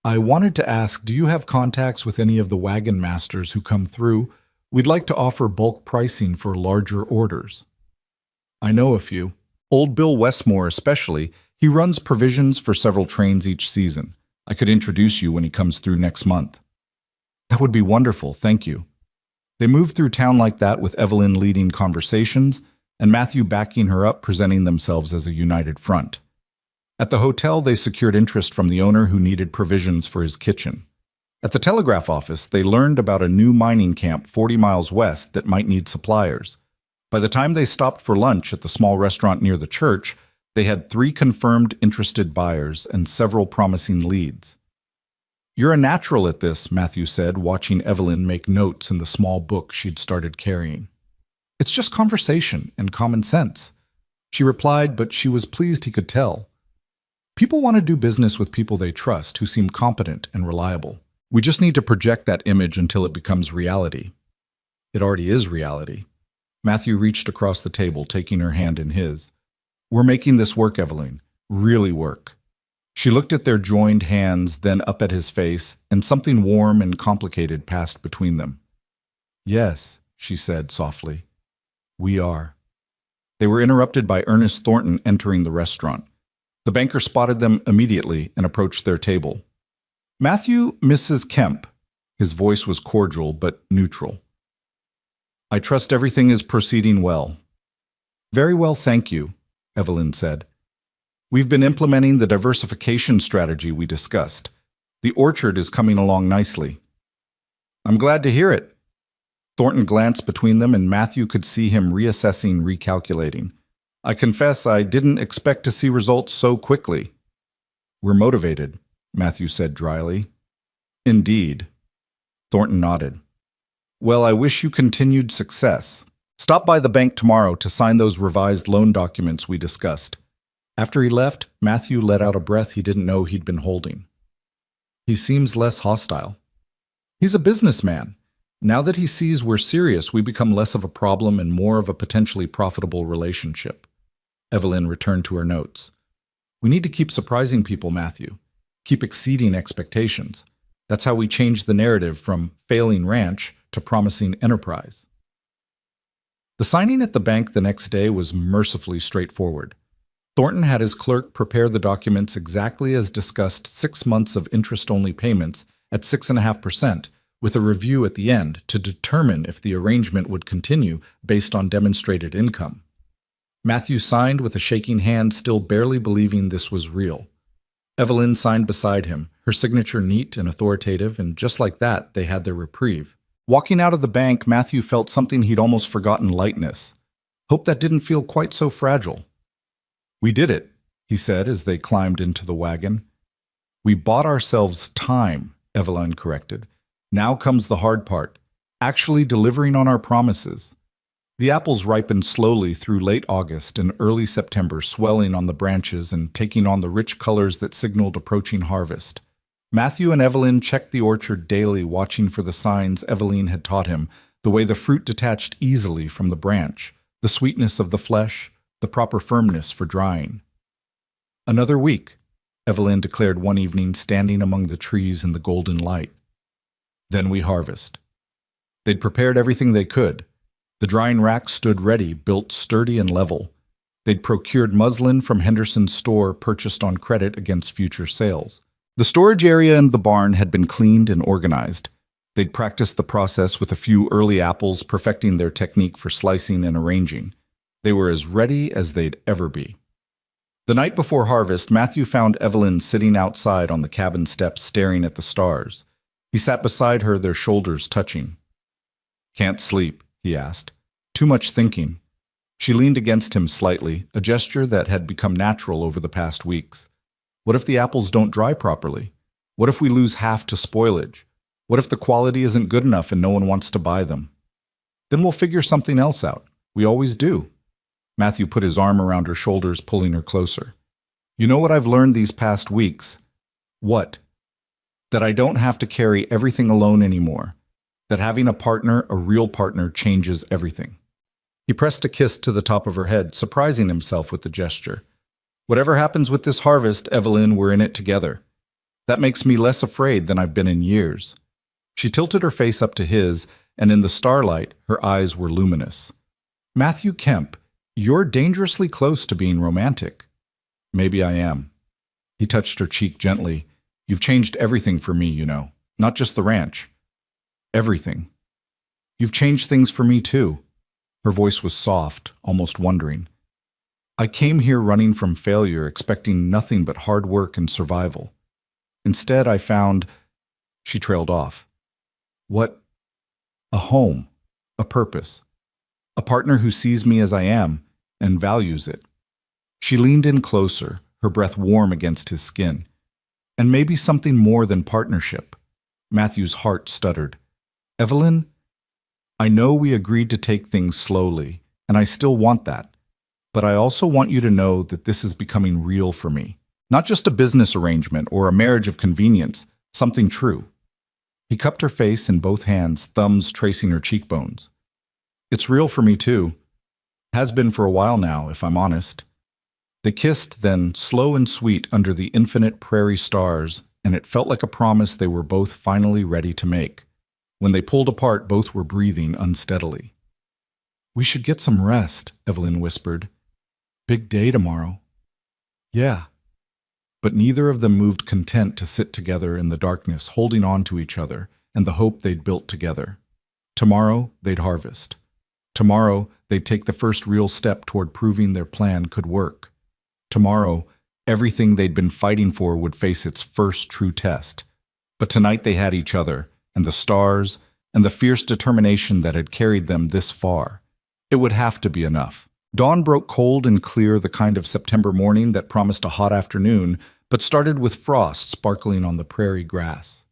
I wanted to ask, do you have contacts with any of the wagon masters who come through? We'd like to offer bulk pricing for larger orders." "I know a few. Old Bill Westmore especially. He runs provisions for several trains each season. I could introduce you when he comes through next month." "That would be wonderful, thank you." They moved through town like that, with Evelyn leading conversations and Matthew backing her up, presenting themselves as a united front. At the hotel, they secured interest from the owner, who needed provisions for his kitchen. At the telegraph office, they learned about a new mining camp 40 miles west that might need suppliers. By the time they stopped for lunch at the small restaurant near the church, they had 3 confirmed interested buyers and several promising leads. "You're a natural at this," Matthew said, watching Evelyn make notes in the small book she'd started carrying. "It's just conversation and common sense," she replied, but she was pleased he could tell. "People want to do business with people they trust, who seem competent and reliable. We just need to project that image until it becomes reality." "It already is reality." Matthew reached across the table, taking her hand in his. "We're making this work, Evelyn. Really work. She looked at their joined hands, then up at his face, and something warm and complicated passed between them. "Yes," she said softly. "We are." They were interrupted by Ernest Thornton entering the restaurant. The banker spotted them immediately and approached their table. "Matthew, Mrs. Kemp." His voice was cordial but neutral. "I trust everything is proceeding well." "Very well, thank you," Evelyn said. "We've been implementing the diversification strategy we discussed. The orchard is coming along nicely." "I'm glad to hear it." Thornton glanced between them, and Matthew could see him reassessing, recalculating. "I confess I didn't expect to see results so quickly." "We're motivated," Matthew said dryly. "Indeed." Thornton nodded. "Well, I wish you continued success. Stop by the bank tomorrow to sign those revised loan documents we discussed." After he left, Matthew let out a breath he didn't know he'd been holding. He seems less hostile. He's a businessman. Now that he sees we're serious, we become less of a problem and more of a potentially profitable relationship. Evelyn returned to her notes. "We need to keep surprising people, Matthew. Keep exceeding expectations. That's how we change the narrative from failing ranch to promising enterprise." The signing at the bank the next day was mercifully straightforward. Thornton had his clerk prepare the documents exactly as discussed, 6 months of interest-only payments at 6.5%, with a review at the end to determine if the arrangement would continue based on demonstrated income. Matthew signed with a shaking hand, still barely believing this was real. Evelyn signed beside him, her signature neat and authoritative, and just like that, they had their reprieve. Walking out of the bank, Matthew felt something he'd almost forgotten: lightness. Hope that didn't feel quite so fragile. "We did it," he said as they climbed into the wagon. "We bought ourselves time," Evelyn corrected. "Now comes the hard part, actually delivering on our promises." The apples ripened slowly through late August and early September, swelling on the branches and taking on the rich colors that signaled approaching harvest. Matthew and Evelyn checked the orchard daily, watching for the signs Evelyn had taught him, the way the fruit detached easily from the branch, the sweetness of the flesh, the proper firmness for drying. "Another week," Evelyn declared one evening, standing among the trees in the golden light. "Then we harvest." They'd prepared everything they could. The drying rack stood ready, built sturdy and level. They'd procured muslin from Henderson's store, purchased on credit against future sales. The storage area in the barn had been cleaned and organized. They'd practiced the process with a few early apples, perfecting their technique for slicing and arranging. They were as ready as they'd ever be. The night before harvest, Matthew found Evelyn sitting outside on the cabin steps, staring at the stars. He sat beside her, their shoulders touching. "Can't sleep?" he asked. "Too much thinking." She leaned against him slightly, a gesture that had become natural over the past weeks. "What if the apples don't dry properly? What if we lose half to spoilage? What if the quality isn't good enough and no one wants to buy them?" "Then we'll figure something else out. We always do." Matthew put his arm around her shoulders, pulling her closer. "You know what I've learned these past weeks?" "What?" "That I don't have to carry everything alone anymore. That having a partner, a real partner, changes everything." He pressed a kiss to the top of her head, surprising himself with the gesture. "Whatever happens with this harvest, Evelyn, we're in it together. That makes me less afraid than I've been in years." She tilted her face up to his, and in the starlight, her eyes were luminous. "Matthew Kemp, you're dangerously close to being romantic." "Maybe I am." He touched her cheek gently. "You've changed everything for me, you know. Not just the ranch. Everything. You've changed things for me, too." Her voice was soft, almost wondering. "I came here running from failure, expecting nothing but hard work and survival. Instead, I found—" She trailed off. "What?" "A home. A purpose. A partner who sees me as I am and values it." She leaned in closer, her breath warm against his skin. "And maybe something more than partnership." Matthew's heart stuttered. "Evelyn, I know we agreed to take things slowly, and I still want that. But I also want you to know that this is becoming real for me. Not just a business arrangement or a marriage of convenience, something true." He cupped her face in both hands, thumbs tracing her cheekbones. "It's real for me, too. Has been for a while now, if I'm honest. They kissed then, slow and sweet, under the infinite prairie stars, and it felt like a promise they were both finally ready to make. When they pulled apart, both were breathing unsteadily. "We should get some rest," Evelyn whispered. "Big day tomorrow." "Yeah." But neither of them moved content to sit together in the darkness, holding on to each other and the hope they'd built together. Tomorrow, they'd harvest. Tomorrow, they'd take the first real step toward proving their plan could work. Tomorrow, everything they'd been fighting for would face its first true test. But tonight they had each other, and the stars, and the fierce determination that had carried them this far. It would have to be enough. Dawn broke cold and clear, the kind of September morning that promised a hot afternoon, but started with frost sparkling on the prairie grass.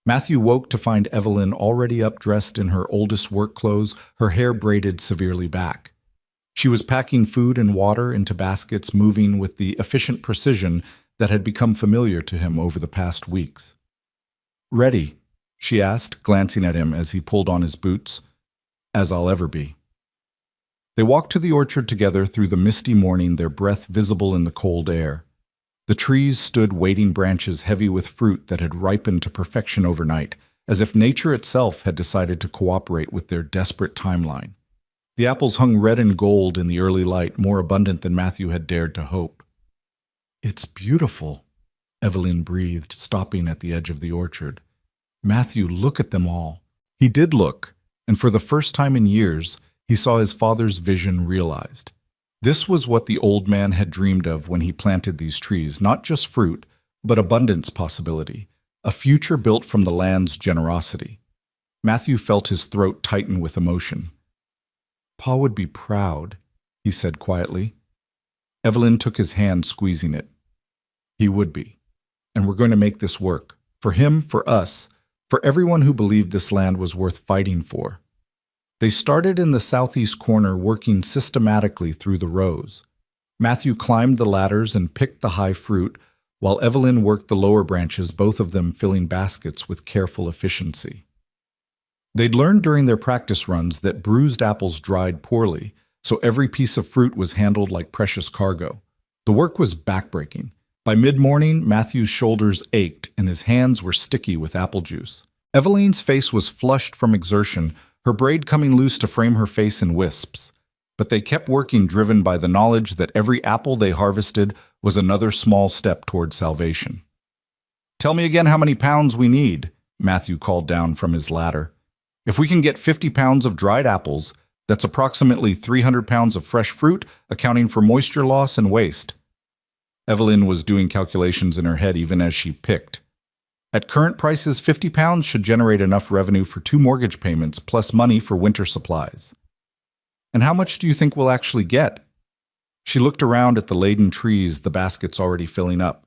Matthew woke to find Evelyn already up, dressed in her oldest work clothes, her hair braided severely back. She was packing food and water into baskets, moving with the efficient precision that had become familiar to him over the past weeks. "Ready?" she asked, glancing at him as he pulled on his boots. "As I'll ever be." They walked to the orchard together through the misty morning, their breath visible in the cold air. The trees stood, waiting branches heavy with fruit that had ripened to perfection overnight, as if nature itself had decided to cooperate with their desperate timeline. The apples hung red and gold in the early light, more abundant than Matthew had dared to hope. "It's beautiful," Evelyn breathed, stopping at the edge of the orchard. "Matthew, look at them all." He did look, and for the first time in years, he saw his father's vision realized. This was what the old man had dreamed of when he planted these trees, not just fruit, but abundance possibility, a future built from the land's generosity. Matthew felt his throat tighten with emotion. "Pa would be proud," he said quietly. Evelyn took his hand, squeezing it. "He would be. And we're going to make this work. For him, for us, for everyone who believed this land was worth fighting for." They started in the southeast corner, working systematically through the rows. Matthew climbed the ladders and picked the high fruit, while Evelyn worked the lower branches, both of them filling baskets with careful efficiency. They'd learned during their practice runs that bruised apples dried poorly, so every piece of fruit was handled like precious cargo. The work was backbreaking. By mid-morning, Matthew's shoulders ached and his hands were sticky with apple juice. Evelyn's face was flushed from exertion, her braid coming loose to frame her face in wisps. But they kept working, driven by the knowledge that every apple they harvested was another small step toward salvation. "Tell me again how many pounds we need," Matthew called down from his ladder. "If we can get 50 pounds of dried apples, that's approximately 300 pounds of fresh fruit, accounting for moisture loss and waste." Evelyn was doing calculations in her head even as she picked. At current prices, 50 pounds should generate enough revenue for 2 mortgage payments, plus money for winter supplies. "And how much do you think we'll actually get?" She looked around at the laden trees, the baskets already filling up.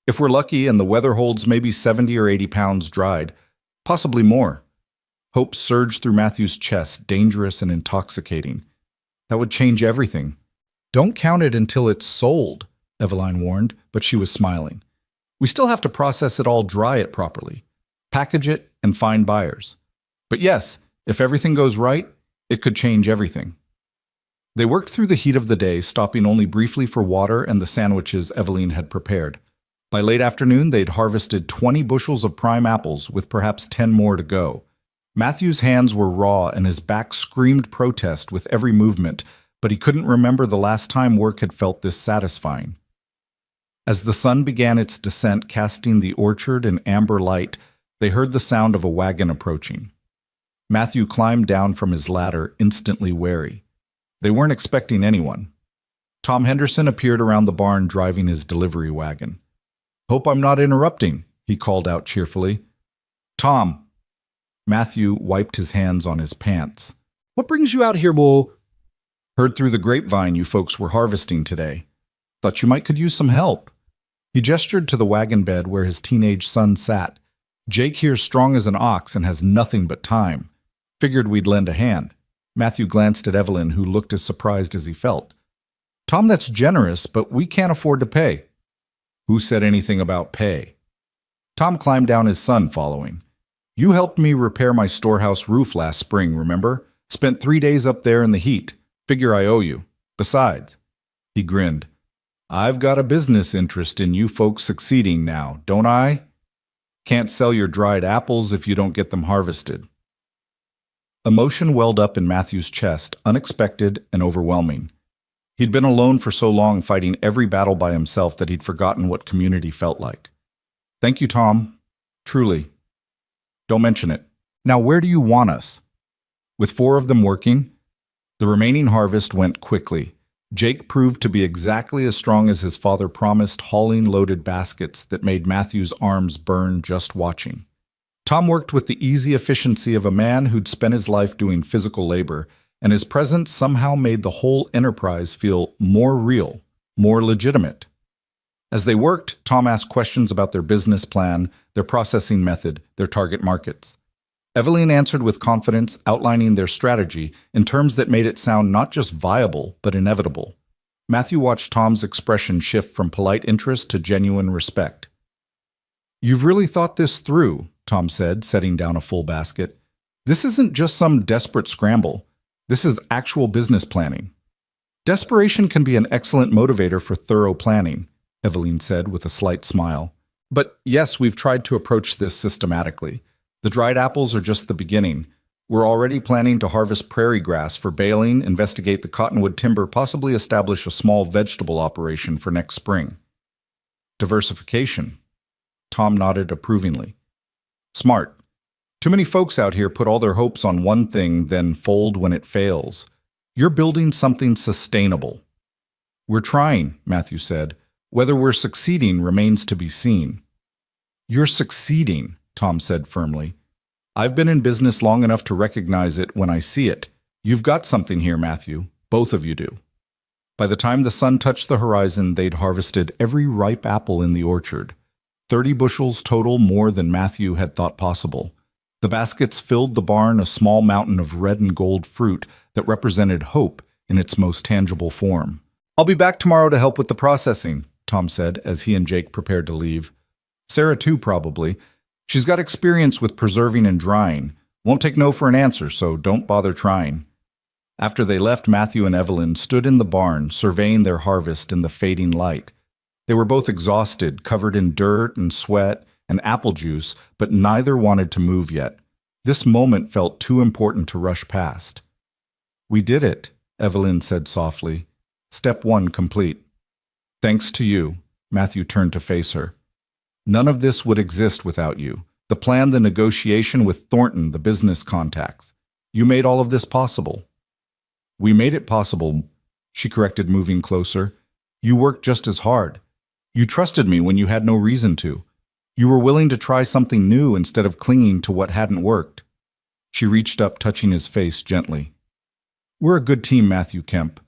"If we're lucky and the weather holds, maybe 70 or 80 pounds dried, possibly more." Hope surged through Matthew's chest, dangerous and intoxicating. That would change everything. "Don't count it until it's sold," Evelyn warned, but she was smiling. "We still have to process it all, dry it properly, package it, and find buyers. But yes, if everything goes right, it could change everything." They worked through the heat of the day, stopping only briefly for water and the sandwiches Evelyn had prepared. By late afternoon, they'd harvested 20 bushels of prime apples, with perhaps 10 more to go. Matthew's hands were raw and his back screamed protest with every movement, but he couldn't remember the last time work had felt this satisfying. As the sun began its descent, casting the orchard in amber light, they heard the sound of a wagon approaching. Matthew climbed down from his ladder, instantly wary. They weren't expecting anyone. Tom Henderson appeared around the barn driving his delivery wagon. "Hope I'm not interrupting," he called out cheerfully. "Tom." Matthew wiped his hands on his pants. "What brings you out here, Bo?" "Heard through the grapevine you folks were harvesting today. Thought you might could use some help." He gestured to the wagon bed where his teenage son sat. "Jake here's strong as an ox and has nothing but time. Figured we'd lend a hand." Matthew glanced at Evelyn, who looked as surprised as he felt. "Tom, that's generous, but we can't afford to pay." "Who said anything about pay?" Tom climbed down, his son following. "You helped me repair my storehouse roof last spring, remember? Spent 3 days up there in the heat. Figure I owe you. Besides," he grinned, I've got a business interest in you folks succeeding now, don't I? Can't sell your dried apples if you don't get them harvested. Emotion welled up in Matthew's chest, unexpected and overwhelming. He'd been alone for so long, fighting every battle by himself, that he'd forgotten what community felt like. Thank you, Tom. Truly. Don't mention it. Now, where do you want us? With 4 of them working, the remaining harvest went quickly. Jake proved to be exactly as strong as his father promised, hauling loaded baskets that made Matthew's arms burn just watching. Tom worked with the easy efficiency of a man who'd spent his life doing physical labor, and his presence somehow made the whole enterprise feel more real, more legitimate. As they worked, Tom asked questions about their business plan, their processing method, their target markets. Evelyn answered with confidence, outlining their strategy in terms that made it sound not just viable, but inevitable. Matthew watched Tom's expression shift from polite interest to genuine respect. "You've really thought this through," Tom said, setting down a full basket. "This isn't just some desperate scramble. This is actual business planning." "Desperation can be an excellent motivator for thorough planning," Evelyn said with a slight smile. "But yes, we've tried to approach this systematically. The dried apples are just the beginning. We're already planning to harvest prairie grass for baling, investigate the cottonwood timber, possibly establish a small vegetable operation for next spring." Diversification. Tom nodded approvingly. "Smart. Too many folks out here put all their hopes on one thing, then fold when it fails. You're building something sustainable." "We're trying," Matthew said. "Whether we're succeeding remains to be seen." "You're succeeding," Tom said firmly. "I've been in business long enough to recognize it when I see it. You've got something here, Matthew. Both of you do." By the time the sun touched the horizon, they'd harvested every ripe apple in the orchard. 30 bushels total, more than Matthew had thought possible. The baskets filled the barn, a small mountain of red and gold fruit that represented hope in its most tangible form. "I'll be back tomorrow to help with the processing," Tom said as he and Jake prepared to leave. "Sarah too, probably. She's got experience with preserving and drying. Won't take no for an answer, so don't bother trying." After they left, Matthew and Evelyn stood in the barn, surveying their harvest in the fading light. They were both exhausted, covered in dirt and sweat and apple juice, but neither wanted to move yet. This moment felt too important to rush past. "We did it," Evelyn said softly. "Step 1 complete." "Thanks to you," Matthew turned to face her. "None of this would exist without you. The plan, the negotiation with Thornton, the business contacts. You made all of this possible." "We made it possible," she corrected, moving closer. "You worked just as hard. You trusted me when you had no reason to. You were willing to try something new instead of clinging to what hadn't worked." She reached up, touching his face gently. "We're a good team, Matthew Kemp.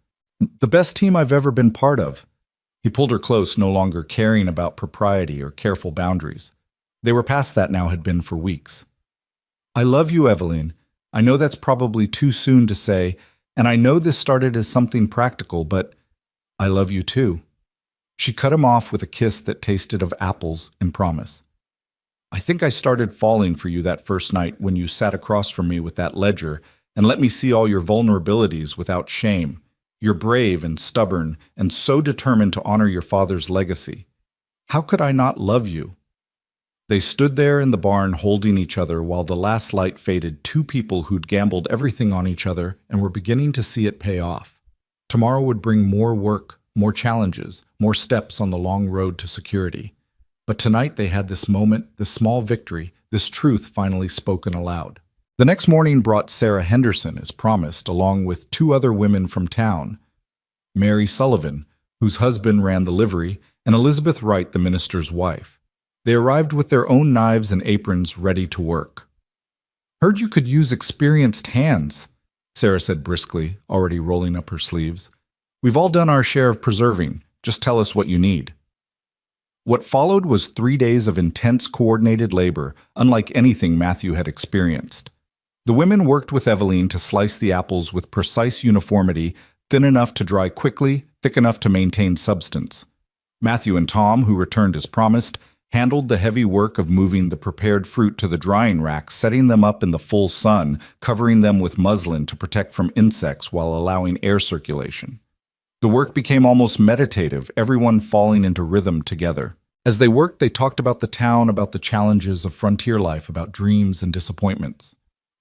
The best team I've ever been part of." He pulled her close, no longer caring about propriety or careful boundaries. They were past that now, had been for weeks. "I love you, Evelyn. I know that's probably too soon to say, and I know this started as something practical, but I love you too." She cut him off with a kiss that tasted of apples and promise. "I think I started falling for you that first night when you sat across from me with that ledger and let me see all your vulnerabilities without shame. You're brave and stubborn and so determined to honor your father's legacy. How could I not love you?" They stood there in the barn holding each other while the last light faded, 2 people who'd gambled everything on each other and were beginning to see it pay off. Tomorrow would bring more work, more challenges, more steps on the long road to security. But tonight they had this moment, this small victory, this truth finally spoken aloud. The next morning brought Sarah Henderson, as promised, along with 2 other women from town. Mary Sullivan, whose husband ran the livery, and Elizabeth Wright, the minister's wife. They arrived with their own knives and aprons ready to work. "Heard you could use experienced hands," Sarah said briskly, already rolling up her sleeves. "We've all done our share of preserving. Just tell us what you need." What followed was 3 days of intense coordinated labor, unlike anything Matthew had experienced. The women worked with Evelyn to slice the apples with precise uniformity, thin enough to dry quickly, thick enough to maintain substance. Matthew and Tom, who returned as promised, handled the heavy work of moving the prepared fruit to the drying rack, setting them up in the full sun, covering them with muslin to protect from insects while allowing air circulation. The work became almost meditative, everyone falling into rhythm together. As they worked, they talked about the town, about the challenges of frontier life, about dreams and disappointments.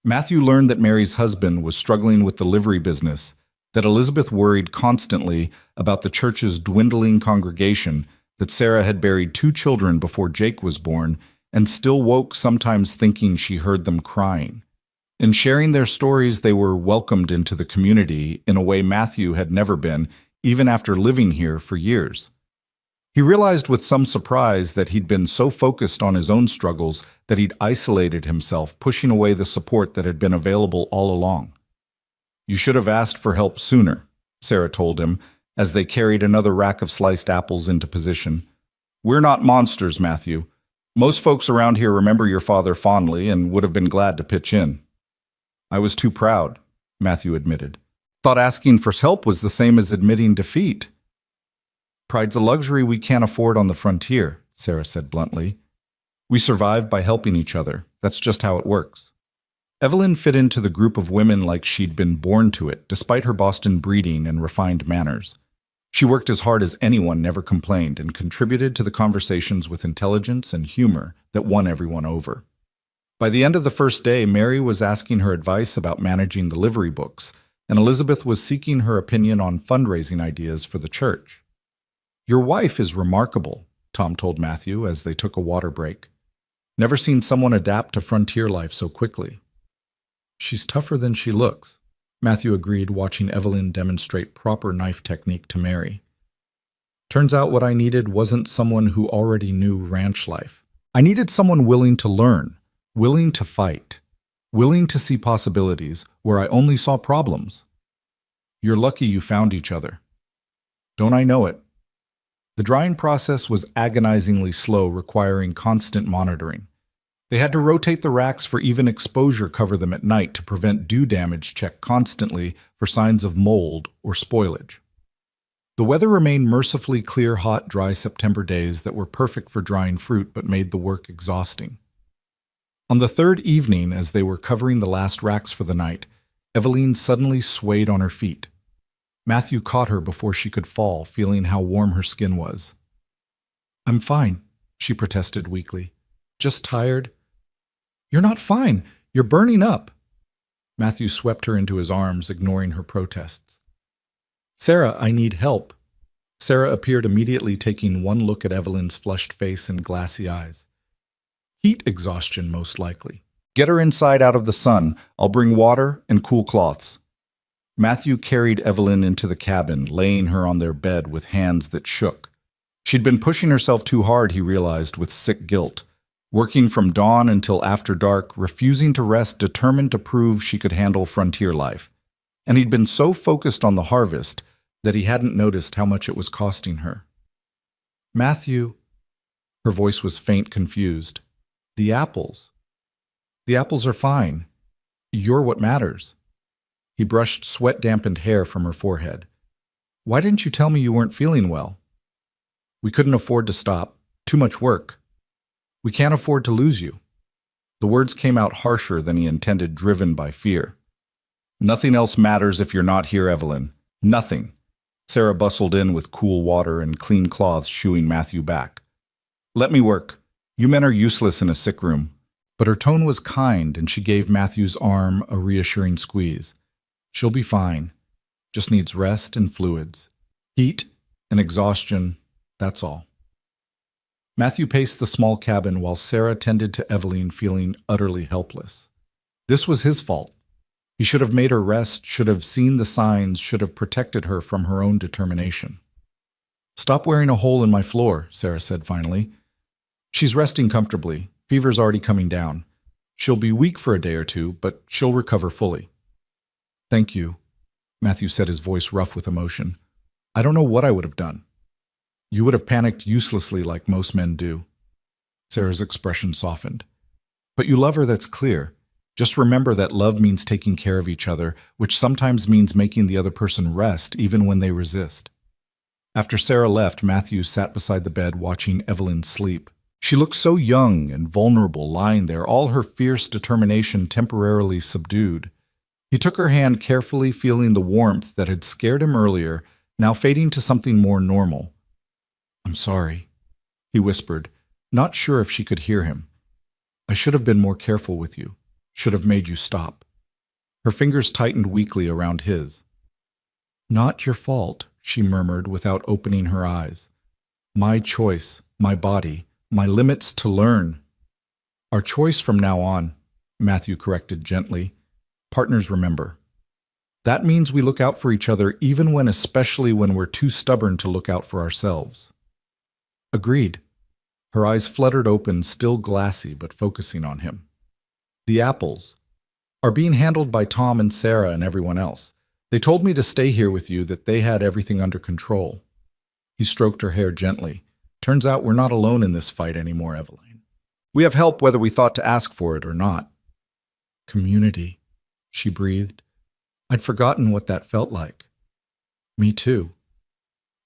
Matthew learned that Mary's husband was struggling with the livery business, that Elizabeth worried constantly about the church's dwindling congregation, that Sarah had buried 2 children before Jake was born, and still woke sometimes thinking she heard them crying. In sharing their stories, they were welcomed into the community in a way Matthew had never been, even after living here for years. He realized with some surprise that he'd been so focused on his own struggles that he'd isolated himself, pushing away the support that had been available all along. "You should have asked for help sooner," Sarah told him, as they carried another rack of sliced apples into position. "We're not monsters, Matthew. Most folks around here remember your father fondly and would have been glad to pitch in." "I was too proud," Matthew admitted. "Thought asking for help was the same as admitting defeat." "Pride's a luxury we can't afford on the frontier," Sarah said bluntly. "We survive by helping each other. That's just how it works." Evelyn fit into the group of women like she'd been born to it, despite her Boston breeding and refined manners. She worked as hard as anyone, never complained, and contributed to the conversations with intelligence and humor that won everyone over. By the end of the first day, Mary was asking her advice about managing the livery books, and Elizabeth was seeking her opinion on fundraising ideas for the church. "Your wife is remarkable," Tom told Matthew as they took a water break. "Never seen someone adapt to frontier life so quickly." "She's tougher than she looks," Matthew agreed, watching Evelyn demonstrate proper knife technique to Mary. "Turns out what I needed wasn't someone who already knew ranch life. I needed someone willing to learn, willing to fight, willing to see possibilities where I only saw problems. You're lucky you found each other." "Don't I know it?" The drying process was agonizingly slow, requiring constant monitoring. They had to rotate the racks for even exposure, cover them at night to prevent dew damage, check constantly for signs of mold or spoilage. The weather remained mercifully clear, hot, dry September days that were perfect for drying fruit but made the work exhausting. On the 3rd evening, as they were covering the last racks for the night, Evelyn suddenly swayed on her feet. Matthew caught her before she could fall, feeling how warm her skin was. "I'm fine," she protested weakly. "Just tired." "You're not fine. You're burning up." Matthew swept her into his arms, ignoring her protests. "Sarah, I need help." Sarah appeared immediately, taking one look at Evelyn's flushed face and glassy eyes. "Heat exhaustion, most likely. Get her inside out of the sun. I'll bring water and cool cloths." Matthew carried Evelyn into the cabin, laying her on their bed with hands that shook. She'd been pushing herself too hard, he realized, with sick guilt. Working from dawn until after dark, refusing to rest, determined to prove she could handle frontier life. And he'd been so focused on the harvest that he hadn't noticed how much it was costing her. "Matthew," her voice was faint, confused. "The apples. The apples are fine. You're what matters." He brushed sweat-dampened hair from her forehead. "Why didn't you tell me you weren't feeling well?" "We couldn't afford to stop. Too much work. We can't afford to lose you." The words came out harsher than he intended, driven by fear. "Nothing else matters if you're not here, Evelyn. Nothing." Sarah bustled in with cool water and clean cloths, shooing Matthew back. "Let me work. You men are useless in a sick room." But her tone was kind, and she gave Matthew's arm a reassuring squeeze. "She'll be fine. Just needs rest and fluids. Heat and exhaustion, that's all." Matthew paced the small cabin while Sarah tended to Evelyn, feeling utterly helpless. This was his fault. He should have made her rest, should have seen the signs, should have protected her from her own determination. "Stop wearing a hole in my floor," Sarah said finally. "She's resting comfortably. Fever's already coming down. She'll be weak for a day or two, but she'll recover fully." "Thank you," Matthew said, his voice rough with emotion. "I don't know what I would have done." "You would have panicked uselessly like most men do." Sarah's expression softened. "But you love her, that's clear. Just remember that love means taking care of each other, which sometimes means making the other person rest even when they resist." After Sarah left, Matthew sat beside the bed watching Evelyn sleep. She looked so young and vulnerable, lying there, all her fierce determination temporarily subdued. He took her hand carefully, feeling the warmth that had scared him earlier now fading to something more normal. "I'm sorry," he whispered, not sure if she could hear him. "I should have been more careful with you. Should have made you stop." Her fingers tightened weakly around his. "Not your fault," she murmured without opening her eyes. "My choice, my body, my limits to learn." "Our choice from now on," Matthew corrected gently. "Partners remember. That means we look out for each other especially when we're too stubborn to look out for ourselves." "Agreed." Her eyes fluttered open, still glassy but focusing on him. "The apples are being handled by Tom and Sarah and everyone else. They told me to stay here with you, that they had everything under control." He stroked her hair gently. "Turns out we're not alone in this fight anymore, Evelyn. We have help whether we thought to ask for it or not." "Community," she breathed. "I'd forgotten what that felt like." "Me too."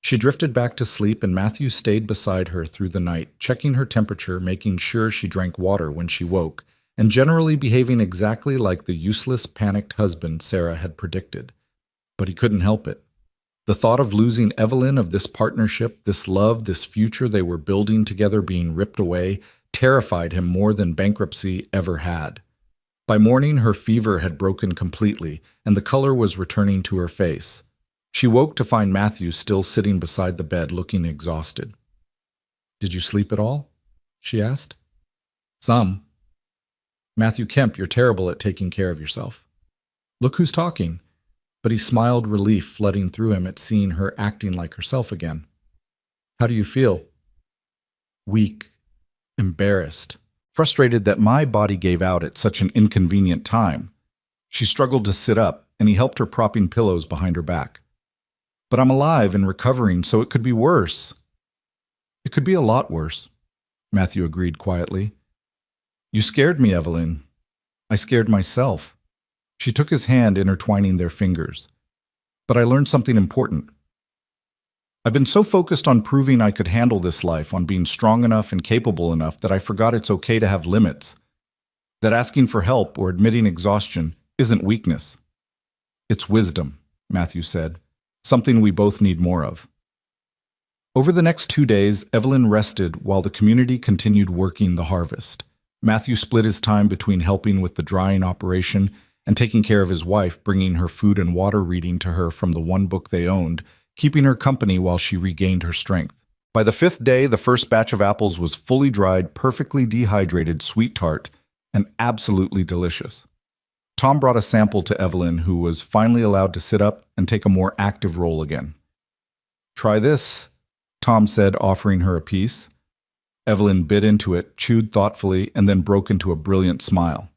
She drifted back to sleep, and Matthew stayed beside her through the night, checking her temperature, making sure she drank water when she woke, and generally behaving exactly like the useless, panicked husband Sarah had predicted. But he couldn't help it. The thought of losing Evelyn, of this partnership, this love, this future they were building together being ripped away, terrified him more than bankruptcy ever had. By morning, her fever had broken completely, and the color was returning to her face. She woke to find Matthew still sitting beside the bed, looking exhausted. "Did you sleep at all?" she asked. "Some." "Matthew Kemp, you're terrible at taking care of yourself." "Look who's talking." But he smiled, relief flooding through him at seeing her acting like herself again. "How do you feel?" "Weak, embarrassed, frustrated that my body gave out at such an inconvenient time." She struggled to sit up, and he helped her, propping pillows behind her back. "But I'm alive and recovering, so it could be worse." "It could be a lot worse," Matthew agreed quietly. "You scared me, Evelyn. I scared myself." She took his hand, intertwining their fingers. "But I learned something important. I've been so focused on proving I could handle this life, on being strong enough and capable enough, that I forgot it's okay to have limits. That asking for help or admitting exhaustion isn't weakness. It's wisdom," Matthew said. "Something we both need more of." Over the next 2 days, Evelyn rested while the community continued working the harvest. Matthew split his time between helping with the drying operation and taking care of his wife, bringing her food and water, reading to her from the one book they owned, keeping her company while she regained her strength. By the 5th day, the first batch of apples was fully dried, perfectly dehydrated, sweet tart, and absolutely delicious. Tom brought a sample to Evelyn, who was finally allowed to sit up and take a more active role again. "Try this," Tom said, offering her a piece. Evelyn bit into it, chewed thoughtfully, and then broke into a brilliant smile.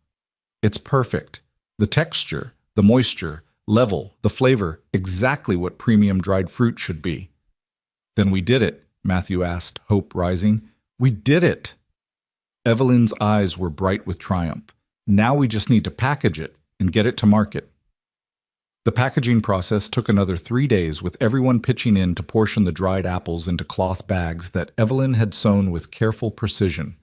"It's perfect. The texture, the moisture, level, the flavor, exactly what premium dried fruit should be." "Then we did it," Matthew asked, hope rising. "We did it!" Evelyn's eyes were bright with triumph. "Now we just need to package it and get it to market." The packaging process took another 3 days, with everyone pitching in to portion the dried apples into cloth bags that Evelyn had sewn with careful precision.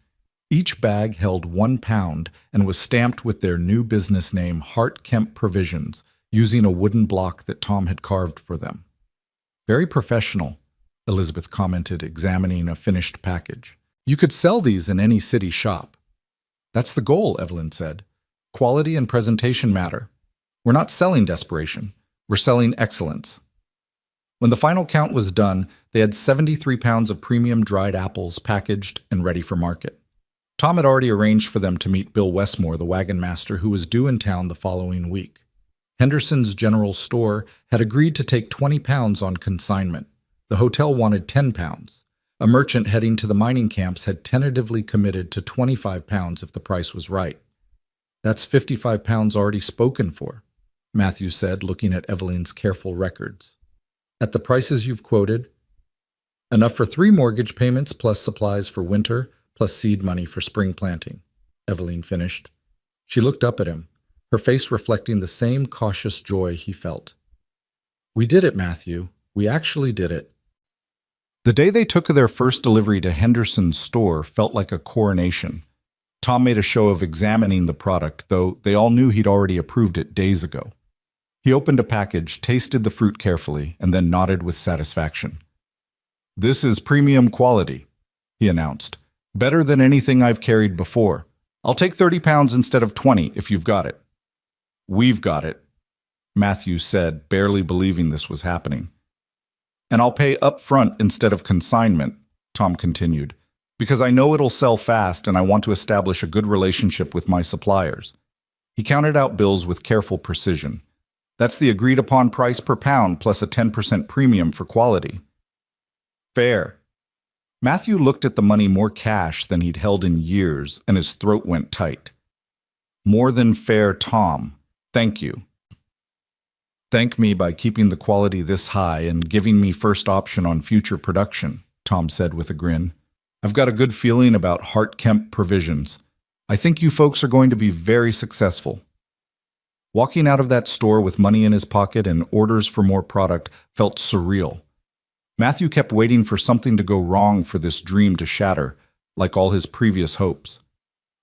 Each bag held 1 pound and was stamped with their new business name, Hart Kemp Provisions, using a wooden block that Tom had carved for them. "Very professional," Elizabeth commented, examining a finished package. "You could sell these in any city shop." "That's the goal," Evelyn said. "Quality and presentation matter. We're not selling desperation. We're selling excellence." When the final count was done, they had 73 pounds of premium dried apples packaged and ready for market. Tom had already arranged for them to meet Bill Westmore, the wagon master, who was due in town the following week. Henderson's General Store had agreed to take 20 pounds on consignment. The hotel wanted 10 pounds. A merchant heading to the mining camps had tentatively committed to 25 pounds if the price was right. "That's 55 pounds already spoken for," Matthew said, looking at Evelyn's careful records. "At the prices you've quoted, enough for 3 mortgage payments plus supplies for winter, plus seed money for spring planting," Evelyn finished. She looked up at him, her face reflecting the same cautious joy he felt. "We did it, Matthew. We actually did it." The day they took their first delivery to Henderson's store felt like a coronation. Tom made a show of examining the product, though they all knew he'd already approved it days ago. He opened a package, tasted the fruit carefully, and then nodded with satisfaction. "This is premium quality," he announced. "Better than anything I've carried before. I'll take 30 pounds instead of 20 if you've got it." "We've got it," Matthew said, barely believing this was happening. "And I'll pay up front instead of consignment," Tom continued, "because I know it'll sell fast and I want to establish a good relationship with my suppliers." He counted out bills with careful precision. "That's the agreed-upon price per pound plus a 10% premium for quality." "Fair." Matthew looked at the money more cash than he'd held in years, and his throat went tight. "More than fair, Tom. Thank you." "Thank me by keeping the quality this high and giving me first option on future production," Tom said with a grin. "I've got a good feeling about Hart-Kemp Provisions. I think you folks are going to be very successful." Walking out of that store with money in his pocket and orders for more product felt surreal. Matthew kept waiting for something to go wrong for this dream to shatter, like all his previous hopes.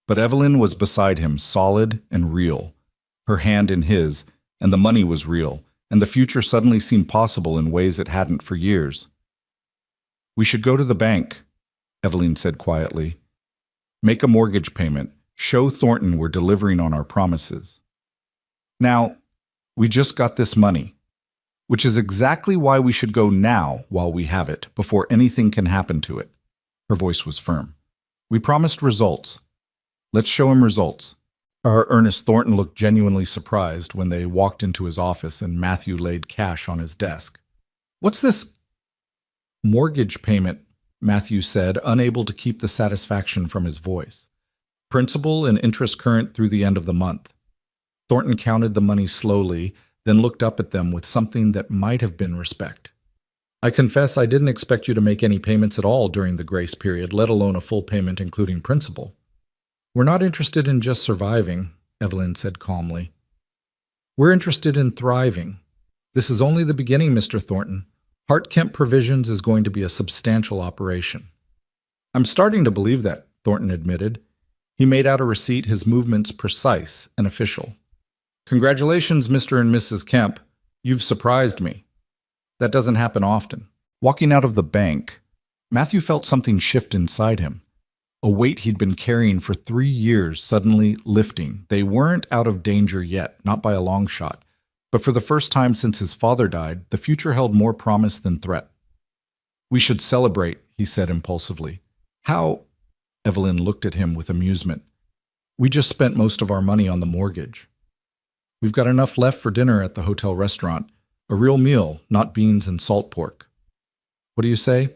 But Evelyn was beside him, solid and real, her hand in his, and the money was real, and the future suddenly seemed possible in ways it hadn't for years. "We should go to the bank," Evelyn said quietly. "Make a mortgage payment. Show Thornton we're delivering on our promises. Now, we just got this money, which is exactly why we should go now while we have it, before anything can happen to it." Her voice was firm. "We promised results. Let's show him results." Ernest Thornton looked genuinely surprised when they walked into his office and Matthew laid cash on his desk. "What's this?" "Mortgage payment," Matthew said, unable to keep the satisfaction from his voice. "Principal and interest current through the end of the month." Thornton counted the money slowly, then looked up at them with something that might have been respect. "I confess I didn't expect you to make any payments at all during the grace period, let alone a full payment including principal." "We're not interested in just surviving," Evelyn said calmly. "We're interested in thriving. This is only the beginning, Mr. Thornton. Hart-Kemp Provisions is going to be a substantial operation." "I'm starting to believe that," Thornton admitted. He made out a receipt, his movements precise and official. "Congratulations, Mr. and Mrs. Kemp. You've surprised me. That doesn't happen often." Walking out of the bank, Matthew felt something shift inside him. A weight he'd been carrying for 3 years suddenly lifting. They weren't out of danger yet, not by a long shot. But for the first time since his father died, the future held more promise than threat. "We should celebrate," he said impulsively. "How?" Evelyn looked at him with amusement. "We just spent most of our money on the mortgage. We've got enough left for dinner at the hotel restaurant. A real meal, not beans and salt pork. What do you say?"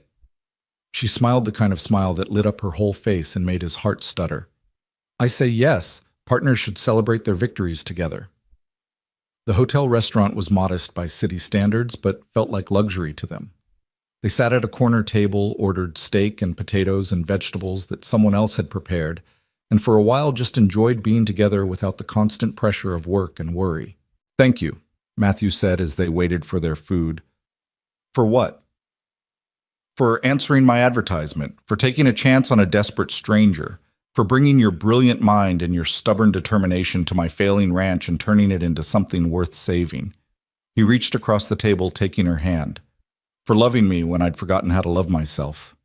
She smiled the kind of smile that lit up her whole face and made his heart stutter. "I say yes. Partners should celebrate their victories together." The hotel restaurant was modest by city standards, but felt like luxury to them. They sat at a corner table, ordered steak and potatoes and vegetables that someone else had prepared, and for a while just enjoyed being together without the constant pressure of work and worry. "Thank you," Matthew said as they waited for their food. "For what?" "For answering my advertisement, for taking a chance on a desperate stranger, for bringing your brilliant mind and your stubborn determination to my failing ranch and turning it into something worth saving." He reached across the table, taking her hand. "For loving me when I'd forgotten how to love myself."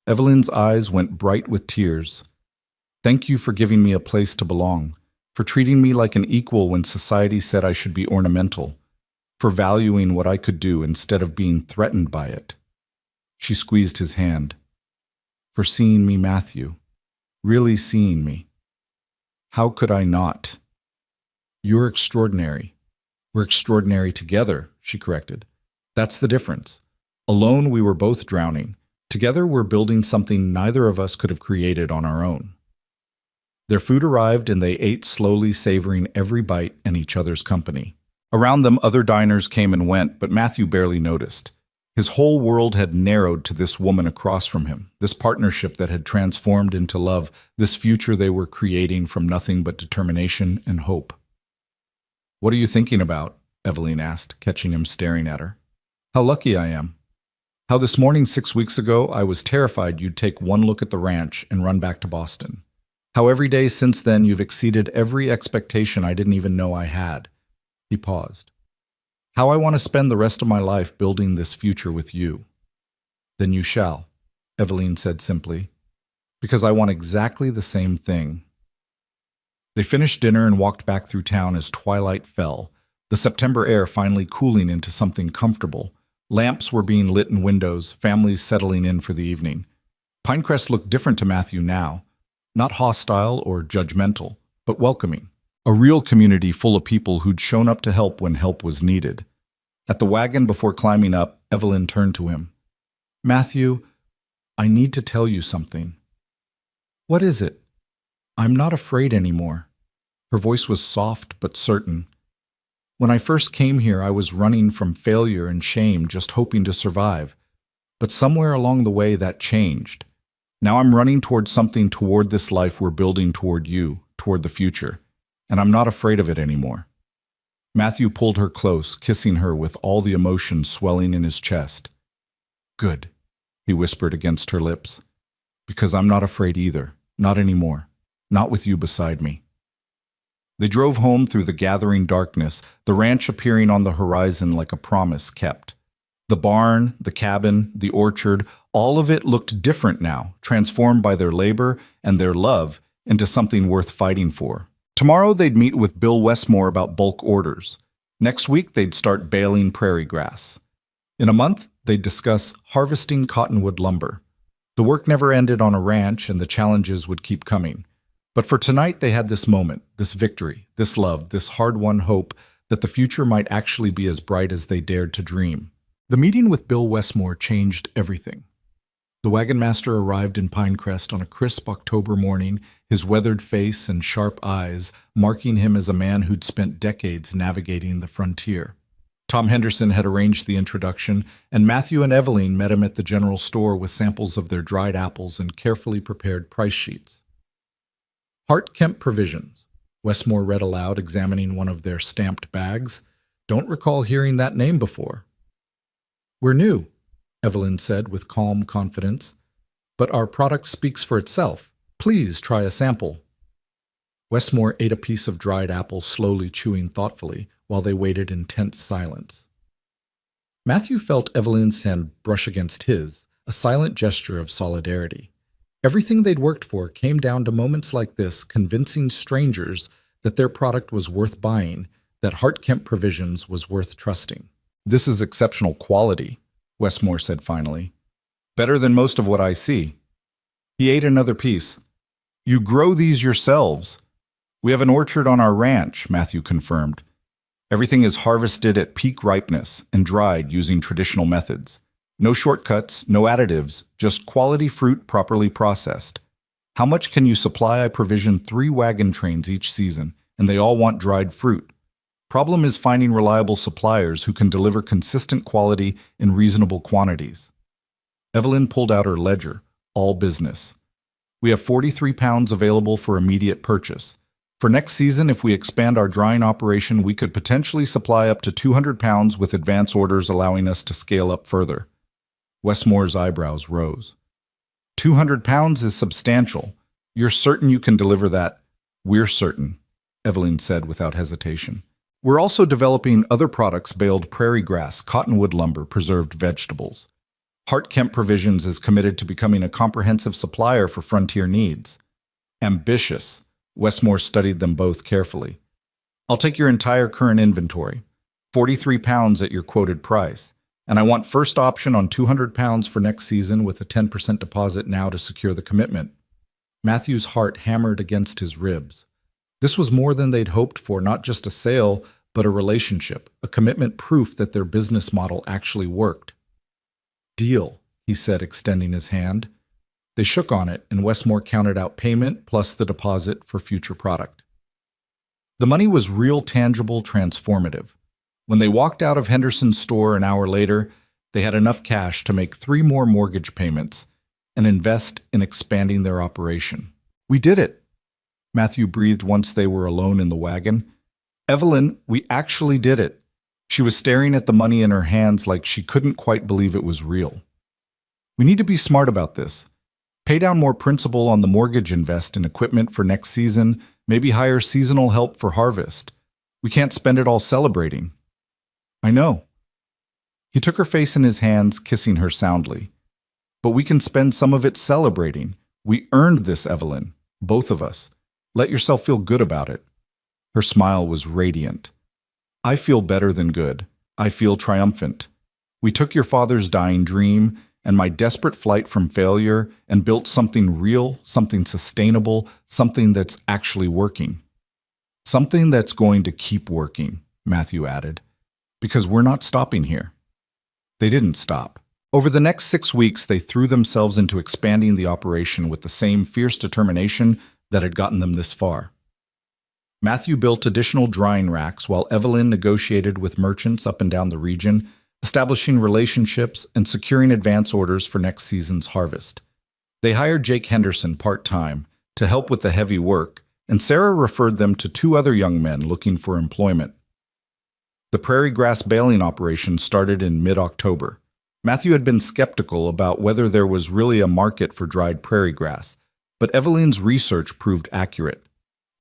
Evelyn's eyes went bright with tears. "Thank you for giving me a place to belong, for treating me like an equal when society said I should be ornamental, for valuing what I could do instead of being threatened by it." She squeezed his hand. "For seeing me, Matthew. Really seeing me. How could I not?" "You're extraordinary." "We're extraordinary together," she corrected. "That's the difference. Alone we were both drowning. Together we're building something neither of us could have created on our own." Their food arrived and they ate slowly, savoring every bite and each other's company. Around them other diners came and went, but Matthew barely noticed. His whole world had narrowed to this woman across from him, this partnership that had transformed into love, this future they were creating from nothing but determination and hope. "What are you thinking about?" Evelyn asked, catching him staring at her. "How lucky I am. How this morning 6 weeks ago I was terrified you'd take one look at the ranch and run back to Boston. How every day since then you've exceeded every expectation I didn't even know I had." He paused. How I want to spend the rest of my life building this future with you. Then you shall, Eveline said simply, because I want exactly the same thing. They finished dinner and walked back through town as twilight fell, the September air finally cooling into something comfortable. Lamps were being lit in windows, families settling in for the evening. Pinecrest looked different to Matthew now, not hostile or judgmental, but welcoming. A real community full of people who'd shown up to help when help was needed. At the wagon before climbing up, Eveline turned to him. Matthew, I need to tell you something. What is it? I'm not afraid anymore. Her voice was soft but certain. When I first came here, I was running from failure and shame, just hoping to survive. But somewhere along the way, that changed. Now I'm running toward something, toward this life we're building toward you, toward the future. And I'm not afraid of it anymore. Matthew pulled her close, kissing her with all the emotion swelling in his chest. Good, he whispered against her lips. Because I'm not afraid either. Not anymore. Not with you beside me. They drove home through the gathering darkness, the ranch appearing on the horizon like a promise kept. The barn, the cabin, the orchard, all of it looked different now, transformed by their labor and their love into something worth fighting for. Tomorrow they'd meet with Bill Westmore about bulk orders. Next week they'd start baling prairie grass. In a month, they'd discuss harvesting cottonwood lumber. The work never ended on a ranch, and the challenges would keep coming. But for tonight they had this moment, this victory, this love, this hard-won hope that the future might actually be as bright as they dared to dream. The meeting with Bill Westmore changed everything. The wagon master arrived in Pinecrest on a crisp October morning, his weathered face and sharp eyes marking him as a man who'd spent decades navigating the frontier. Tom Henderson had arranged the introduction, and Matthew and Eveline met him at the general store with samples of their dried apples and carefully prepared price sheets. Hart Kemp Provisions, Westmore read aloud, examining one of their stamped bags. Don't recall hearing that name before. We're new, Eveline said with calm confidence, but our product speaks for itself. Please try a sample. Westmore ate a piece of dried apple, slowly chewing thoughtfully, while they waited in tense silence. Matthew felt Eveline's hand brush against his, a silent gesture of solidarity. Everything they'd worked for came down to moments like this, convincing strangers that their product was worth buying, that Hart Kemp Provisions was worth trusting. This is exceptional quality, Westmore said finally. Better than most of what I see. He ate another piece. You grow these yourselves. We have an orchard on our ranch, Matthew confirmed. Everything is harvested at peak ripeness and dried using traditional methods. No shortcuts, no additives, just quality fruit properly processed. How much can you supply? I provision 3 wagon trains each season, and they all want dried fruit. Problem is finding reliable suppliers who can deliver consistent quality in reasonable quantities. Eveline pulled out her ledger, all business. We have 43 pounds available for immediate purchase. For next season, if we expand our drying operation, we could potentially supply up to 200 pounds with advance orders allowing us to scale up further. Westmore's eyebrows rose. 200 pounds is substantial. You're certain you can deliver that? We're certain, Eveline said without hesitation. We're also developing other products: baled prairie grass, cottonwood lumber, preserved vegetables. Hart Kemp Provisions is committed to becoming a comprehensive supplier for frontier needs. Ambitious. Westmore studied them both carefully. I'll take your entire current inventory, 43 pounds at your quoted price, and I want first option on 200 pounds for next season with a 10% deposit now to secure the commitment. Matthew's heart hammered against his ribs. This was more than they'd hoped for, not just a sale, but a relationship, a commitment, proof that their business model actually worked. Deal, he said, extending his hand. They shook on it, and Westmore counted out payment plus the deposit for future product. The money was real, tangible, transformative. When they walked out of Henderson's store an hour later, they had enough cash to make 3 more mortgage payments and invest in expanding their operation. We did it, Matthew breathed once they were alone in the wagon. Eveline, we actually did it. She was staring at the money in her hands like she couldn't quite believe it was real. We need to be smart about this. Pay down more principal on the mortgage, invest in equipment for next season, maybe hire seasonal help for harvest. We can't spend it all celebrating. I know. He took her face in his hands, kissing her soundly. But we can spend some of it celebrating. We earned this, Evelyn. Both of us. Let yourself feel good about it. Her smile was radiant. I feel better than good. I feel triumphant. We took your father's dying dream and my desperate flight from failure and built something real, something sustainable, something that's actually working. Something that's going to keep working, Matthew added, because we're not stopping here. They didn't stop. Over the next 6 weeks, they threw themselves into expanding the operation with the same fierce determination that had gotten them this far. Matthew built additional drying racks while Evelyn negotiated with merchants up and down the region, establishing relationships and securing advance orders for next season's harvest. They hired Jake Henderson part-time to help with the heavy work, and Sarah referred them to 2 other young men looking for employment. The prairie grass baling operation started in mid-October. Matthew had been skeptical about whether there was really a market for dried prairie grass, but Evelyn's research proved accurate.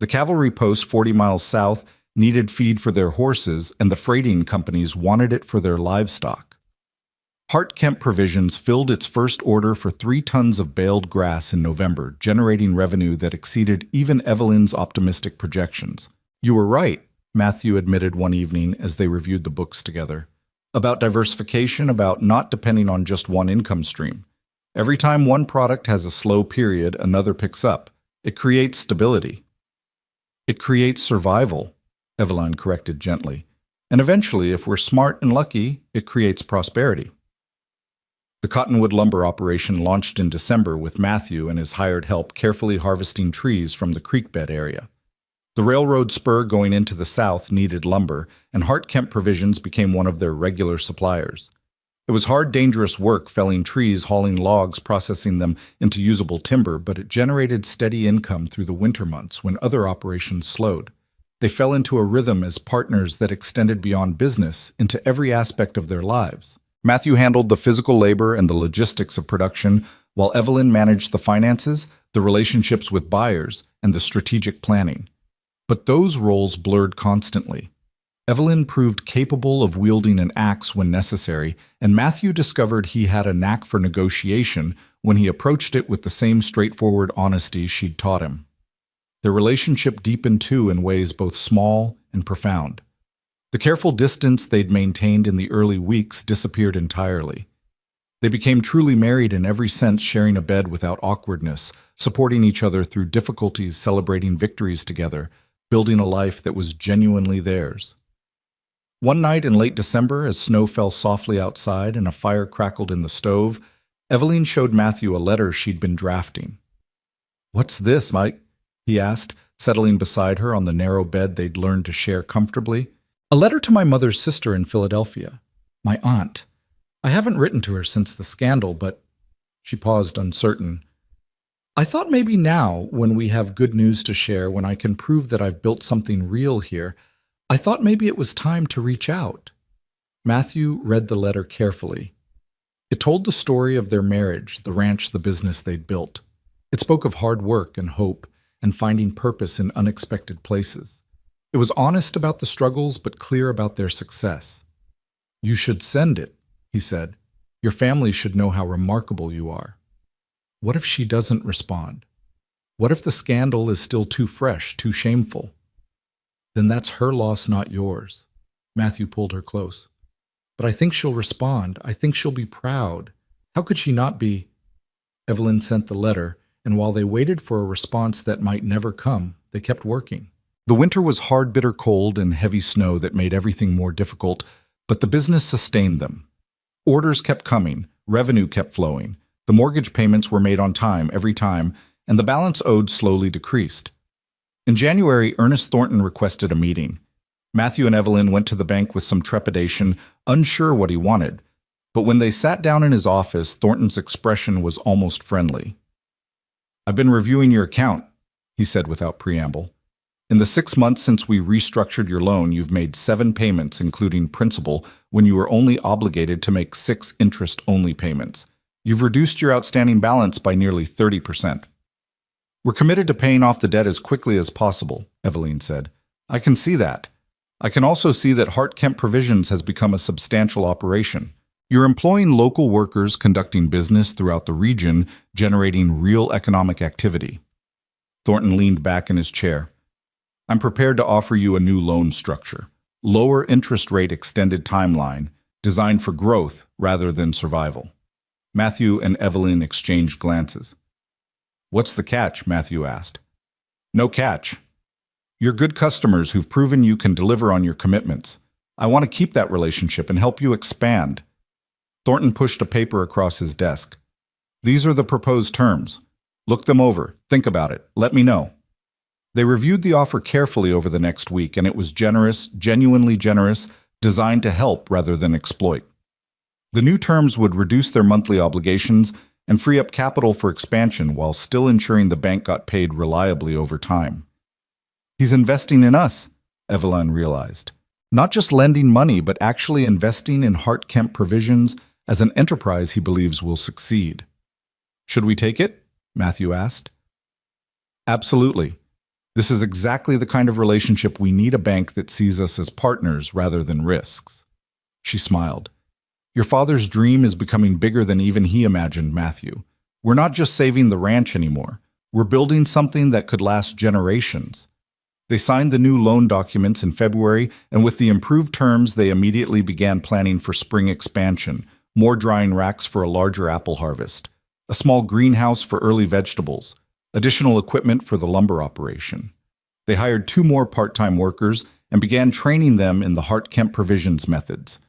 The cavalry post 40 miles south needed feed for their horses, and the freighting companies wanted it for their livestock. Hart-Kemp Provisions filled its first order for 3 tons of baled grass in November, generating revenue that exceeded even Evelyn's optimistic projections. You were right, Matthew admitted one evening as they reviewed the books together. About diversification, about not depending on just one income stream. Every time one product has a slow period, another picks up. It creates stability. It creates survival, Evelyn corrected gently. And eventually, if we're smart and lucky, it creates prosperity. The cottonwood lumber operation launched in December with Matthew and his hired help carefully harvesting trees from the creek bed area. The railroad spur going into the south needed lumber, and Hart-Kemp Provisions became one of their regular suppliers. It was hard, dangerous work felling trees, hauling logs, processing them into usable timber, but it generated steady income through the winter months when other operations slowed. They fell into a rhythm as partners that extended beyond business into every aspect of their lives. Matthew handled the physical labor and the logistics of production, while Evelyn managed the finances, the relationships with buyers, and the strategic planning. But those roles blurred constantly. Evelyn proved capable of wielding an axe when necessary, and Matthew discovered he had a knack for negotiation when he approached it with the same straightforward honesty she'd taught him. Their relationship deepened too in ways both small and profound. The careful distance they'd maintained in the early weeks disappeared entirely. They became truly married in every sense, sharing a bed without awkwardness, supporting each other through difficulties, celebrating victories together, building a life that was genuinely theirs. One night in late December, as snow fell softly outside and a fire crackled in the stove, Evelyn showed Matthew a letter she'd been drafting. "What's this, Mike?" he asked, settling beside her on the narrow bed they'd learned to share comfortably. "A letter to my mother's sister in Philadelphia, my aunt. I haven't written to her since the scandal, but—" She paused, uncertain. "I thought maybe now, when we have good news to share, when I can prove that I've built something real here, I thought maybe it was time to reach out." Matthew read the letter carefully. It told the story of their marriage, the ranch, the business they'd built. It spoke of hard work and hope and finding purpose in unexpected places. It was honest about the struggles, but clear about their success. "You should send it," he said. "Your family should know how remarkable you are." What if she doesn't respond? What if the scandal is still too fresh, too shameful? Then that's her loss, not yours. Matthew pulled her close. "But I think she'll respond. I think she'll be proud. How could she not be?" Evelyn sent the letter, and while they waited for a response that might never come, they kept working. The winter was hard, bitter cold, and heavy snow that made everything more difficult, but the business sustained them. Orders kept coming, revenue kept flowing. The mortgage payments were made on time every time, and the balance owed slowly decreased. In January, Ernest Thornton requested a meeting. Matthew and Evelyn went to the bank with some trepidation, unsure what he wanted. But when they sat down in his office, Thornton's expression was almost friendly. "I've been reviewing your account," he said without preamble. "In the 6 months since we restructured your loan, you've made 7 payments, including principal, when you were only obligated to make 6 interest-only payments. You've reduced your outstanding balance by nearly 30%. "We're committed to paying off the debt as quickly as possible," Evelyn said. "I can see that. I can also see that Hartkemp Provisions has become a substantial operation. You're employing local workers conducting business throughout the region, generating real economic activity. Thornton leaned back in his chair. I'm prepared to offer you a new loan structure. Lower interest rate extended timeline, designed for growth rather than survival. Matthew and Evelyn exchanged glances. What's the catch? Matthew asked. No catch. You're good customers who've proven you can deliver on your commitments. I want to keep that relationship and help you expand. Thornton pushed a paper across his desk. These are the proposed terms. Look them over. Think about it. Let me know. They reviewed the offer carefully over the next week, and it was generous, genuinely generous, designed to help rather than exploit. The new terms would reduce their monthly obligations and free up capital for expansion while still ensuring the bank got paid reliably over time. He's investing in us, Evelyn realized. Not just lending money, but actually investing in Hartkemp Provisions as an enterprise he believes will succeed. Should we take it? Matthew asked. Absolutely. This is exactly the kind of relationship we need, a bank that sees us as partners rather than risks. She smiled. Your father's dream is becoming bigger than even he imagined, Matthew. We're not just saving the ranch anymore. We're building something that could last generations. They signed the new loan documents in February, and with the improved terms, they immediately began planning for spring expansion, more drying racks for a larger apple harvest, a small greenhouse for early vegetables, additional equipment for the lumber operation. They hired 2 more part-time workers and began training them in the Hartkemp Provisions methods.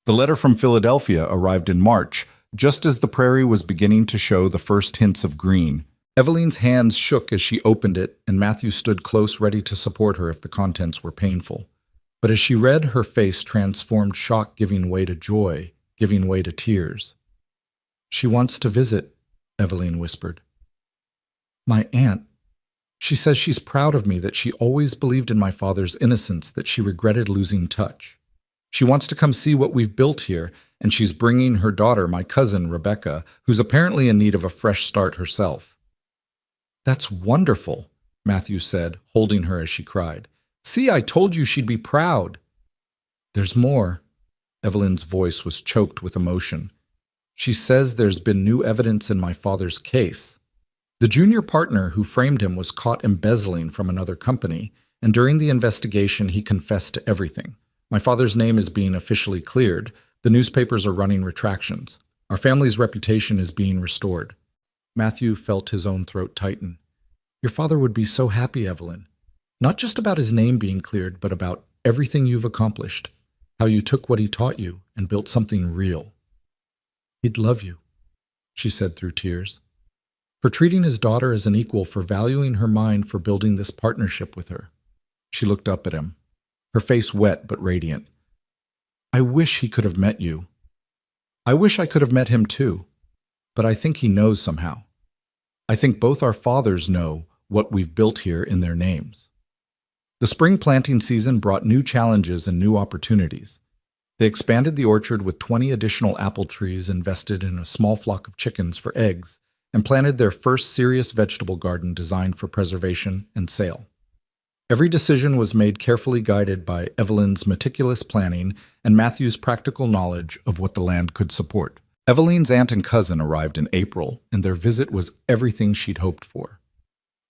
The letter from Philadelphia arrived in March, just as the prairie was beginning to show the first hints of green. Evelyn's hands shook as she opened it, and Matthew stood close, ready to support her if the contents were painful. But as she read, her face transformed, shock giving way to joy, giving way to tears. She wants to visit, Evelyn whispered. My aunt. She says she's proud of me, that she always believed in my father's innocence, that she regretted losing touch. She wants to come see what we've built here, and she's bringing her daughter, my cousin, Rebecca, who's apparently in need of a fresh start herself. That's wonderful, Matthew said, holding her as she cried. See, I told you she'd be proud. There's more. Evelyn's voice was choked with emotion. She says there's been new evidence in my father's case. The junior partner who framed him was caught embezzling from another company, and during the investigation he confessed to everything. My father's name is being officially cleared. The newspapers are running retractions. Our family's reputation is being restored. Matthew felt his own throat tighten. Your father would be so happy, Evelyn. Not just about his name being cleared, but about everything you've accomplished. How you took what he taught you and built something real. He'd love you, she said through tears. For treating his daughter as an equal, for valuing her mind, for building this partnership with her. She looked up at him, her face wet but radiant. I wish he could have met you. I wish I could have met him too, but I think he knows somehow. I think both our fathers know what we've built here in their names. The spring planting season brought new challenges and new opportunities. They expanded the orchard with 20 additional apple trees, invested in a small flock of chickens for eggs, and planted their first serious vegetable garden designed for preservation and sale. Every decision was made carefully, guided by Evelyn's meticulous planning and Matthew's practical knowledge of what the land could support. Evelyn's aunt and cousin arrived in April, and their visit was everything she'd hoped for.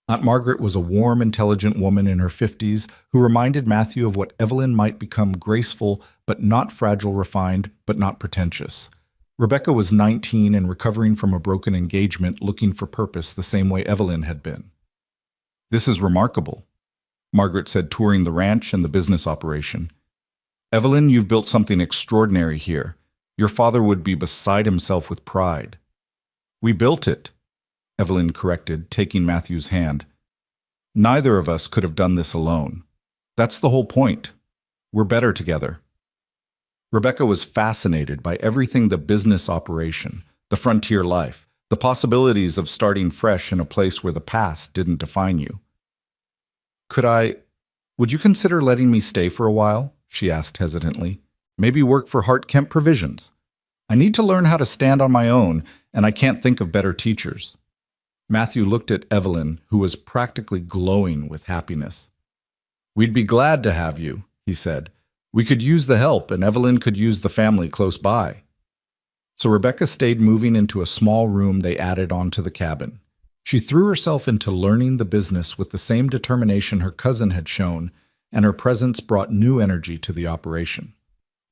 Aunt Margaret was a warm, intelligent woman in her 50s who reminded Matthew of what Evelyn might become: graceful, but not fragile, refined, but not pretentious. Rebecca was 19 and recovering from a broken engagement, looking for purpose the same way Evelyn had been. This is remarkable, Margaret said, touring the ranch and the business operation. Evelyn, you've built something extraordinary here. Your father would be beside himself with pride. We built it, Evelyn corrected, taking Matthew's hand. Neither of us could have done this alone. That's the whole point. We're better together. Rebecca was fascinated by everything: the business operation, the frontier life, the possibilities of starting fresh in a place where the past didn't define you. Would you consider letting me stay for a while? She asked hesitantly. Maybe work for Hartkemp Provisions. I need to learn how to stand on my own, and I can't think of better teachers. Matthew looked at Evelyn, who was practically glowing with happiness. We'd be glad to have you, he said. "We could use the help, and Evelyn could use the family close by." So Rebecca stayed moving into a small room they added onto the cabin. She threw herself into learning the business with the same determination her cousin had shown, and her presence brought new energy to the operation.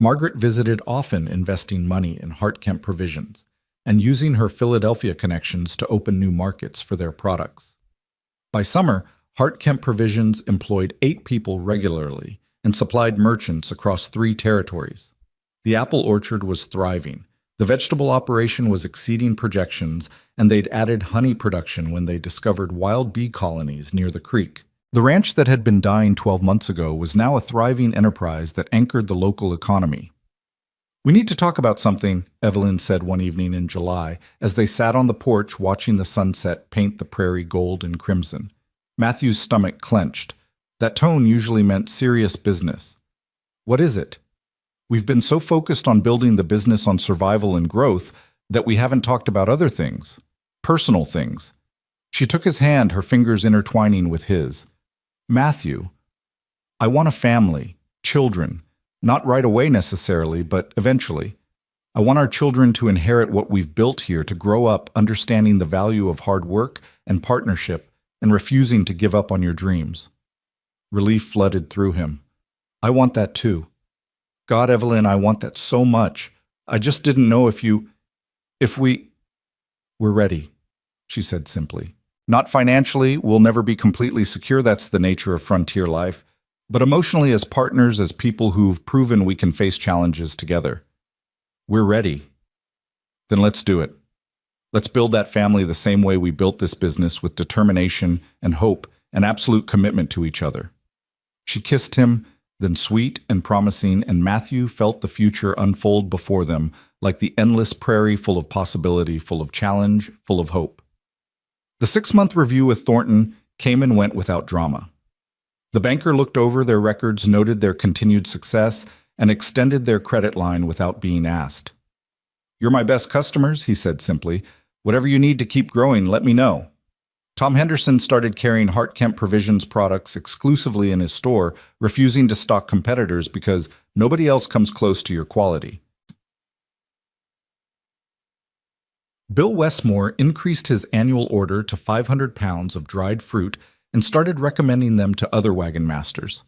Margaret visited often, investing money in Hartkemp Provisions and using her Philadelphia connections to open new markets for their products. By summer, Hartkemp Provisions employed 8 people regularly and supplied merchants across 3 territories. The apple orchard was thriving. The vegetable operation was exceeding projections, and they'd added honey production when they discovered wild bee colonies near the creek. The ranch that had been dying 12 months ago was now a thriving enterprise that anchored the local economy. "We need to talk about something," Evelyn said one evening in July as they sat on the porch watching the sunset paint the prairie gold and crimson. Matthew's stomach clenched. That tone usually meant serious business. "What is it?" "We've been so focused on building the business on survival and growth that we haven't talked about other things, personal things." She took his hand, her fingers intertwining with his. "Matthew, I want a family, children, not right away necessarily, but eventually. I want our children to inherit what we've built here, to grow up understanding the value of hard work and partnership and refusing to give up on your dreams." Relief flooded through him. "I want that too. God, Evelyn, I want that so much. I just didn't know if we... "We're ready," she said simply. "Not financially, we'll never be completely secure, that's the nature of frontier life, but emotionally as partners, as people who've proven we can face challenges together. We're ready. Then let's do it. Let's build that family the same way we built this business, with determination and hope and absolute commitment to each other." She kissed him, then sweet and promising, and Matthew felt the future unfold before them like the endless prairie, full of possibility, full of challenge, full of hope. The 6-month review with Thornton came and went without drama. The banker looked over their records, noted their continued success, and extended their credit line without being asked. "You're my best customers," he said simply. "Whatever you need to keep growing, let me know." Tom Henderson started carrying Hartkemp Provisions products exclusively in his store, refusing to stock competitors because nobody else comes close to your quality. Bill Westmore increased his annual order to 500 pounds of dried fruit and started recommending them to other wagon masters.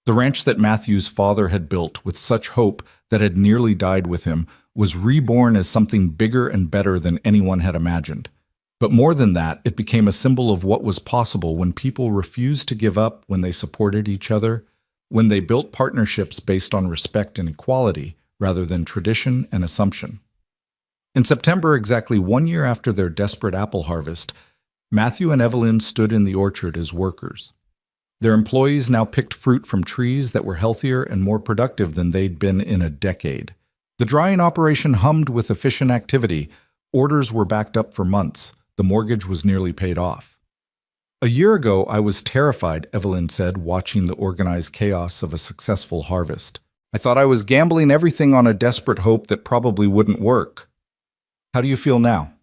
The ranch that Matthew's father had built with such hope that had nearly died with him was reborn as something bigger and better than anyone had imagined. But more than that, it became a symbol of what was possible when people refused to give up, when they supported each other, when they built partnerships based on respect and equality rather than tradition and assumption. In September, exactly 1 year after their desperate apple harvest, Matthew and Evelyn stood in the orchard as workers. Their employees now picked fruit from trees that were healthier and more productive than they'd been in a decade. The drying operation hummed with efficient activity. Orders were backed up for months. The mortgage was nearly paid off. "A year ago, I was terrified," Evelyn said, watching the organized chaos of a successful harvest. "I thought I was gambling everything on a desperate hope that probably wouldn't work." "How do you feel now?"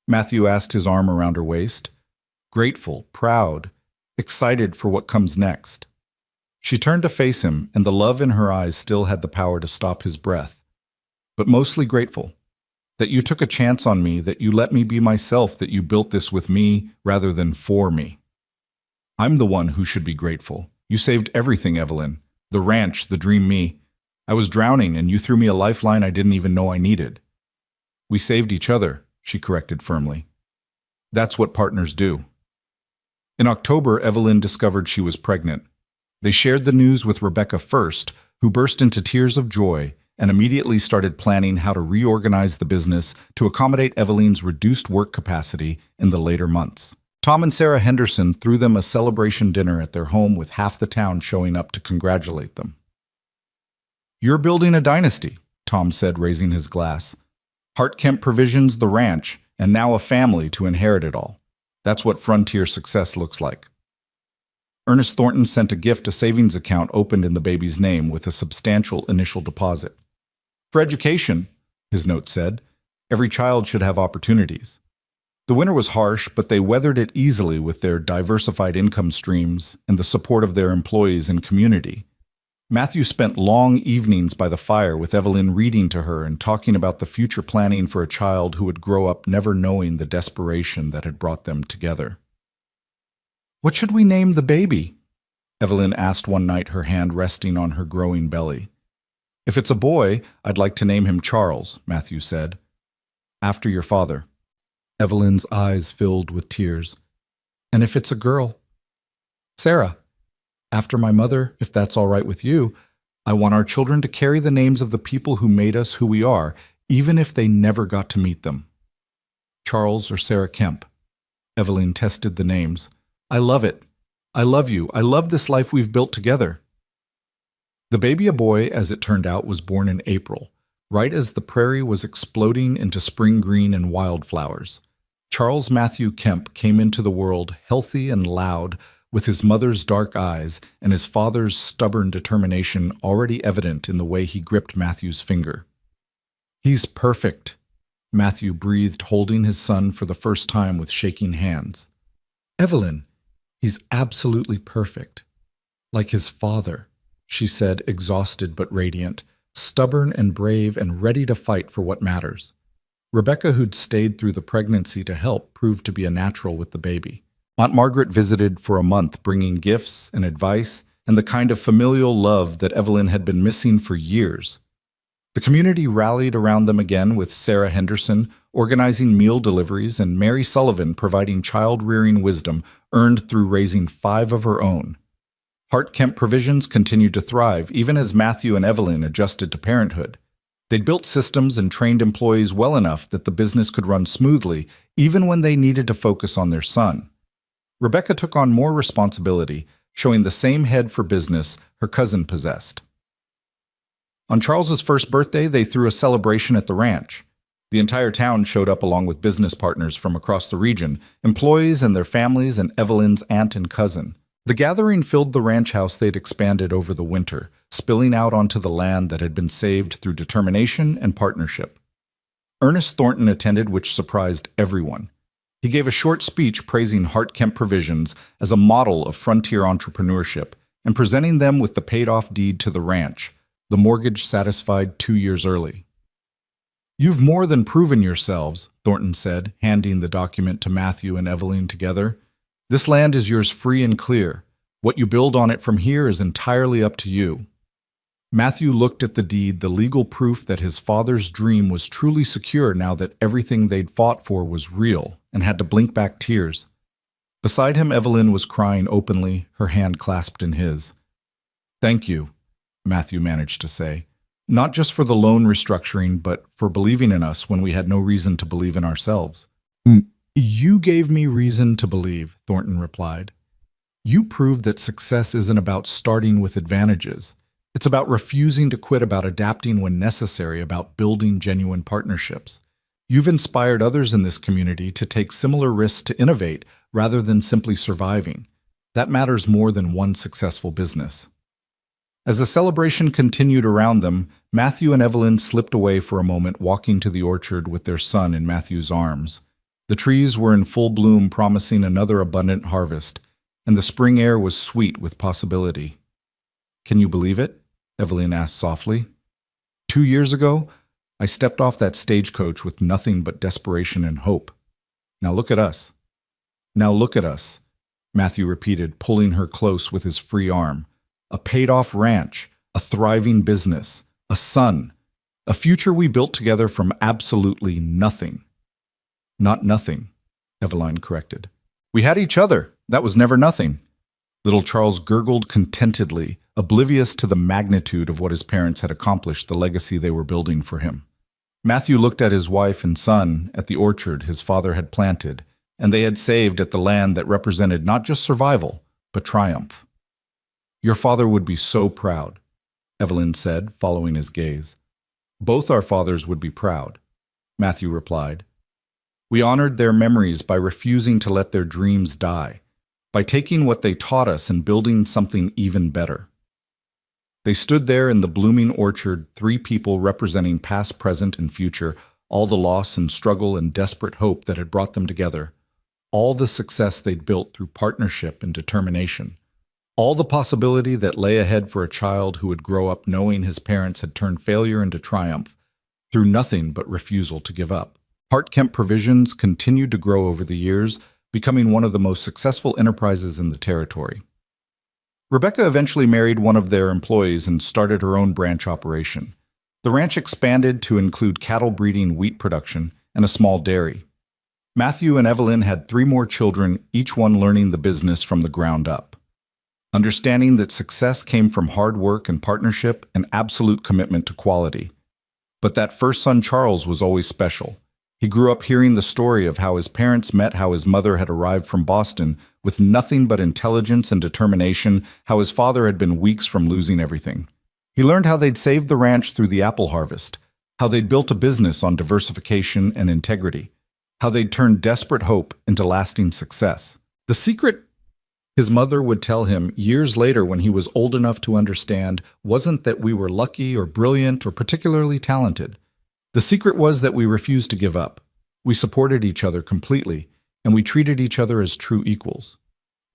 Matthew asked, his arm around her waist. "Grateful, proud, excited for what comes next." She turned to face him, and the love in her eyes still had the power to stop his breath. "But mostly grateful. That you took a chance on me, that you let me be myself, that you built this with me rather than for me. I'm the one who should be grateful. You saved everything, Evelyn. The ranch, the dream me. I was drowning, and you threw me a lifeline I didn't even know I needed." "We saved each other," she corrected firmly. "That's what partners do." In October, Evelyn discovered she was pregnant. They shared the news with Rebecca first, who burst into tears of joy and immediately started planning how to reorganize the business to accommodate Evelyn's reduced work capacity in the later months. Tom and Sarah Henderson threw them a celebration dinner at their home, with half the town showing up to congratulate them. "You're building a dynasty," Tom said, raising his glass. "Hartkemp Provisions, the ranch, and now a family to inherit it all. That's what frontier success looks like." Ernest Thornton sent a gift, a savings account opened in the baby's name with a substantial initial deposit. "For education," his note said, "every child should have opportunities." The winter was harsh, but they weathered it easily with their diversified income streams and the support of their employees and community. Matthew spent long evenings by the fire with Evelyn reading to her and talking about the future planning for a child who would grow up never knowing the desperation that had brought them together. "What should we name the baby?" Evelyn asked one night, her hand resting on her growing belly. "If it's a boy, I'd like to name him Charles," Matthew said. "After your father." Evelyn's eyes filled with tears. "And if it's a girl?" "Sarah. After my mother, if that's all right with you. I want our children to carry the names of the people who made us who we are, even if they never got to meet them." "Charles or Sarah Kemp." Evelyn tested the names. "I love it. I love you. I love this life we've built together." The baby, a boy, as it turned out, was born in April, right as the prairie was exploding into spring green and wildflowers. Charles Matthew Kemp came into the world healthy and loud, with his mother's dark eyes and his father's stubborn determination already evident in the way he gripped Matthew's finger. "He's perfect," Matthew breathed, holding his son for the first time with shaking hands. "Evelyn, he's absolutely perfect. Like his father," she said, exhausted but radiant, stubborn and brave and ready to fight for what matters. Rebecca, who'd stayed through the pregnancy to help, proved to be a natural with the baby. Aunt Margaret visited for a month, bringing gifts and advice and the kind of familial love that Evelyn had been missing for years. The community rallied around them again, with Sarah Henderson organizing meal deliveries and Mary Sullivan providing child-rearing wisdom earned through raising 5 of her own. Hart Kemp Provisions continued to thrive, even as Matthew and Evelyn adjusted to parenthood. They'd built systems and trained employees well enough that the business could run smoothly, even when they needed to focus on their son. Rebecca took on more responsibility, showing the same head for business her cousin possessed. On Charles's first birthday, they threw a celebration at the ranch. The entire town showed up along with business partners from across the region, employees and their families, and Evelyn's aunt and cousin. The gathering filled the ranch house they'd expanded over the winter, spilling out onto the land that had been saved through determination and partnership. Ernest Thornton attended, which surprised everyone. He gave a short speech praising Hart Kemp Provisions as a model of frontier entrepreneurship and presenting them with the paid-off deed to the ranch, the mortgage satisfied 2 years early. "You've more than proven yourselves," Thornton said, handing the document to Matthew and Evelyn together. "This land is yours free and clear. What you build on it from here is entirely up to you." Matthew looked at the deed, the legal proof that his father's dream was truly secure now that everything they'd fought for was real, and had to blink back tears. Beside him, Evelyn was crying openly, her hand clasped in his. "Thank you," Matthew managed to say, "not just for the loan restructuring, but for believing in us when we had no reason to believe in ourselves." "You gave me reason to believe," Thornton replied. "You proved that success isn't about starting with advantages. It's about refusing to quit, about adapting when necessary, about building genuine partnerships. You've inspired others in this community to take similar risks, to innovate rather than simply surviving. That matters more than one successful business." As the celebration continued around them, Matthew and Evelyn slipped away for a moment, walking to the orchard with their son in Matthew's arms. The trees were in full bloom, promising another abundant harvest, and the spring air was sweet with possibility. "Can you believe it?" Evelyn asked softly. 2 years ago, I stepped off that stagecoach with nothing but desperation and hope. Now look at us. Now look at us," Matthew repeated, pulling her close with his free arm. "A paid-off ranch, a thriving business, a son, a future we built together from absolutely nothing." "Not nothing," Evelyn corrected. "We had each other. That was never nothing." Little Charles gurgled contentedly, oblivious to the magnitude of what his parents had accomplished, the legacy they were building for him. Matthew looked at his wife and son, at the orchard his father had planted, and they had saved, at the land that represented not just survival, but triumph. "Your father would be so proud," Evelyn said, following his gaze. "Both our fathers would be proud," Matthew replied. "We honored their memories by refusing to let their dreams die, by taking what they taught us and building something even better." They stood there in the blooming orchard, 3 people representing past, present, and future, all the loss and struggle and desperate hope that had brought them together, all the success they'd built through partnership and determination, All the possibility that lay ahead for a child who would grow up knowing his parents had turned failure into triumph through nothing but refusal to give up. Hart Kemp Provisions continued to grow over the years, becoming one of the most successful enterprises in the territory. Rebecca eventually married one of their employees and started her own branch operation. The ranch expanded to include cattle breeding, wheat production, and a small dairy. Matthew and Evelyn had 3 more children, each one learning the business from the ground up. Understanding that success came from hard work and partnership and absolute commitment to quality. But that first son, Charles, was always special. He grew up hearing the story of how his parents met, how his mother had arrived from Boston with nothing but intelligence and determination, how his father had been weeks from losing everything. He learned how they'd saved the ranch through the apple harvest, how they'd built a business on diversification and integrity, how they'd turned desperate hope into lasting success. The secret, his mother would tell him years later when he was old enough to understand, wasn't that we were lucky or brilliant or particularly talented. The secret was that we refused to give up. We supported each other completely, and we treated each other as true equals.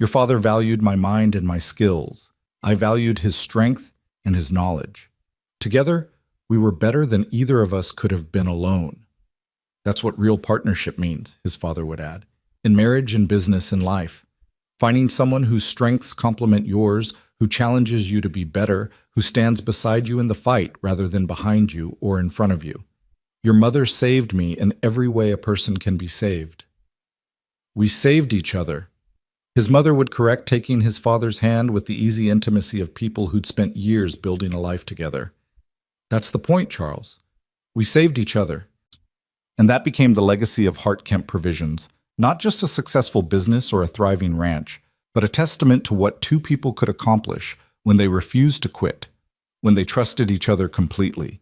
Your father valued my mind and my skills. I valued his strength and his knowledge. Together, we were better than either of us could have been alone. That's what real partnership means, his father would add, in marriage and business and life. Finding someone whose strengths complement yours, who challenges you to be better, who stands beside you in the fight rather than behind you or in front of you. Your mother saved me in every way a person can be saved. We saved each other. His mother would correct, taking his father's hand with the easy intimacy of people who'd spent years building a life together. That's the point, Charles. We saved each other. And that became the legacy of Hart Kemp Provisions, not just a successful business or a thriving ranch, but a testament to what 2 people could accomplish when they refused to quit, when they trusted each other completely,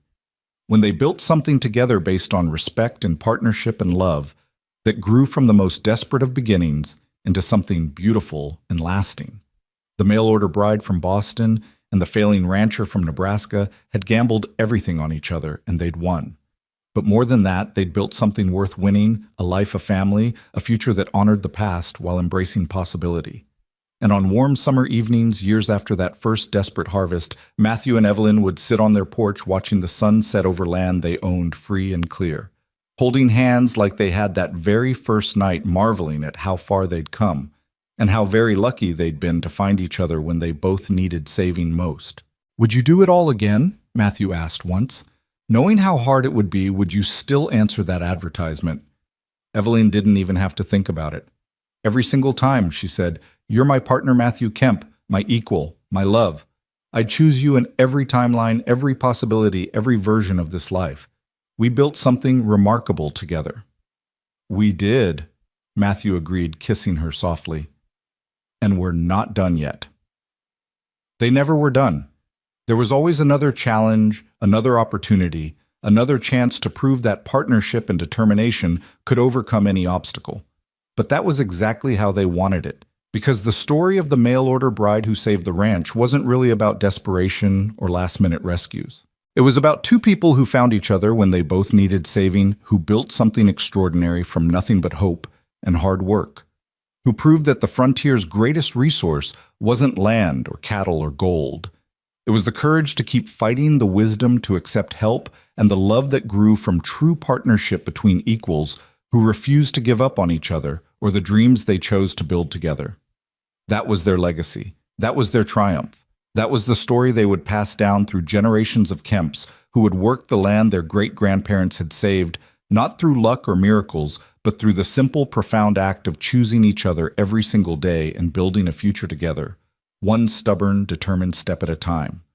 when they built something together based on respect and partnership and love that grew from the most desperate of beginnings into something beautiful and lasting. The mail-order bride from Boston and the failing rancher from Nebraska had gambled everything on each other, and they'd won. But more than that, they'd built something worth winning, a life, a family, a future that honored the past while embracing possibility. And on warm summer evenings, years after that first desperate harvest, Matthew and Evelyn would sit on their porch watching the sun set over land they owned free and clear, holding hands like they had that very first night, marveling at how far they'd come, and how very lucky they'd been to find each other when they both needed saving most. "Would you do it all again?" Matthew asked once. "Knowing how hard it would be, would you still answer that advertisement?" Evelyn didn't even have to think about it. Every single time, she said, "You're my partner, Matthew Kemp, my equal, my love. I'd choose you in every timeline, every possibility, every version of this life. We built something remarkable together." "We did," Matthew agreed, kissing her softly. "And we're not done yet." They never were done. There was always another challenge, another opportunity, another chance to prove that partnership and determination could overcome any obstacle. But that was exactly how they wanted it, because the story of the mail-order bride who saved the ranch wasn't really about desperation or last-minute rescues. It was about 2 people who found each other when they both needed saving, who built something extraordinary from nothing but hope and hard work, who proved that the frontier's greatest resource wasn't land or cattle or gold. It was the courage to keep fighting, the wisdom to accept help, and the love that grew from true partnership between equals who refused to give up on each other or the dreams they chose to build together. That was their legacy. That was their triumph. That was the story they would pass down through generations of Kemps who would work the land their great-grandparents had saved, not through luck or miracles, but through the simple, profound act of choosing each other every single day and building a future together, one stubborn, determined step at a time.